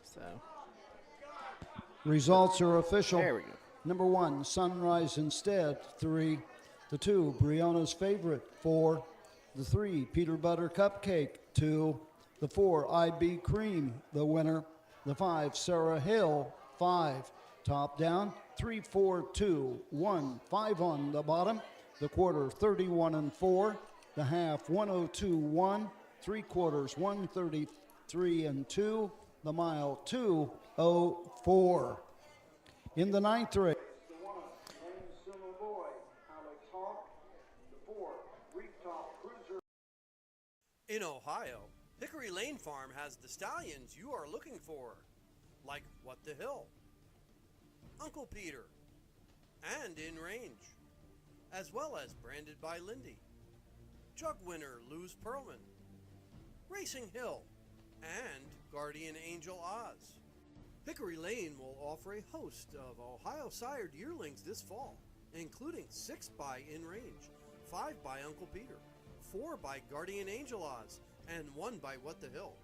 So. Results are official. There we go. Number 1, Sunrise Instead, 3. The 2, Brianna's Favorite, 4. The 3, Peter Butter Cupcake, 2. The 4, IB Cream, the winner. The 5, Sarah Hill, 5. Top down, 3, 4, 2, 1. 5 on the bottom. The quarter, 31-4. The half, 102-1. 3/4, 133-2. The mile, 2:04. In the 9th race, the 1, Lane Sumo Boy, Alex Hawk. The 4, Reef Top Cruiser. In Ohio, Hickory Lane Farm has the stallions you are looking for, like What the Hill, Uncle Peter, and In Range, as well as Branded by Lindy, Jug Winner Luz Pearlman, Racing Hill, and Guardian Angel Oz. Hickory Lane will offer a host of Ohio sired yearlings this fall, including 6 by In Range, 5 by Uncle Peter, 4 by Guardian Angel Oz, and 1 by What the Hill.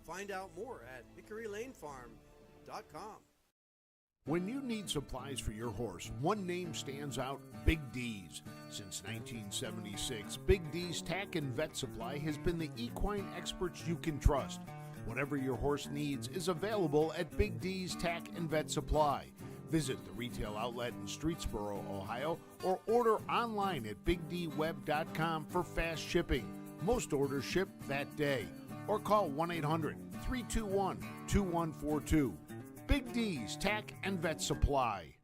Find out more at hickorylanefarm.com. When you need supplies for your horse, one name stands out: Big D's. Since 1976, Big D's Tack and Vet Supply has been the equine experts you can trust. Whatever your horse needs is available at Big D's Tack and Vet Supply. Visit the retail outlet in Streetsboro, Ohio, or order online at bigdweb.com for fast shipping. Most orders ship that day. Or call 1-800-321-2142. Big D's Tack and Vet Supply.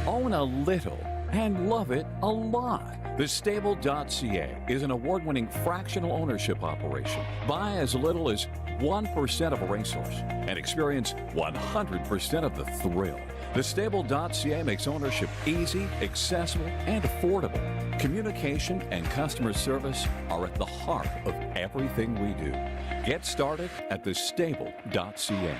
Own a little and love it a lot. TheStable.ca is an award-winning fractional ownership operation. Buy as little as 1% of a racehorse and experience 100% of the thrill. TheStable.ca makes ownership easy, accessible, and affordable. Communication and customer service are at the heart of everything we do. Get started at TheStable.ca.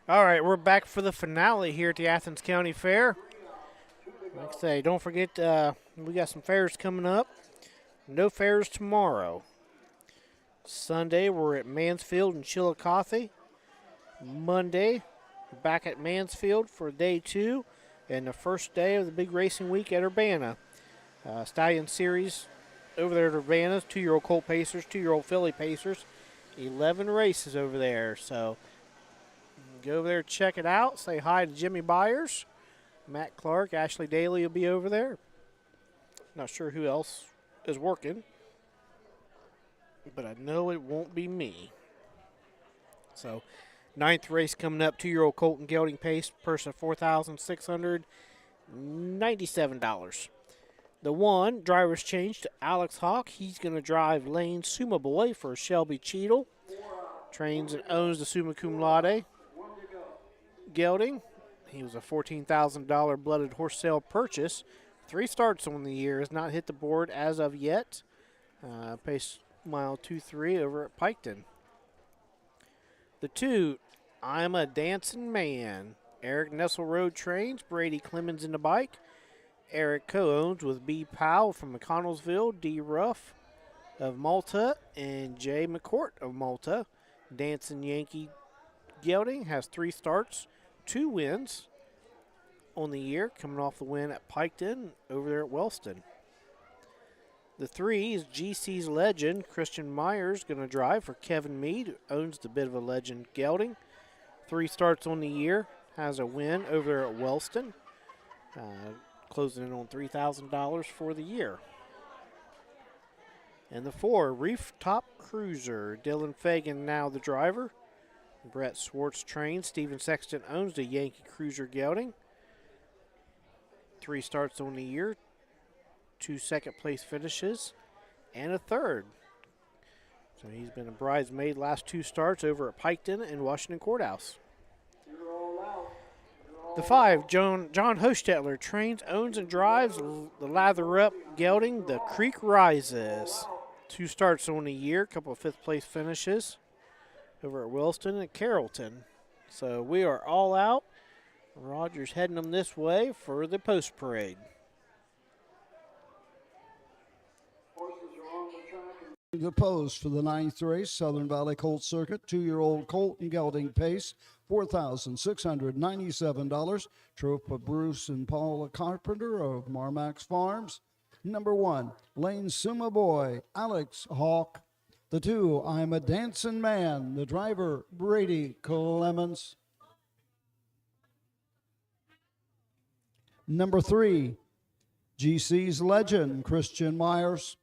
All right, we're back for the finale here at the Athens County Fair. Like I say, don't forget we got some fairs coming up. No fairs tomorrow. Sunday, we're at Mansfield and Chillicothe. Monday, back at Mansfield for day 2 and the first day of the big racing week at Urbana. Stallion Series over there at Urbana, 2-year-old Colt Pacers, 2-year-old Filly Pacers. 11 races over there, so go over there, check it out. Say hi to Jimmy Byers, Matt Clark, Ashley Daly will be over there. Not sure who else is working, but I know it won't be me. So, 9th race coming up, 2-year-old Colton Gelding Pace, purse of $4,697. The 1, driver's change to Alex Hawk. He's going to drive Lane Suma Boy for Shelby Cheadle. Trains and owns the Summa Cum Laude Gelding. He was a $14,000 blooded horse sale purchase. 3 starts on the year. Has not hit the board as of yet. Pace mile 2-3 over at Piketon. The 2, I'm a Dancing Man. Eric Nessel Road trains. Brady Clemens in the bike. Eric co-owns with B. Powell from McConnellsville, D. Ruff of Malta, and Jay McCourt of Malta. Dancing Yankee Gelding has 3 starts, 2 wins on the year, coming off the win at Piketon over there at Wellston. The 3 is GC's legend, Christian Myers, going to drive for Kevin Mead, who owns the Bit of a Legend Gelding. 3 starts on the year, has a win over there at Wellston, closing in on $3,000 for the year. And the 4, Reef Top Cruiser, Dylan Fagan now the driver. Brett Swartz trains. Steven Sexton owns the Yankee Cruiser gelding. 3 starts on the year, 2 second-place finishes, and a third. So he's been a bridesmaid last 2 starts over at Piketon and Washington Courthouse. The 5, John Hostetler trains, owns, and drives the Lather Up gelding, the Creek Rises. 2 starts on the year, a couple of 5th-place finishes over at Williston and Carrollton. So we are all out. Roger's heading them this way for the post parade. The post for the 9th race, Southern Valley Colt Circuit, 2-year-old colt and gelding pace, $4,697. Troop of Bruce and Paula Carpenter of Marmax Farms. Number 1, Lane Suma Boy, Alex Hawk. The 2, I'm a Dancing Man, the driver, Brady Clemens. Number 3, GC's Legend, Christian Myers.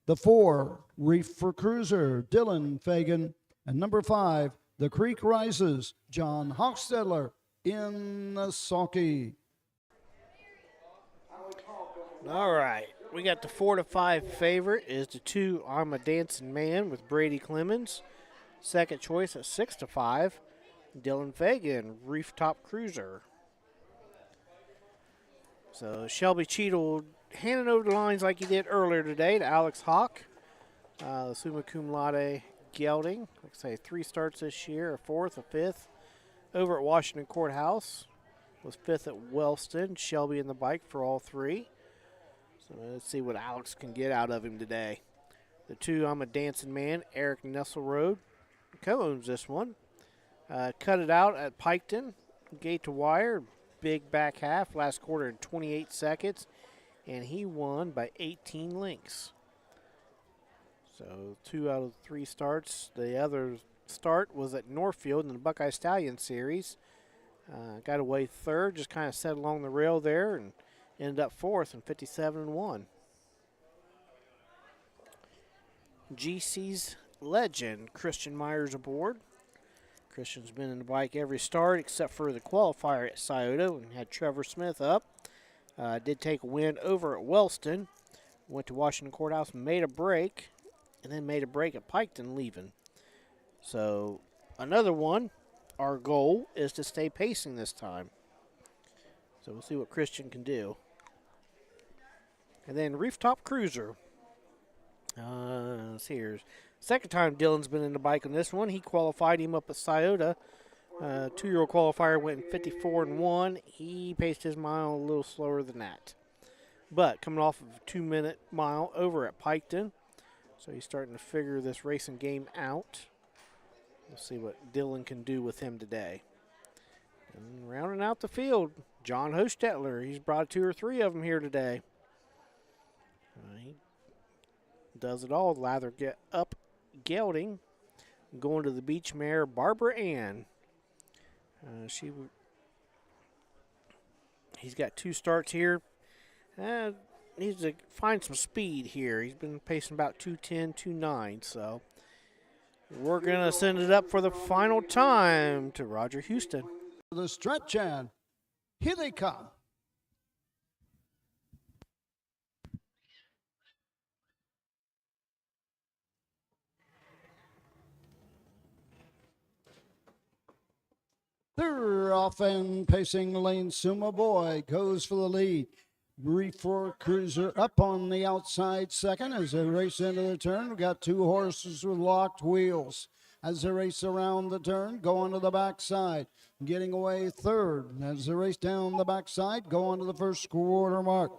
The 4, Reef for Cruiser, Dylan Fagan. And number 5, The Creek Rises, John Hochstedler in the sulky. All right. We got the 4 to 5 favorite is the 2, I'm a Dancing Man with Brady Clemens. Second choice at 6 to 5, Dylan Fagan, Reef Top Cruiser. So Shelby Cheadle handing over the lines like he did earlier today to Alex Hawk. The Summa Cum Laude gelding. Like I say, 3 starts this year, a 4th, a 5th. Over at Washington Courthouse was 5th at Wellston. Shelby in the bike for all 3. So let's see what Alex can get out of him today. The 2, I'm a Dancing Man, Eric Nesselrode co-owns this one. Cut it out at Piketon, gate to wire, big back half, last quarter in 28 seconds, and he won by 18 lengths. So 2 out of 3 starts. The other start was at Northfield in the Buckeye Stallion Series. Got away 3rd, just kind of set along the rail there, and ended up 4th in 57-1. GC's Legend, Christian Myers aboard. Christian's been in the bike every start except for the qualifier at Scioto and had Trevor Smith up. Did take a win over at Wellston. Went to Washington Courthouse, made a break, and then made a break at Piketon leaving. So another one, our goal is to stay pacing this time. So we'll see what Christian can do. And then Reef Top Cruiser. Let's see here. Second time Dylan's been in the bike on this one. He qualified him up at Scioto. 2-year-old qualifier went in 54-1. He paced his mile a little slower than that. But coming off of a 2-minute mile over at Piketon. So he's starting to figure this racing game out. We'll see what Dylan can do with him today. And rounding out the field, John Hostetler. He's brought 2 or 3 of them here today. He does it all. Lather get up gelding. Going to the beach mare, Barbara Ann. He's got 2 starts here. Needs to find some speed here. He's been pacing about 2:10, 2:09. So we're going to send it up for the final time to Roger Houston. The stretch and here they come. They're off and pacing lane. Suma Boy goes for the lead. Reef for Cruiser up on the outside second as they race into the turn. We've got 2 horses with locked wheels. As they race around the turn, go onto the backside. Getting away 3rd. As they race down the backside, go onto the first quarter mark.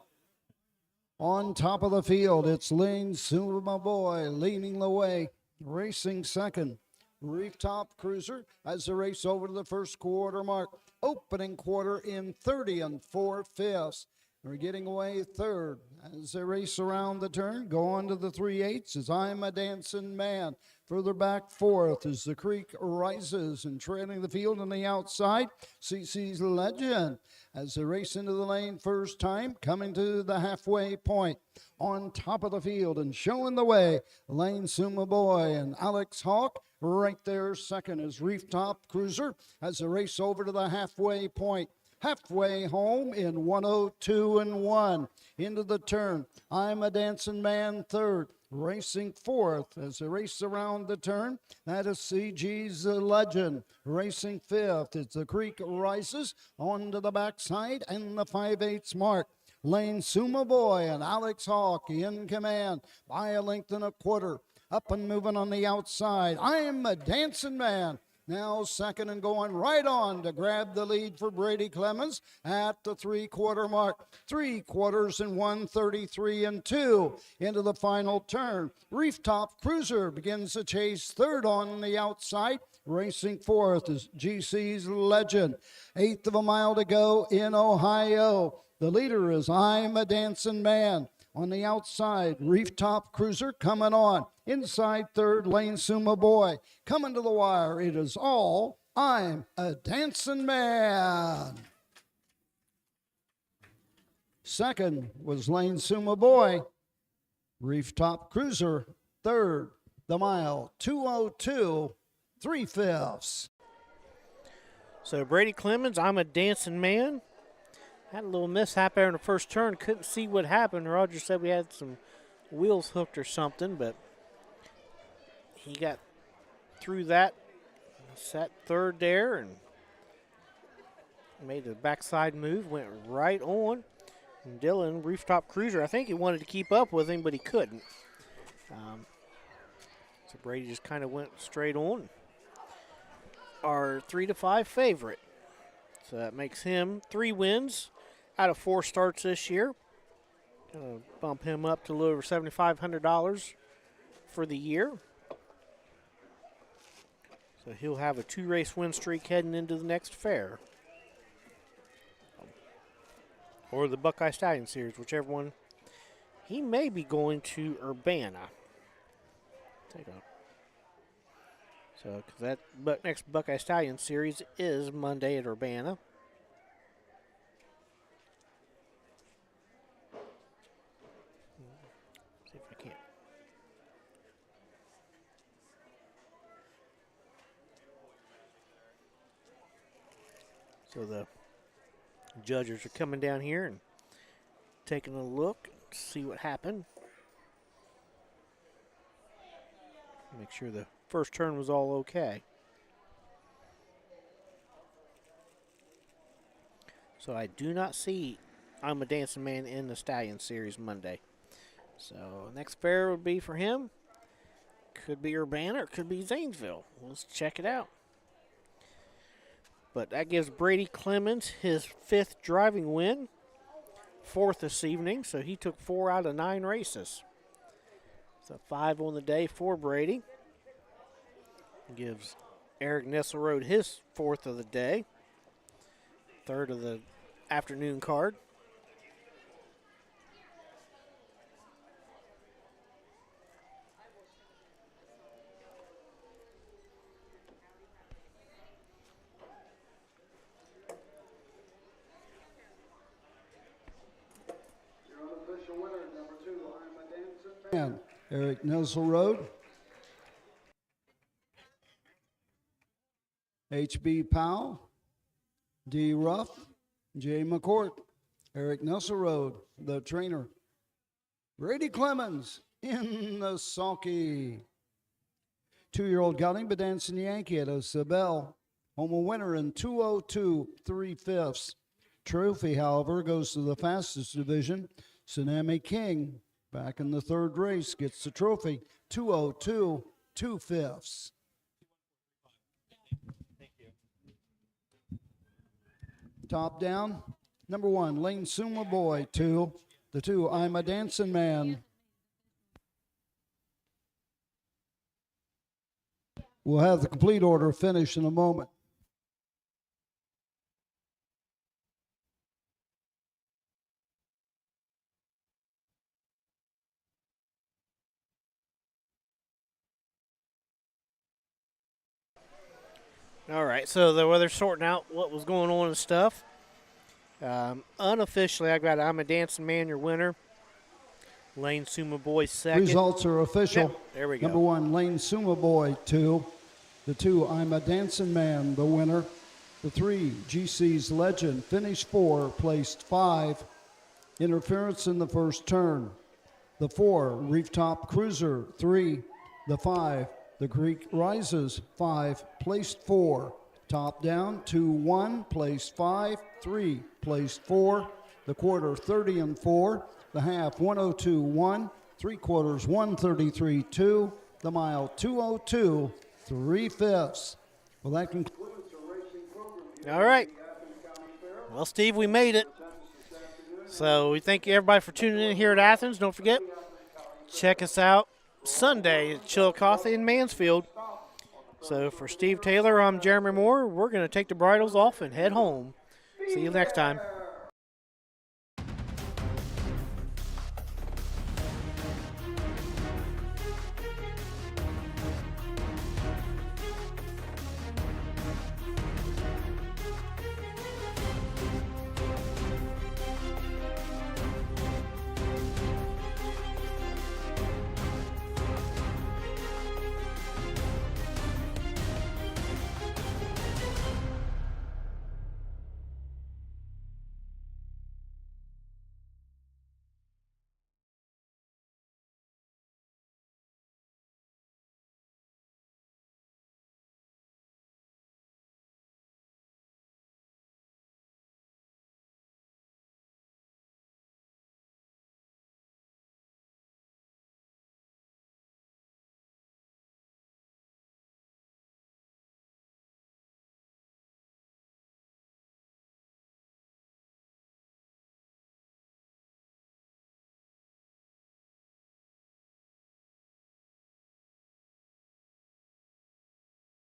On top of the field, it's Lane Suma Boy leading the way. Racing second. Reef Top Cruiser as they race over to the first quarter mark. Opening quarter in 30 4/5. We're getting away 3rd. As they race around the turn, go on to the 3/8 as I'm a Dancing Man. Further back 4th as the Creek Rises and trailing the field on the outside. CC's Legend as they race into the lane first time, coming to the halfway point. On top of the field and showing the way, Lane Suma Boy and Alex Hawk. Right there second is Reef Top Cruiser as they race over to the halfway point. Halfway home in 102 and 1. Into the turn, I'm a Dancing Man third. Racing fourth as they race around the turn. That is CG's Legend. Racing fifth. It's the Creek Rises onto the backside and the 5/8 mark. Lane Suma Boy and Alex Hawk in command by a length and a quarter. Up and moving on the outside. I'm a Dancing Man. Now second and going right on to grab the lead for Brady Clemens at the 3/4 mark. 3 quarters and 1:33 and 2 into the final turn. Reef Top Cruiser begins the chase third on the outside. Racing fourth is GC's Legend. 1/8 of a mile to go in Ohio. The leader is I'm a Dancing Man. On the outside, Reef Top Cruiser coming on. Inside third, Lane Suma Boy. Coming to the wire, it is all I'm a Dancing Man. Second was Lane Suma Boy. Reef Top Cruiser, third. The mile, 2:02, 3/5. So Brady Clemens, I'm a Dancing Man. Had a little mishap there in the first turn. Couldn't see what happened. Roger said we had some wheels hooked or something, but he got through that. Sat third there and made the backside move. Went right on. And Dylan, Reef Top Cruiser, I think he wanted to keep up with him, but he couldn't. So Brady just kind of went straight on. Our 3-5 favorite. So that makes him 3 wins out of 4 starts this year. Gonna bump him up to a little over $7,500 for the year. So he'll have a 2-race win streak heading into the next fair. Or the Buckeye Stallion Series, whichever one. He may be going to Urbana. Take a So, because that next Buckeye Stallion Series is Monday at Urbana. See if I can. So the judges are coming down here and taking a look to see what happened. Make sure the first turn was all okay. So I do not see I'm a Dancing Man in the Stallion Series Monday. So next fair would be for him. Could be Urbana or could be Zanesville. Let's check it out. But that gives Brady Clemens his 5th driving win. 4th this evening. So he took 4 out of 9 races. So 5 on the day for Brady. Gives Eric Nesselrode his 4th of the day. 3rd of the afternoon card. Your unofficial winner, number 2, I'm a Dancing Man, Eric Nesselrode. H.B. Powell, D. Ruff, J. McCourt, Eric Nesselrode, the trainer. Brady Clemens in the sulky. 2-year-old Gauding Dancing Yankee at Isabel. Home a winner in 2:02 3/5. Trophy, however, goes to the fastest division. Tsunami King, back in the 3rd race, gets the trophy. 2:02 2/5. Top down, number 1, Lane Suma Boy. 2, the 2, I'm a Dancing Man. We'll have the complete order finish in a moment. All right, so while they're sorting out what was going on and stuff, Unofficially, I got I'm a Dancing Man, your winner. Lane Suma Boy second. Results are official. Yep, there we go. Number 1, Lane Suma Boy, 2. The 2, I'm a Dancing Man, the winner. The 3, GC's Legend, finished 4, placed 5. Interference in the first turn. The 4, Reeftop Cruiser, 3. The 5, The Greek Rises, 5, placed 4. Top Down, 2-1, placed 5. 3, placed 4. The quarter, 30 and 4. The half, 102.1. 3/4, 133.2. The mile, 202 3/5. Well, that concludes the racing program. All right. At the Athens County Fair. Well, Steve, we made it. So we thank everybody for tuning in here at Athens. Don't forget, check us out Sunday at Chillicothe in Mansfield. So for Steve Taylor, I'm Jeremy Moore. We're going to take the bridles off and head home. See you next time.